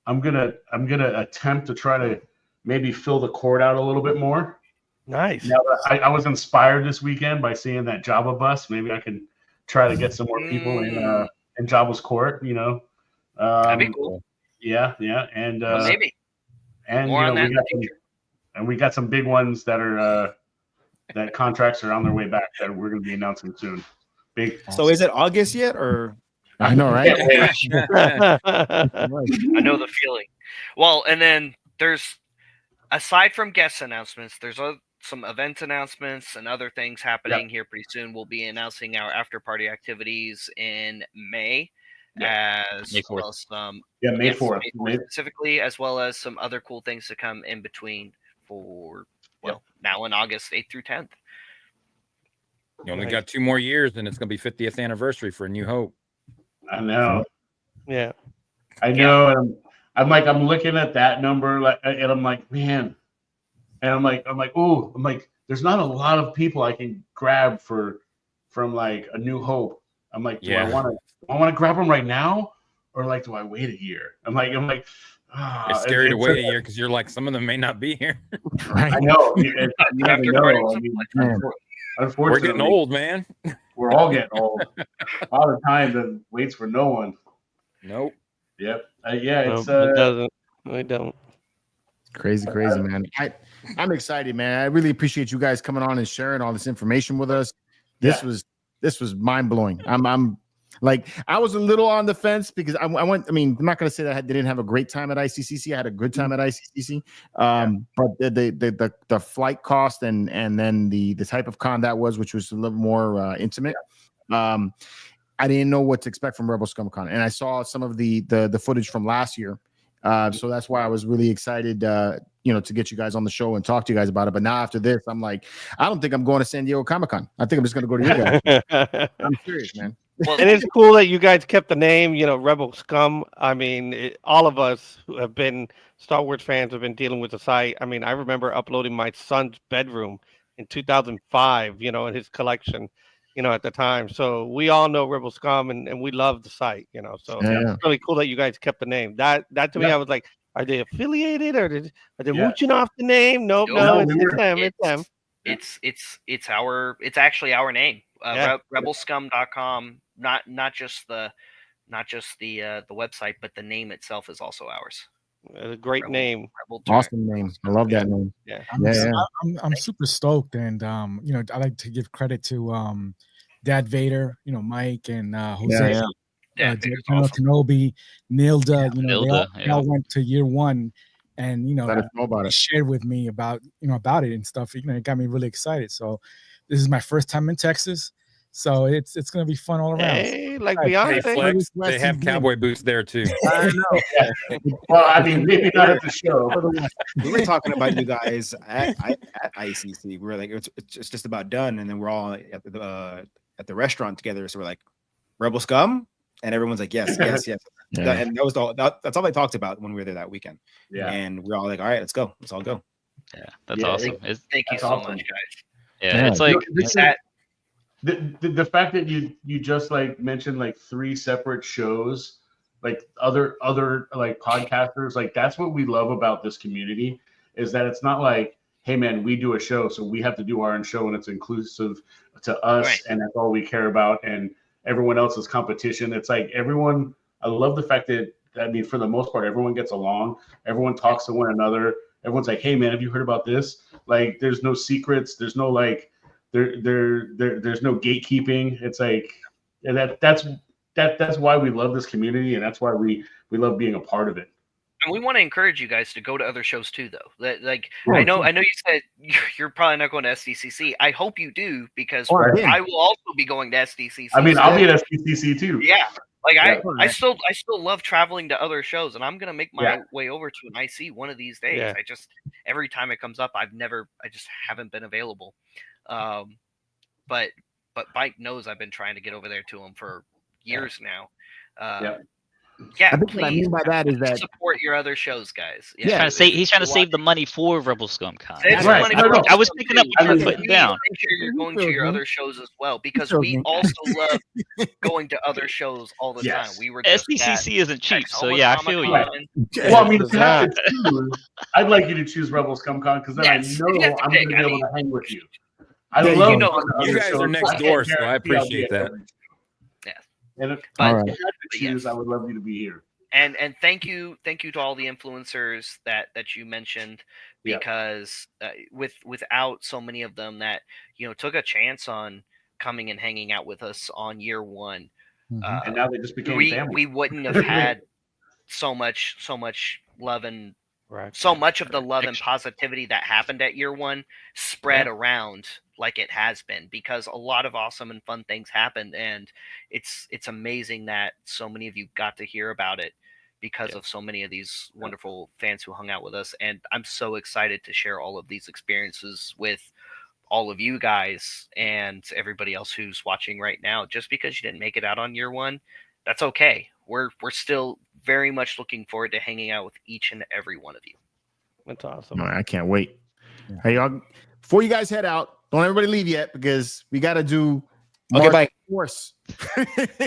I'm gonna attempt to try to maybe fill the court out a little bit more. Nice. Now, I was inspired this weekend by seeing that Jabba bus. Maybe I can try to get some more people in Jabba's court. That'd be cool. Yeah, and maybe. And more on that we got some big ones that are that contracts are on their way back that we're going to be announcing soon. Big. So is it August yet, or? I know, right? I know the feeling. Well, and then there's, aside from guest announcements, there's some event announcements and other things happening here pretty soon. We'll be announcing our after party activities in May, as May 4th. well as May 4th. May 4th specifically, as well as some other cool things to come in between for now in August 8th through 10th. You only got 2 more years, and it's going to be 50th anniversary for A New Hope. I know. Yeah, I know. And I'm looking at that number, and I'm like, man. And I'm like, there's not a lot of people I can grab from like A New Hope. I'm like, do I want to grab them right now, or like, do I wait a year? I'm like, it's scary to wait a year because you're like, some of them may not be here. Right. I know. You never know. Unfortunately, we're getting old, man. We're all getting old. All the time that waits for no one. Nope. Yep. It's it doesn't. I don't. Crazy, man. I'm excited, man. I really appreciate you guys coming on and sharing all this information with us. This was mind blowing. I'm like, I was a little on the fence because I went. I mean, I'm not going to say that I didn't have a great time at ICCC. I had a good time at ICCC. But the flight cost and then the type of con that was, which was a little more intimate. I didn't know what to expect from Rebel Scum Con, and I saw some of the footage from last year. So that's why I was really excited, to get you guys on the show and talk to you guys about it. But now after this, I'm like, I don't think I'm going to San Diego Comic-Con. I think I'm just going to go to you guys. I'm serious, man. Well, and it's cool that you guys kept the name, Rebel Scum. I mean, all of us who have been Star Wars fans have been dealing with the site. I mean, I remember uploading my son's bedroom in 2005, in his collection, at the time. So we all know Rebel Scum and we love the site, So it's really cool that you guys kept the name. That to me, I was like, are they affiliated or are they mooching off the name? Nope, no, it's them. It's actually our name. Rebelscum.com. Not just the website, but the name itself is also ours. A great name. Awesome name. I love that name. Yeah. I'm super stoked, and I like to give credit to Dad Vader, Mike and Jose. General Kenobi, Nilda, they all went to year one, and Let us know about it. shared with me about it and stuff. It got me really excited. So this is my first time in Texas, so it's gonna be fun all around. Hey, like Hey, Beyonce. Flex, they have cowboy boots there too. I know. Well, I mean, maybe not at the show. We were talking about you guys at ICC. We were like, it's just about done, and then we're all at the restaurant together. So we're like, Rebel Scum, and everyone's like, yes. Yeah. And that was that's all they talked about when we were there that weekend. Yeah. And we're all like, all right, let's go. Let's all go. Yeah, that's awesome. Thank you so much, guys. Yeah, it's like the fact that you just like mentioned like 3 separate shows, like other like podcasters, like that's what we love about this community, is that it's not like, hey man, we do a show, so we have to do our own show and it's inclusive to us, right, and that's all we care about, and everyone else is competition. It's like everyone, I love the fact that, I mean, for the most part, everyone gets along, everyone talks to one another, everyone's like, hey man, have you heard about this? Like there's no secrets, there's no like there's no gatekeeping. It's like, and that's why we love this community, and that's why we love being a part of it. And we want to encourage you guys to go to other shows too, though. Like, I know you said you're probably not going to SDCC. I hope you do, because I will also be going to SDCC. I mean, I'll be at SDCC too. Yeah, like I still love traveling to other shows, and I'm gonna make my way over to an IC one of these days. Yeah. I just, every time it comes up, I just haven't been available. But Mike knows I've been trying to get over there to him for years now. Yeah, I think please, what I mean by that is that support your other shows, guys. he's trying to save the money for Rebel Scum Con. Right. I was picking up what you were putting down. Make sure you're going to your other shows as well, because we also love going to other shows all the time. We were just SDCC isn't cheap, so yeah, I feel you. Well, I mean, if you have to choose, I'd like you to choose Rebel Scum Con, because then I know I'm going to be able to hang with you. I love you guys are next door, so I appreciate that. And if I had to choose, I would love you to be here. And thank you to all the influencers that you mentioned, because without so many of them that took a chance on coming and hanging out with us on year one, and now they just became family. We wouldn't have had so much love and so much of the love and positivity that happened at year one spread around like it has been, because a lot of awesome and fun things happened, and it's amazing that so many of you got to hear about it because of so many of these wonderful fans who hung out with us. And I'm so excited to share all of these experiences with all of you guys and everybody else who's watching right now. Just because you didn't make it out on year one, that's okay. We're still very much looking forward to hanging out with each and every one of you. That's awesome. All right, I can't wait. Hey, y'all, before you guys head out, don't everybody leave yet, because we got to do bye. Force.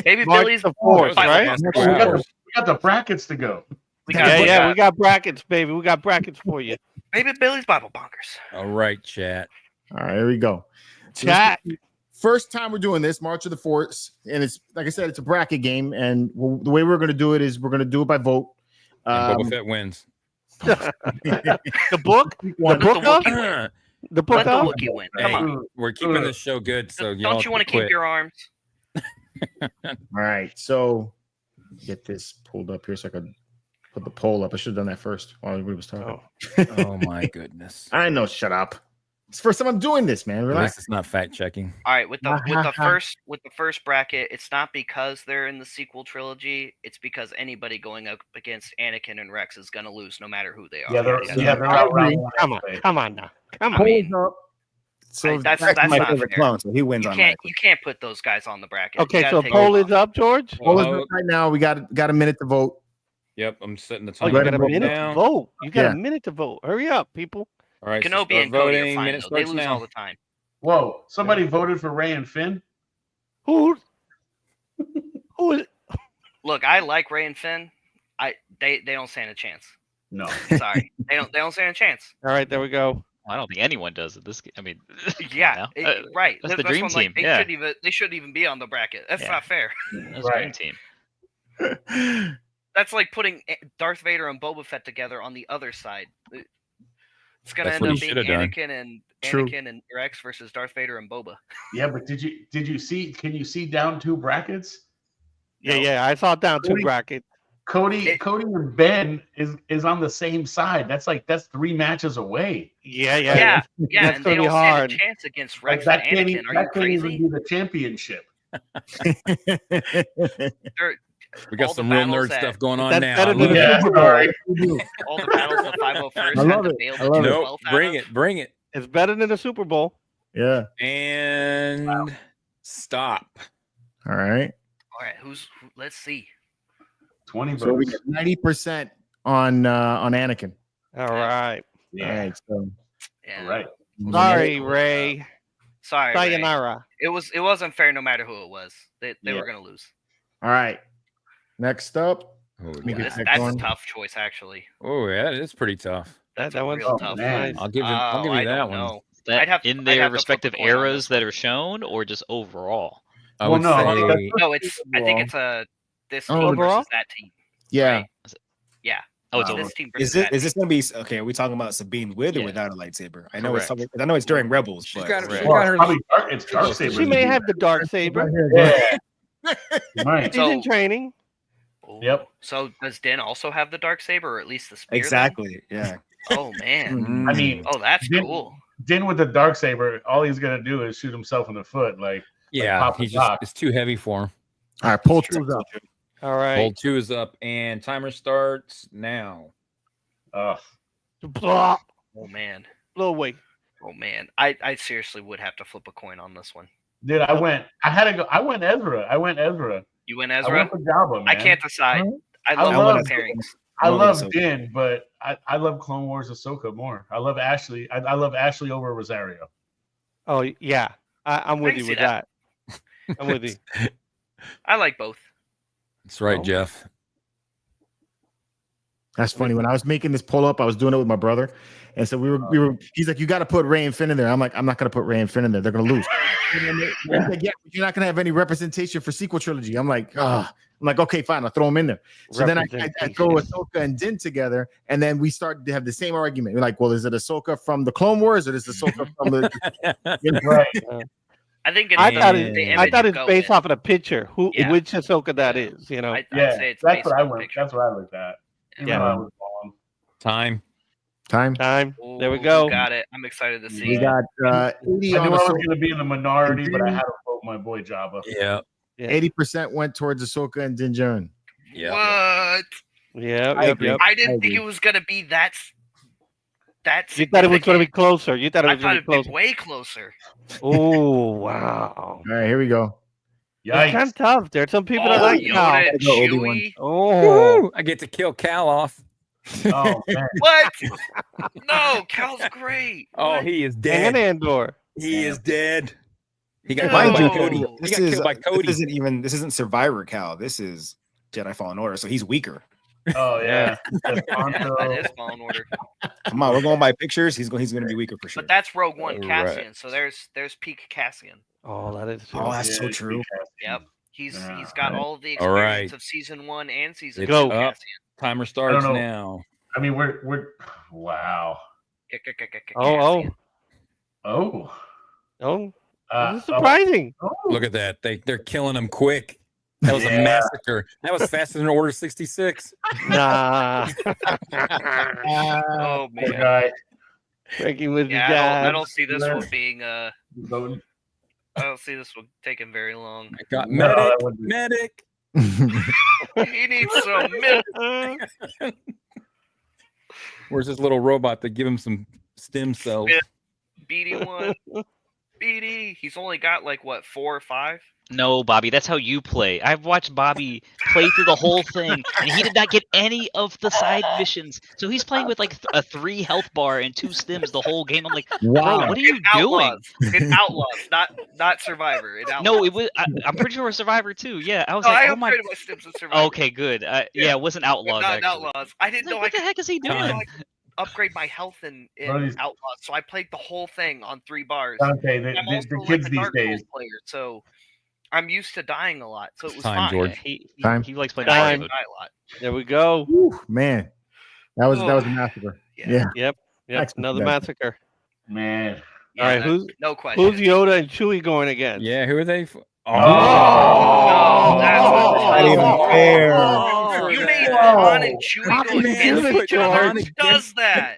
Maybe Billy's the Force, right? We got the brackets to go. We got brackets, baby. We got brackets for you. Maybe Billy's Bible Bonkers. All right, chat. All right, here we go. Chat. First time we're doing this, March of the Force, and it's like I said, it's a bracket game, and the way we're going to do it is we're going to do it by vote. Boba Fett wins. The book? The book? Let the Wookiee win. Come on. We're keeping this show good, so don't you want to keep your arms? All right, so get this pulled up here so I could put the poll up. I should have done that first while everybody was talking. Oh my goodness! I know. Shut up. It's the first time I'm doing this, man. Relax. It's not fact checking. All right, with the first bracket, it's not because they're in the sequel trilogy. It's because anybody going up against Anakin and Rex is going to lose, no matter who they are. Come on now. Come on. I mean, so that's my not favorite fair. clone, so he wins on that. You can't put those guys on the bracket. Okay, so poll is up, George. Poll is up right now. We got a minute to vote. Yep, I'm setting the time. time. You got a minute to vote. You got a minute to vote. Hurry up, people. All right, Kenobi and Cody are fine, though. They lose all the time. Whoa! Somebody voted for Rey and Finn. Who is? Look, I like Rey and Finn. They don't stand a chance. No, sorry, they don't stand a chance. All right, there we go. Well, I don't think anyone does it. I mean, right. That's the dream team. They shouldn't even be on the bracket. That's not fair. That's the dream team. That's like putting Darth Vader and Boba Fett together on the other side. It's gonna That's end what up he being shoulda done. Anakin and Rex versus Darth Vader and Boba. Yeah, but did you see? Can you see down 2 brackets? Yeah, I saw down 2 brackets. Cody and Ben is on the same side. That's 3 matches away. Yeah. That's And they gonna be don't hard. stand a chance against Rex That and can't Anakin. even, Are that you can't even crazy? be the championship. We got all some the real battles nerd that- stuff going on That's now. better I than love the it. Super Bowl. All the battles the 501st I had love to it. bail I the love it. Nope, 212th bring out it, of. bring it, It's better than the Super Bowl. Yeah. and stop. All right. All right, let's see. 20 So we votes. get 90% on Anakin. All right. Yeah. All right. So Yeah. All right. Sorry, Ray. Sorry, Ray. Sayonara. It wasn't fair no matter who it was. They were gonna lose. all right. Next up. Oh, Let me yeah. get that That's a going. tough choice, actually. Oh, yeah, it's pretty tough. That's That a one's real tough. man. one. I'll give you I that don't one. know. Is that I'd have- in I'd their have to respective flip a coin on eras this that are shown, or just overall? I Well, would no, say No, it's. I think it's this team Overall? versus that team. Yeah. Right? Yeah. Oh, it's Wow. over. This team versus Is that this team. gonna be okay? Are we talking about Sabine with or Yeah. without a lightsaber? I know Correct. I know it's during Rebels, she's but got, Correct. she Well, got her. probably it's Darksaber. She may have the dark saber. Right here, Yeah. Right. She's in training. Oh, Yep. So does Din also have the dark saber, or at least the spear? then? exactly. Yeah. Oh man. Mm. I mean, Oh, that's Din- cool. Din with the Darksaber, all he's gonna do is shoot himself in the foot. Yeah, Papa he's just Doc. it's too heavy for him. All right. Pull 2's up. All right. Hold 2 is up, and timer starts now. Blah. Oh man. Blow away. Oh man. I seriously would have to flip a coin on this one. Dude, I went Ezra. You win I Ezra? went for Jabba, man. I can't decide. I I love love- both pairings. I love love Ahsoka. Din, but I love Clone Wars Ahsoka more. I love Ashley. I love Ashley over Rosario. Oh yeah, I'm with can you see with that. that. I'm with you. I like both. That's right, Oh. Jeff. That's funny. When I was making this pull up, I was doing it with my brother. And so we were, he's like, you got to put Ray and Finn in there. I'm like, I'm not going to put Ray and Finn in there. They're going to lose. And then he's like, yeah, but you're not going to have any representation for sequel trilogy. I'm like, okay, fine. I'll throw them in there. So then I throw Ahsoka and Din together. And then we start to have the same argument. We're like, well, is it Ahsoka from the Clone Wars or is it Ahsoka from the. Right. I think it's I the, thought the it, image I thought you it's go based with. off of the picture. Yeah. Which Ahsoka that is, you know. I'd Yeah, say it's that's based what I on the went. picture. That's what I looked at. Even Yeah. though I was wrong. Time. Time. There we Ooh, go. Got it. I'm excited to see We it. got 80 I on knew I was Ahsoka. going to be in the minority, but I had to vote my boy Jabba. Yeah. 80% went towards Ahsoka and Din Djarin. Yeah. What? Yeah. I Yep. agree. Yep. I didn't I think agree. it was gonna be that. You thought it was going to be significant. closer. You thought it I was thought going it'd to be be closer. way closer. Oh wow. All right, here we go. It's kind Yikes. of tough. There's some people that Oh, like Cal. Yoda, Go, Obi-Wan. Chewie. Oh. Woo! I get to kill Cal off. Oh, man. What? No, Cal's great. Oh, What? he is And dead. Andor. He is dead. He got No. killed by No. Cody. He This got is killed by Cody. this isn't Survivor Cal. This is Jedi Fallen Order. So he's weaker. Oh, yeah. That Poncho. is Fallen Order. Come on, we're going by pictures. He's going to be weaker for sure. But that's Rogue One Right. Cassian. So there's peak Cassian. Oh, that is true. Oh, that's so Yeah, true. Yep. He's Yeah. got all of the All right. experience of season 1 and season It's 2 up. Cassian. Timer starts know. now. I mean, we're wow. Oh, Cassian. Oh. oh. Uh, This is surprising. oh. Look at that. They're killing him quick. That was a Yeah. massacre. That was faster than Order 66. Nah. Oh Poor man. guy. Breaking with Yeah, the I dad. don't see this one being Voting. I don't see this one taking very long. I got No, medic. that wouldn't be- Medic. He needs some milk. Where's this little robot to give him some stem cells? Yeah. BD1. BD. He's only got like what 4 or 5. No, Bobby, that's how you play. I've watched Bobby play through the whole thing, and he did not get any of the side missions. So he's playing with like a 3 health bar and 2 stims the whole game. I'm like, bro, what are you doing? In Outlaws, not Survivor. In Outlaws. No, it was. I'm pretty sure it was Survivor too. Yeah, I was No, like, I oh my. upgraded my stims in Survivor. Okay, good. Yeah, it wasn't Outlaws. Not in Actually. Outlaws. I didn't Like, know what the I heck is he could doing? upgrade my health in Buddies. Outlaws, so I played the whole thing on 3 bars. Okay, I'm the also kids like a these Dark days. Souls player, so I'm used to dying a lot, so it was Time, fine. George. Yeah, he likes playing I Mario. die a lot. There we go. Whew, man, that was a massacre. Yeah. Yep. Excellent. Another massacre. Man. Yeah, All right, no question. who's Yoda and Chewie going against? Yeah, who are they? You made Han and Chewie go against each other? Who does that?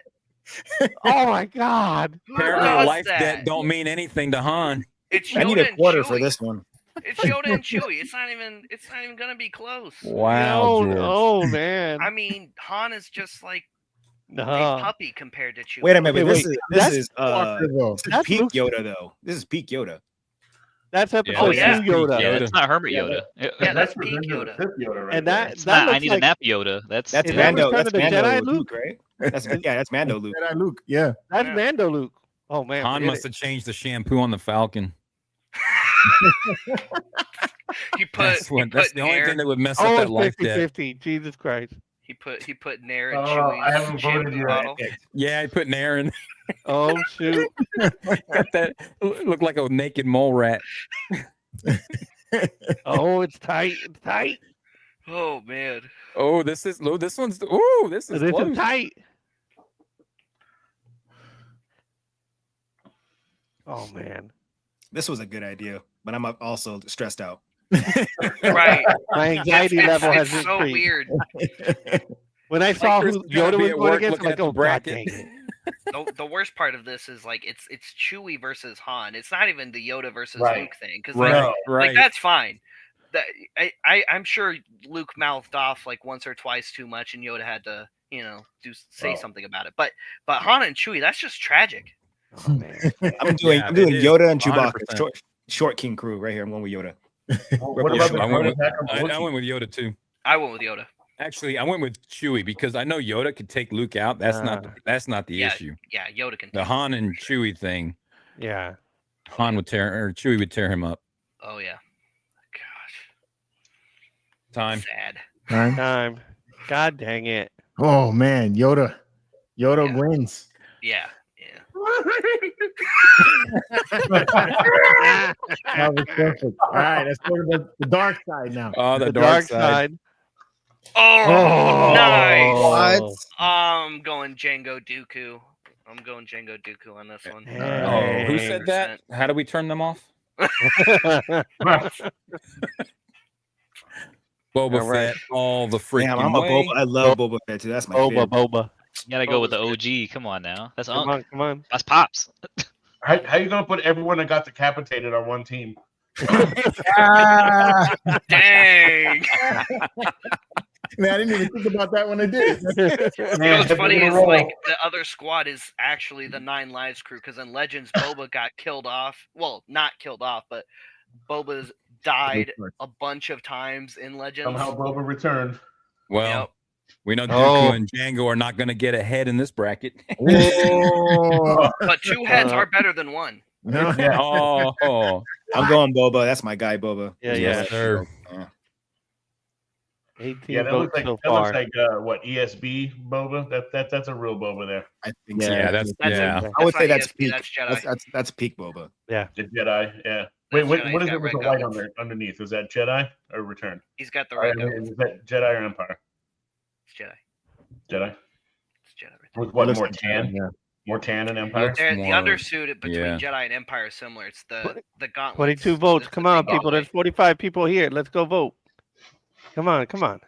Oh my God! Apparently, life debt don't mean anything to Han. It's I need Yoda a quarter and for Chewie. this one. It's Yoda and Chewie. It's not even gonna be close. Wow, George. Oh man! I mean, Han is just like a No. puppy compared to Chewie. Wait a minute. Wait, This is That's peak Luke's- Yoda though. This is peak Yoda. That's episode yeah. 2 Yoda. Yeah, that's not Hermit Yoda. Yeah, that's peak Revenge of the Yoda. Sith Yoda right And there. that It's that not, I looks need like a nap Yoda. That's That's Is that Mando. Return That's of the Mando Jedi, Luke, Luke? right? That's Mando Luke. Jedi Luke. Yeah. that's Yeah. Mando Luke. Oh man, Han forget must it. have changed the shampoo on the Falcon. That's the only thing that would mess up Oh, that it's life debt. 50-50. Jesus Christ. He put Nair in I Chewie's haven't voted shampoo yet. bottle. Yeah, he put an air in. Oh shoot. Got that looked like a naked mole rat. Oh, it's tight. It's tight. Oh man. Oh, this is close. This is tight. Oh man. This was a good idea, but I'm also stressed out. Right. My anxiety level has it's so increased. weird. When I saw Chris who is gonna Yoda be was at going work against, I'm looking like, at the oh god bracket. dang it. The worst part of this is like it's Chewie versus Han. It's not even the Yoda versus Right. Luke thing because Right, like that's fine. That I'm sure Luke mouthed off like once or twice too much, and Yoda had to say something about it. But Han and Chewie, that's just tragic. Oh man. I'm doing Yeah, it is, Yoda and Chewbacca. 100%. Short King crew right here. I'm going with Yoda. What about the I went attack on I went with Yoda too. I went with Yoda. Actually, I went with Chewie because I know Yoda could take Luke out. That's not the issue. Yeah, Yoda can. The Han and Chewie thing, Yeah. Chewie would tear him up. Oh yeah. Gosh. Time. Sad. Time. God dang it. Oh man, Yoda Yeah. wins. Yeah. That was perfect. All right, let's go to the dark side now. Oh, The dark side. Oh, nice. What? I'm going Django Dooku. I'm going Django Dooku on this one. Oh, who said that? How do we turn them off? Boba All right. Fett all the freaking Damn, I'm a way. Boba. I love Boba Fett too. That's my favorite. Boba. You gotta go with the OG. Come on now. That's Come on, come on. That's Pops. How you gonna put everyone that got decapitated on one team? Ah, Dang. man, I didn't even think about that when I did. What's funny is like the other squad is actually the 9 Lives crew because in Legends Boba got killed off. Well, not killed off, but Boba's died a bunch of times in Legends. Somehow Boba returned. Well, Yep. we know Dooku and Django are not going to get ahead in this bracket. Oh. But 2 heads are better than 1. No. Oh, I'm going Boba. That's my guy, Boba. Yeah, yes, sir. 18 Yeah, that votes looks like so far. what ESB Boba. That's a real Boba there. I think so. Yeah, that's yeah. I would say not that's ESP, peak. that's Jedi. That's peak Boba. The Jedi. Yeah. Wait, That's what Jedi. is He's it got with the red white goggles. underneath? Is that Jedi or Return? He's got the Or, red I mean, goggles. is that Jedi or Empire? It's Jedi. Jedi. It's Jedi. With what, Looks more like tan? yeah. More tan in Empire? The more- undersuit between yeah. Jedi and Empire is similar. It's the gauntlet. 22 votes. Come on, people. There's 45 people here. Let's go vote. Come on, come on.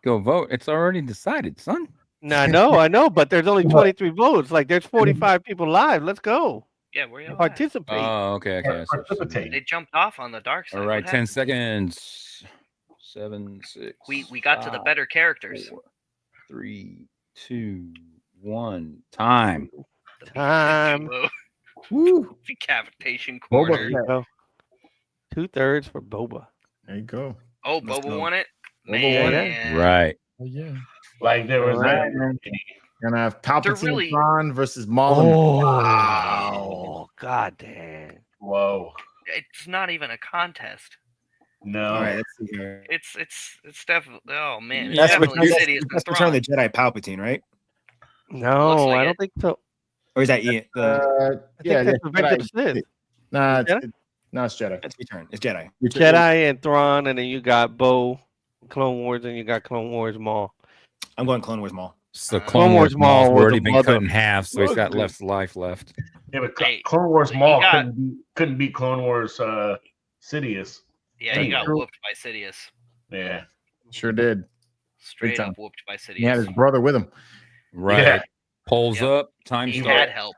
Go vote. It's already decided, son. No, I know, but there's only 23 votes. Like there's 45 people live. Let's go. Yeah, where you at? Participate. Oh, okay. Precipitate. They jumped off on the dark side. All What right, 10 happened? seconds. 7, 6. We got to the 5, better characters. 4, 3, 2, 1. Time. Time. Woo. Decapitation Boba corner. There you go. 2/3 for Boba. There you go. Oh, Let's Boba go. won it? Boba won it? Man. Right. Oh, yeah. Like there was Alright. Gonna have Palpatine really- Thrawn versus Maul. Oh, god damn. whoa. It's not even a contest. No. All right, let's see here. It's definitely. Oh man, it's That's definitely Return Sidious and that's Return Thrawn. of the Jedi Palpatine, right? No, Looks like I it. don't think so. Or is that Ian? I think that's Revenge of the Sith. Nah, Jedi? No, it's Jedi. That's Return. It's Jedi. Jedi and Thrawn, and then you got Bo, Clone Wars, and you got Clone Wars Maul. I'm going Clone Wars Maul. So Clone Wars Maul's already been cut in half, so he's got Look. less life left. Yeah, but Hey, Clone Wars Maul got- couldn't beat Clone Wars Sidious. Yeah, he got whooped by Sidious. Yeah. Sure did. Straight time. up whooped by Sidious. He had his brother with him. Right. Yeah. Pulls Yep. up, time He start. had help.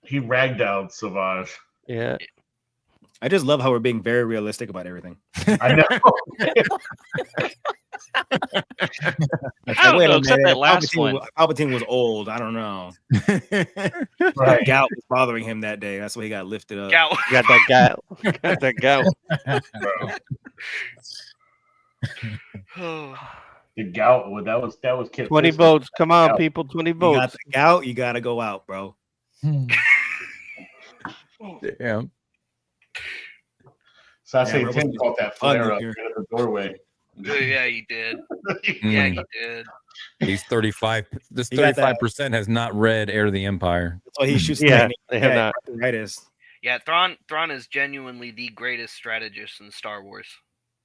He ragdolled Savage. Yeah. I just love how we're being very realistic about everything. I know. Like, I don't wait know, a except minute, that last one. Palpatine was old. I don't know. Right. Gout was bothering him that day. That's why he got lifted up. Gout. Got that gout. Got that gout. The gout. That was Kit 20 Fisto. votes. Come on, Gout. people. 20 You got votes. the gout. You got to go out, bro. Damn. So I Yeah, say Rebel Tim Scum caught that fun flare up here. at the doorway. Yeah, you did. Yeah, Mm. you did. He's 35. This He got that- 35% has not read Heir to the Empire. That's why he shoots. Yeah, lightning. they have Yeah, not. arthritis. Yeah, Thrawn is genuinely the greatest strategist in Star Wars.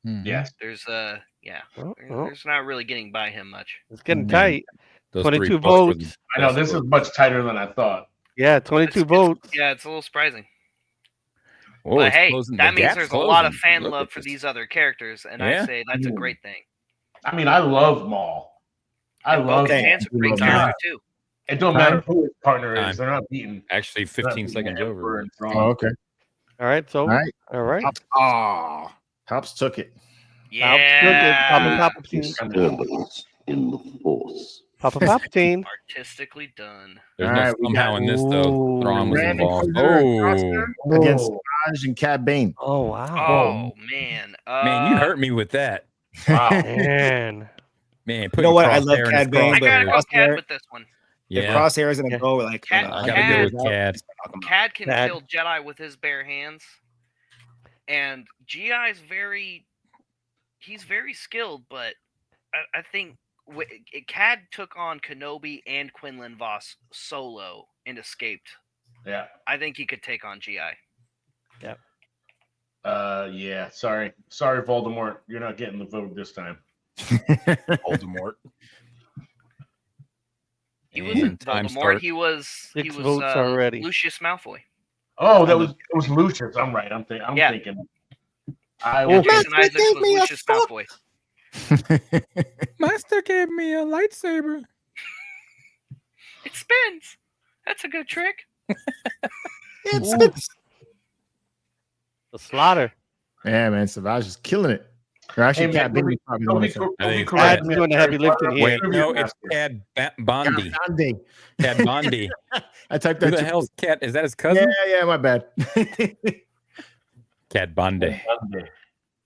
Yes. There's yeah, Oh, oh, there's not really getting by him much. it's getting Mhm. tight. Those 22 three books were the votes. I know best this is books. much tighter than I thought. Yeah, 22 It's- votes. Yeah, it's a little surprising. Whoa, But it's hey, closing- that the means gap's there's a lot of closing. fan Look love at for this. these other characters, and Yeah. I say that's a Ooh. great thing. I mean, I love Maul. I And love Bo-Katan's a great Maul. character too. It don't matter who his partner Time. is. They're not beating. Actually, they're not 15 beating seconds Emperor over. and Thrawn. Oh, okay. All right, so All right. all right. Helps took it. Yeah, Papa Palpatine. Disturbance in the Force. Papa Palpatine. artistically done. There's All no right, we somehow in this, though. Ooh. Thrawn was Grand involved. Inquisitor Oh, Crosshair against Oh. Savage and Cad Bane. Oh wow. Oh man, man, you hurt me with that. Wow. Man. Man, You putting know what? I love Crosshair in Cad his Bane, I but gotta go Cad Crosshair, with this one. if Yeah, Crosshair is gonna Yeah. go like, Cad- I gotta go with Cad. Cad can Cad. kill Jedi with his bare hands, and GI's he's very skilled, but I think Cad took on Kenobi and Quinlan Voss solo and escaped. Yeah. I think he could take on GI. Yeah. Sorry, Voldemort. You're not getting the vote this time. Voldemort. He wasn't And time Voldemort. start. He was Six votes already. Lucius Malfoy. Oh, it was Lucius. I'm right. I'm Yeah. thinking. I Oh. was Jason Isaacs was Lucius Malfoy. Master gave me a lightsaber. It spins. That's a good trick. The slaughter. Yeah, man, Savage is killing it. Or actually, Hey, Cad man, Bane is probably the one that's I think correct Cad's me doing the if heavy I'm lifting wrong. here. Wait, no, it's Cad Bondi. Bondi. Cad Bondi. I typed Who that. the hell's Cad? Is that his cousin? Yeah, my bad. Cad Bondi.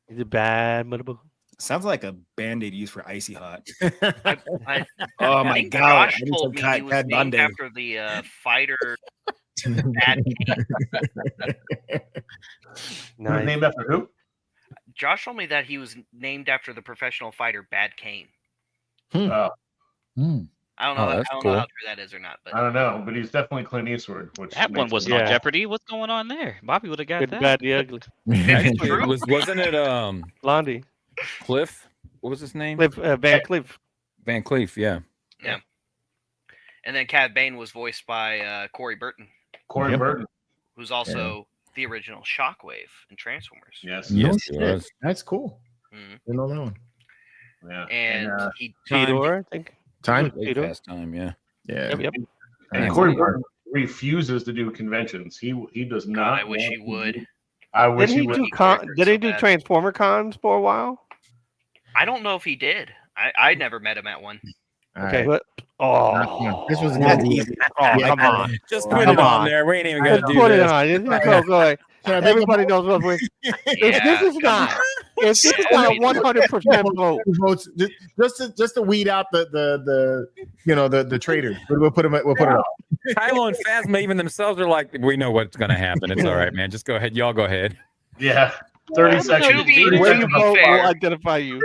He's a bad motherfucker. Sounds like a band-aid used for icy hot. I Oh I my think god! Josh I need told some me he was Cad named Bundy. after the fighter Bad Kane. He was Nice. named after who? Josh told me that he was named after the professional fighter Bad Kane. Oh, I don't know. Oh, I that's don't cool. know how true that is or not. But I don't know, but he's definitely Clint Eastwood. Which That one makes wasn't Yeah. on Jeopardy. What's going on there? Bobby would have got Good, that. bad, the ugly. Actually, True. wasn't it Blondie. Cliff? What was his name? Cliff, Van Cleef. Van Cleef, yeah. and then Cad Bane was voiced by Corey Burton, Corey Burton. who's also the original Shockwave in Transformers. Yes. No Yes, shit. it was. That's cool. Mhm. Didn't know that one. Yeah. And he Theodore, I think. Time. Way Peter? past time, yeah. Yeah. Yep, yep. And Yeah. Corey Burton refuses to do conventions. He does God, not. I wish he want to would. do- I wish Didn't he he would. do character Did he so do bad. Transformer cons for a while? I don't know if he did. I never met him at one. All Okay, right. but oh, This was That's not easy. oh, Yeah, come on. Just Come put it on. on there. We ain't even Just gonna do put it this. on. Just go ahead. Can I make a Everybody knows what we're. If this is not, if this is not 100% vote, votes just to weed out the traitors. We'll put them. We'll put it up. Kylo and Phasma, even themselves, are like, we know what's gonna happen. It's all right, man. Just go ahead. Y'all go ahead. Yeah. 30 To seconds. be- 30 to where be you seconds. vote fair. will identify you.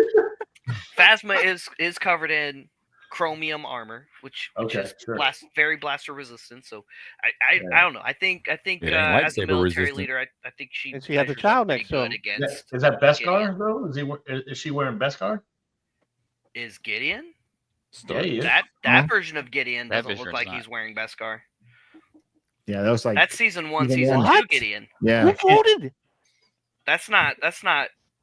Phasma is covered in chromium armor, which is sure. very blaster resistant. So I don't know. I think as a lightsaber military resistant. leader, I think she And she has a measures up child pretty next to good him. against. Is that Beskar Gideon. though? Is she wearing Beskar? Is Gideon? Yeah, he is. That version of Gideon That doesn't look version's like not. he's wearing Beskar. Yeah, that was like That's season 1, season season one. 2 What? Gideon. yeah. Who voted? That's not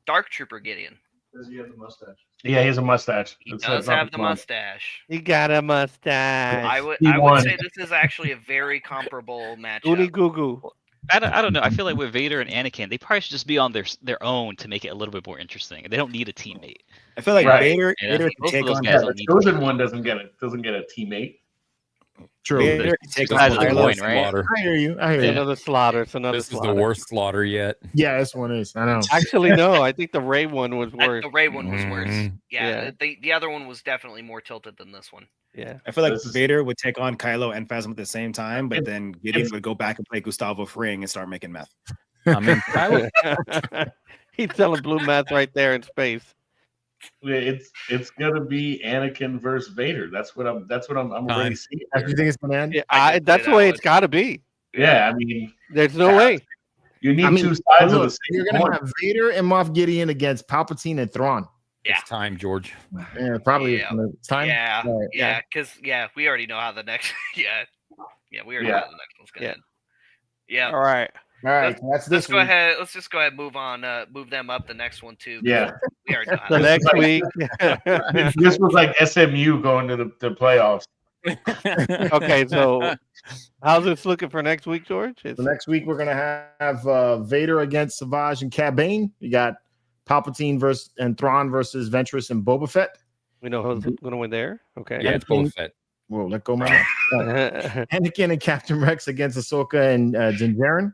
Dark Trooper Gideon. Does he have the mustache? Yeah, he has a mustache. He does have the mustache. He got a mustache. I would won. say this is actually a very comparable Goonie matchup. goo goo. I don't know. I feel like with Vader and Anakin, they probably should just be on their own to make it a little bit more interesting. They don't need a teammate. I feel like Right. Vader, Yeah, Vader both can of take those on guys Yeah, don't the need chosen one doesn't get a teammate. True. Vader can take two on sides of the Kylo. coin, right? Slaughter. I hear you. I hear It's you. another slaughter. It's another This is slaughter. the worst slaughter yet. Yeah, this one is. I know. Actually, no. I think the Ray one was worse. The Ray one was worse. Mhm. Yeah, the other one was definitely more tilted than this one. Yeah. I feel like This is- Vader would take on Kylo and Phasma at the same time, but It- then Gideon would go back and play Gustavo Fring and start making meth. I mean, Kylo, He's selling blue meth right there in space. It's gonna be Anakin versus Vader. That's what I'm already seeing. Do you think it's gonna end? Yeah, I can that's say the way that it's got to be. Yeah, I mean, There's no way. you need I mean, two sides of Look, the same you're gonna coin. have Vader and Moff Gideon against Palpatine and Thrawn. Yeah. it's time, George. Yeah, probably. Yeah. It's time. Yeah, All right. yeah, because we already know how the next. we already know how the next one's gonna Yeah. end. Yeah. All right. All right. So that's Let's this go week. ahead. Let's just go ahead and move on. Move them up the next one too. 'cause Yeah. We already know how The that next week. This was like SMU going to the playoffs. Okay, so how's this looking for next week, George? So next week we're gonna have Vader against Savage and Cad Bane. You got Palpatine and Thrawn versus Ventress and Boba Fett. We know who's going to win there. Okay. Yeah, it's Boba Fett. Whoa, let go, man. Anakin and Captain Rex against Ahsoka and Din Djarin.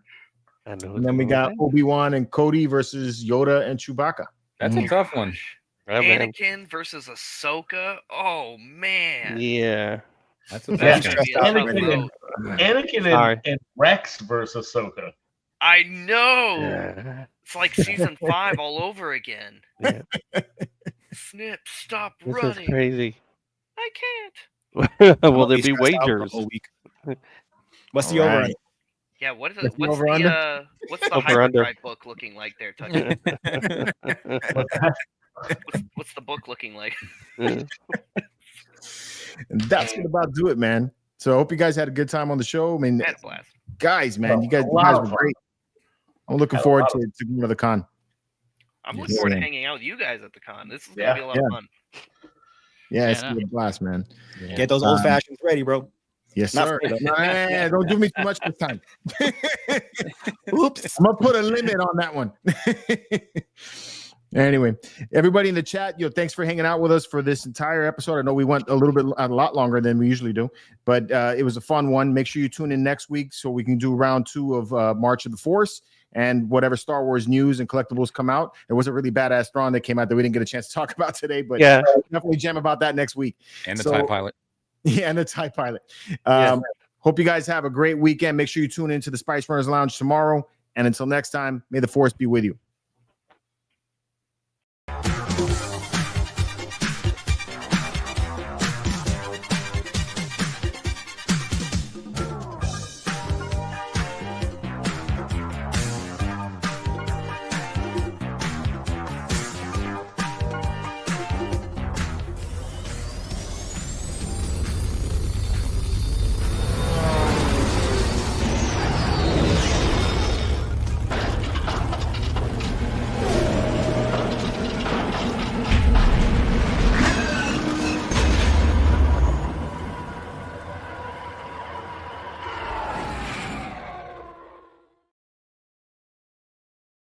I know. And then we got Obi-Wan and Cody versus Yoda and Chewbacca. That's a tough one. Yeah, man. Anakin versus Ahsoka. Oh man. Yeah. That's a Yeah. tough That's one. gonna be a tough Anakin vote. Sorry. and Rex versus Ahsoka. I know. Yeah. It's like season 5 all over again. Yeah. Snip, stop This is running. crazy. I can't. Will there He's be stressed out the wagers? whole week. What's All the over? right. Yeah, what's What's the the over-under? what's the Over-under. hyperdrive book looking like there, Tucky? What's the book looking like? And that's gonna about do it, man. So I hope you guys had a good time on the show. I mean, I had a blast. guys, man, you guys A lot of were fun. great. I'm looking Had a forward lot to going to the con. I'm Yes, looking forward to sir. hanging out with you guys at the con. This is Yeah. gonna be a lot of fun. Yeah, it's Yeah. gonna be a blast, man. Get those old fashions ready, bro. Yes, Not sir. for it. Nah, don't do me too much this time. Oops, I'm gonna put a limit on that one. Anyway, everybody in the chat, thanks for hanging out with us for this entire episode. I know we went a lot longer than we usually do, but it was a fun one. Make sure you tune in next week so we can do round 2 of March of the Force and whatever Star Wars news and collectibles come out. There was a really badass Thrawn that came out that we didn't get a chance to talk about today, but Yeah. definitely jam about that next week. And the So- TIE pilot. Yeah, and the TIE pilot. Yeah. Hope you guys have a great weekend. Make sure you tune into the Spice Runners Lounge tomorrow. And until next time, may the Force be with you.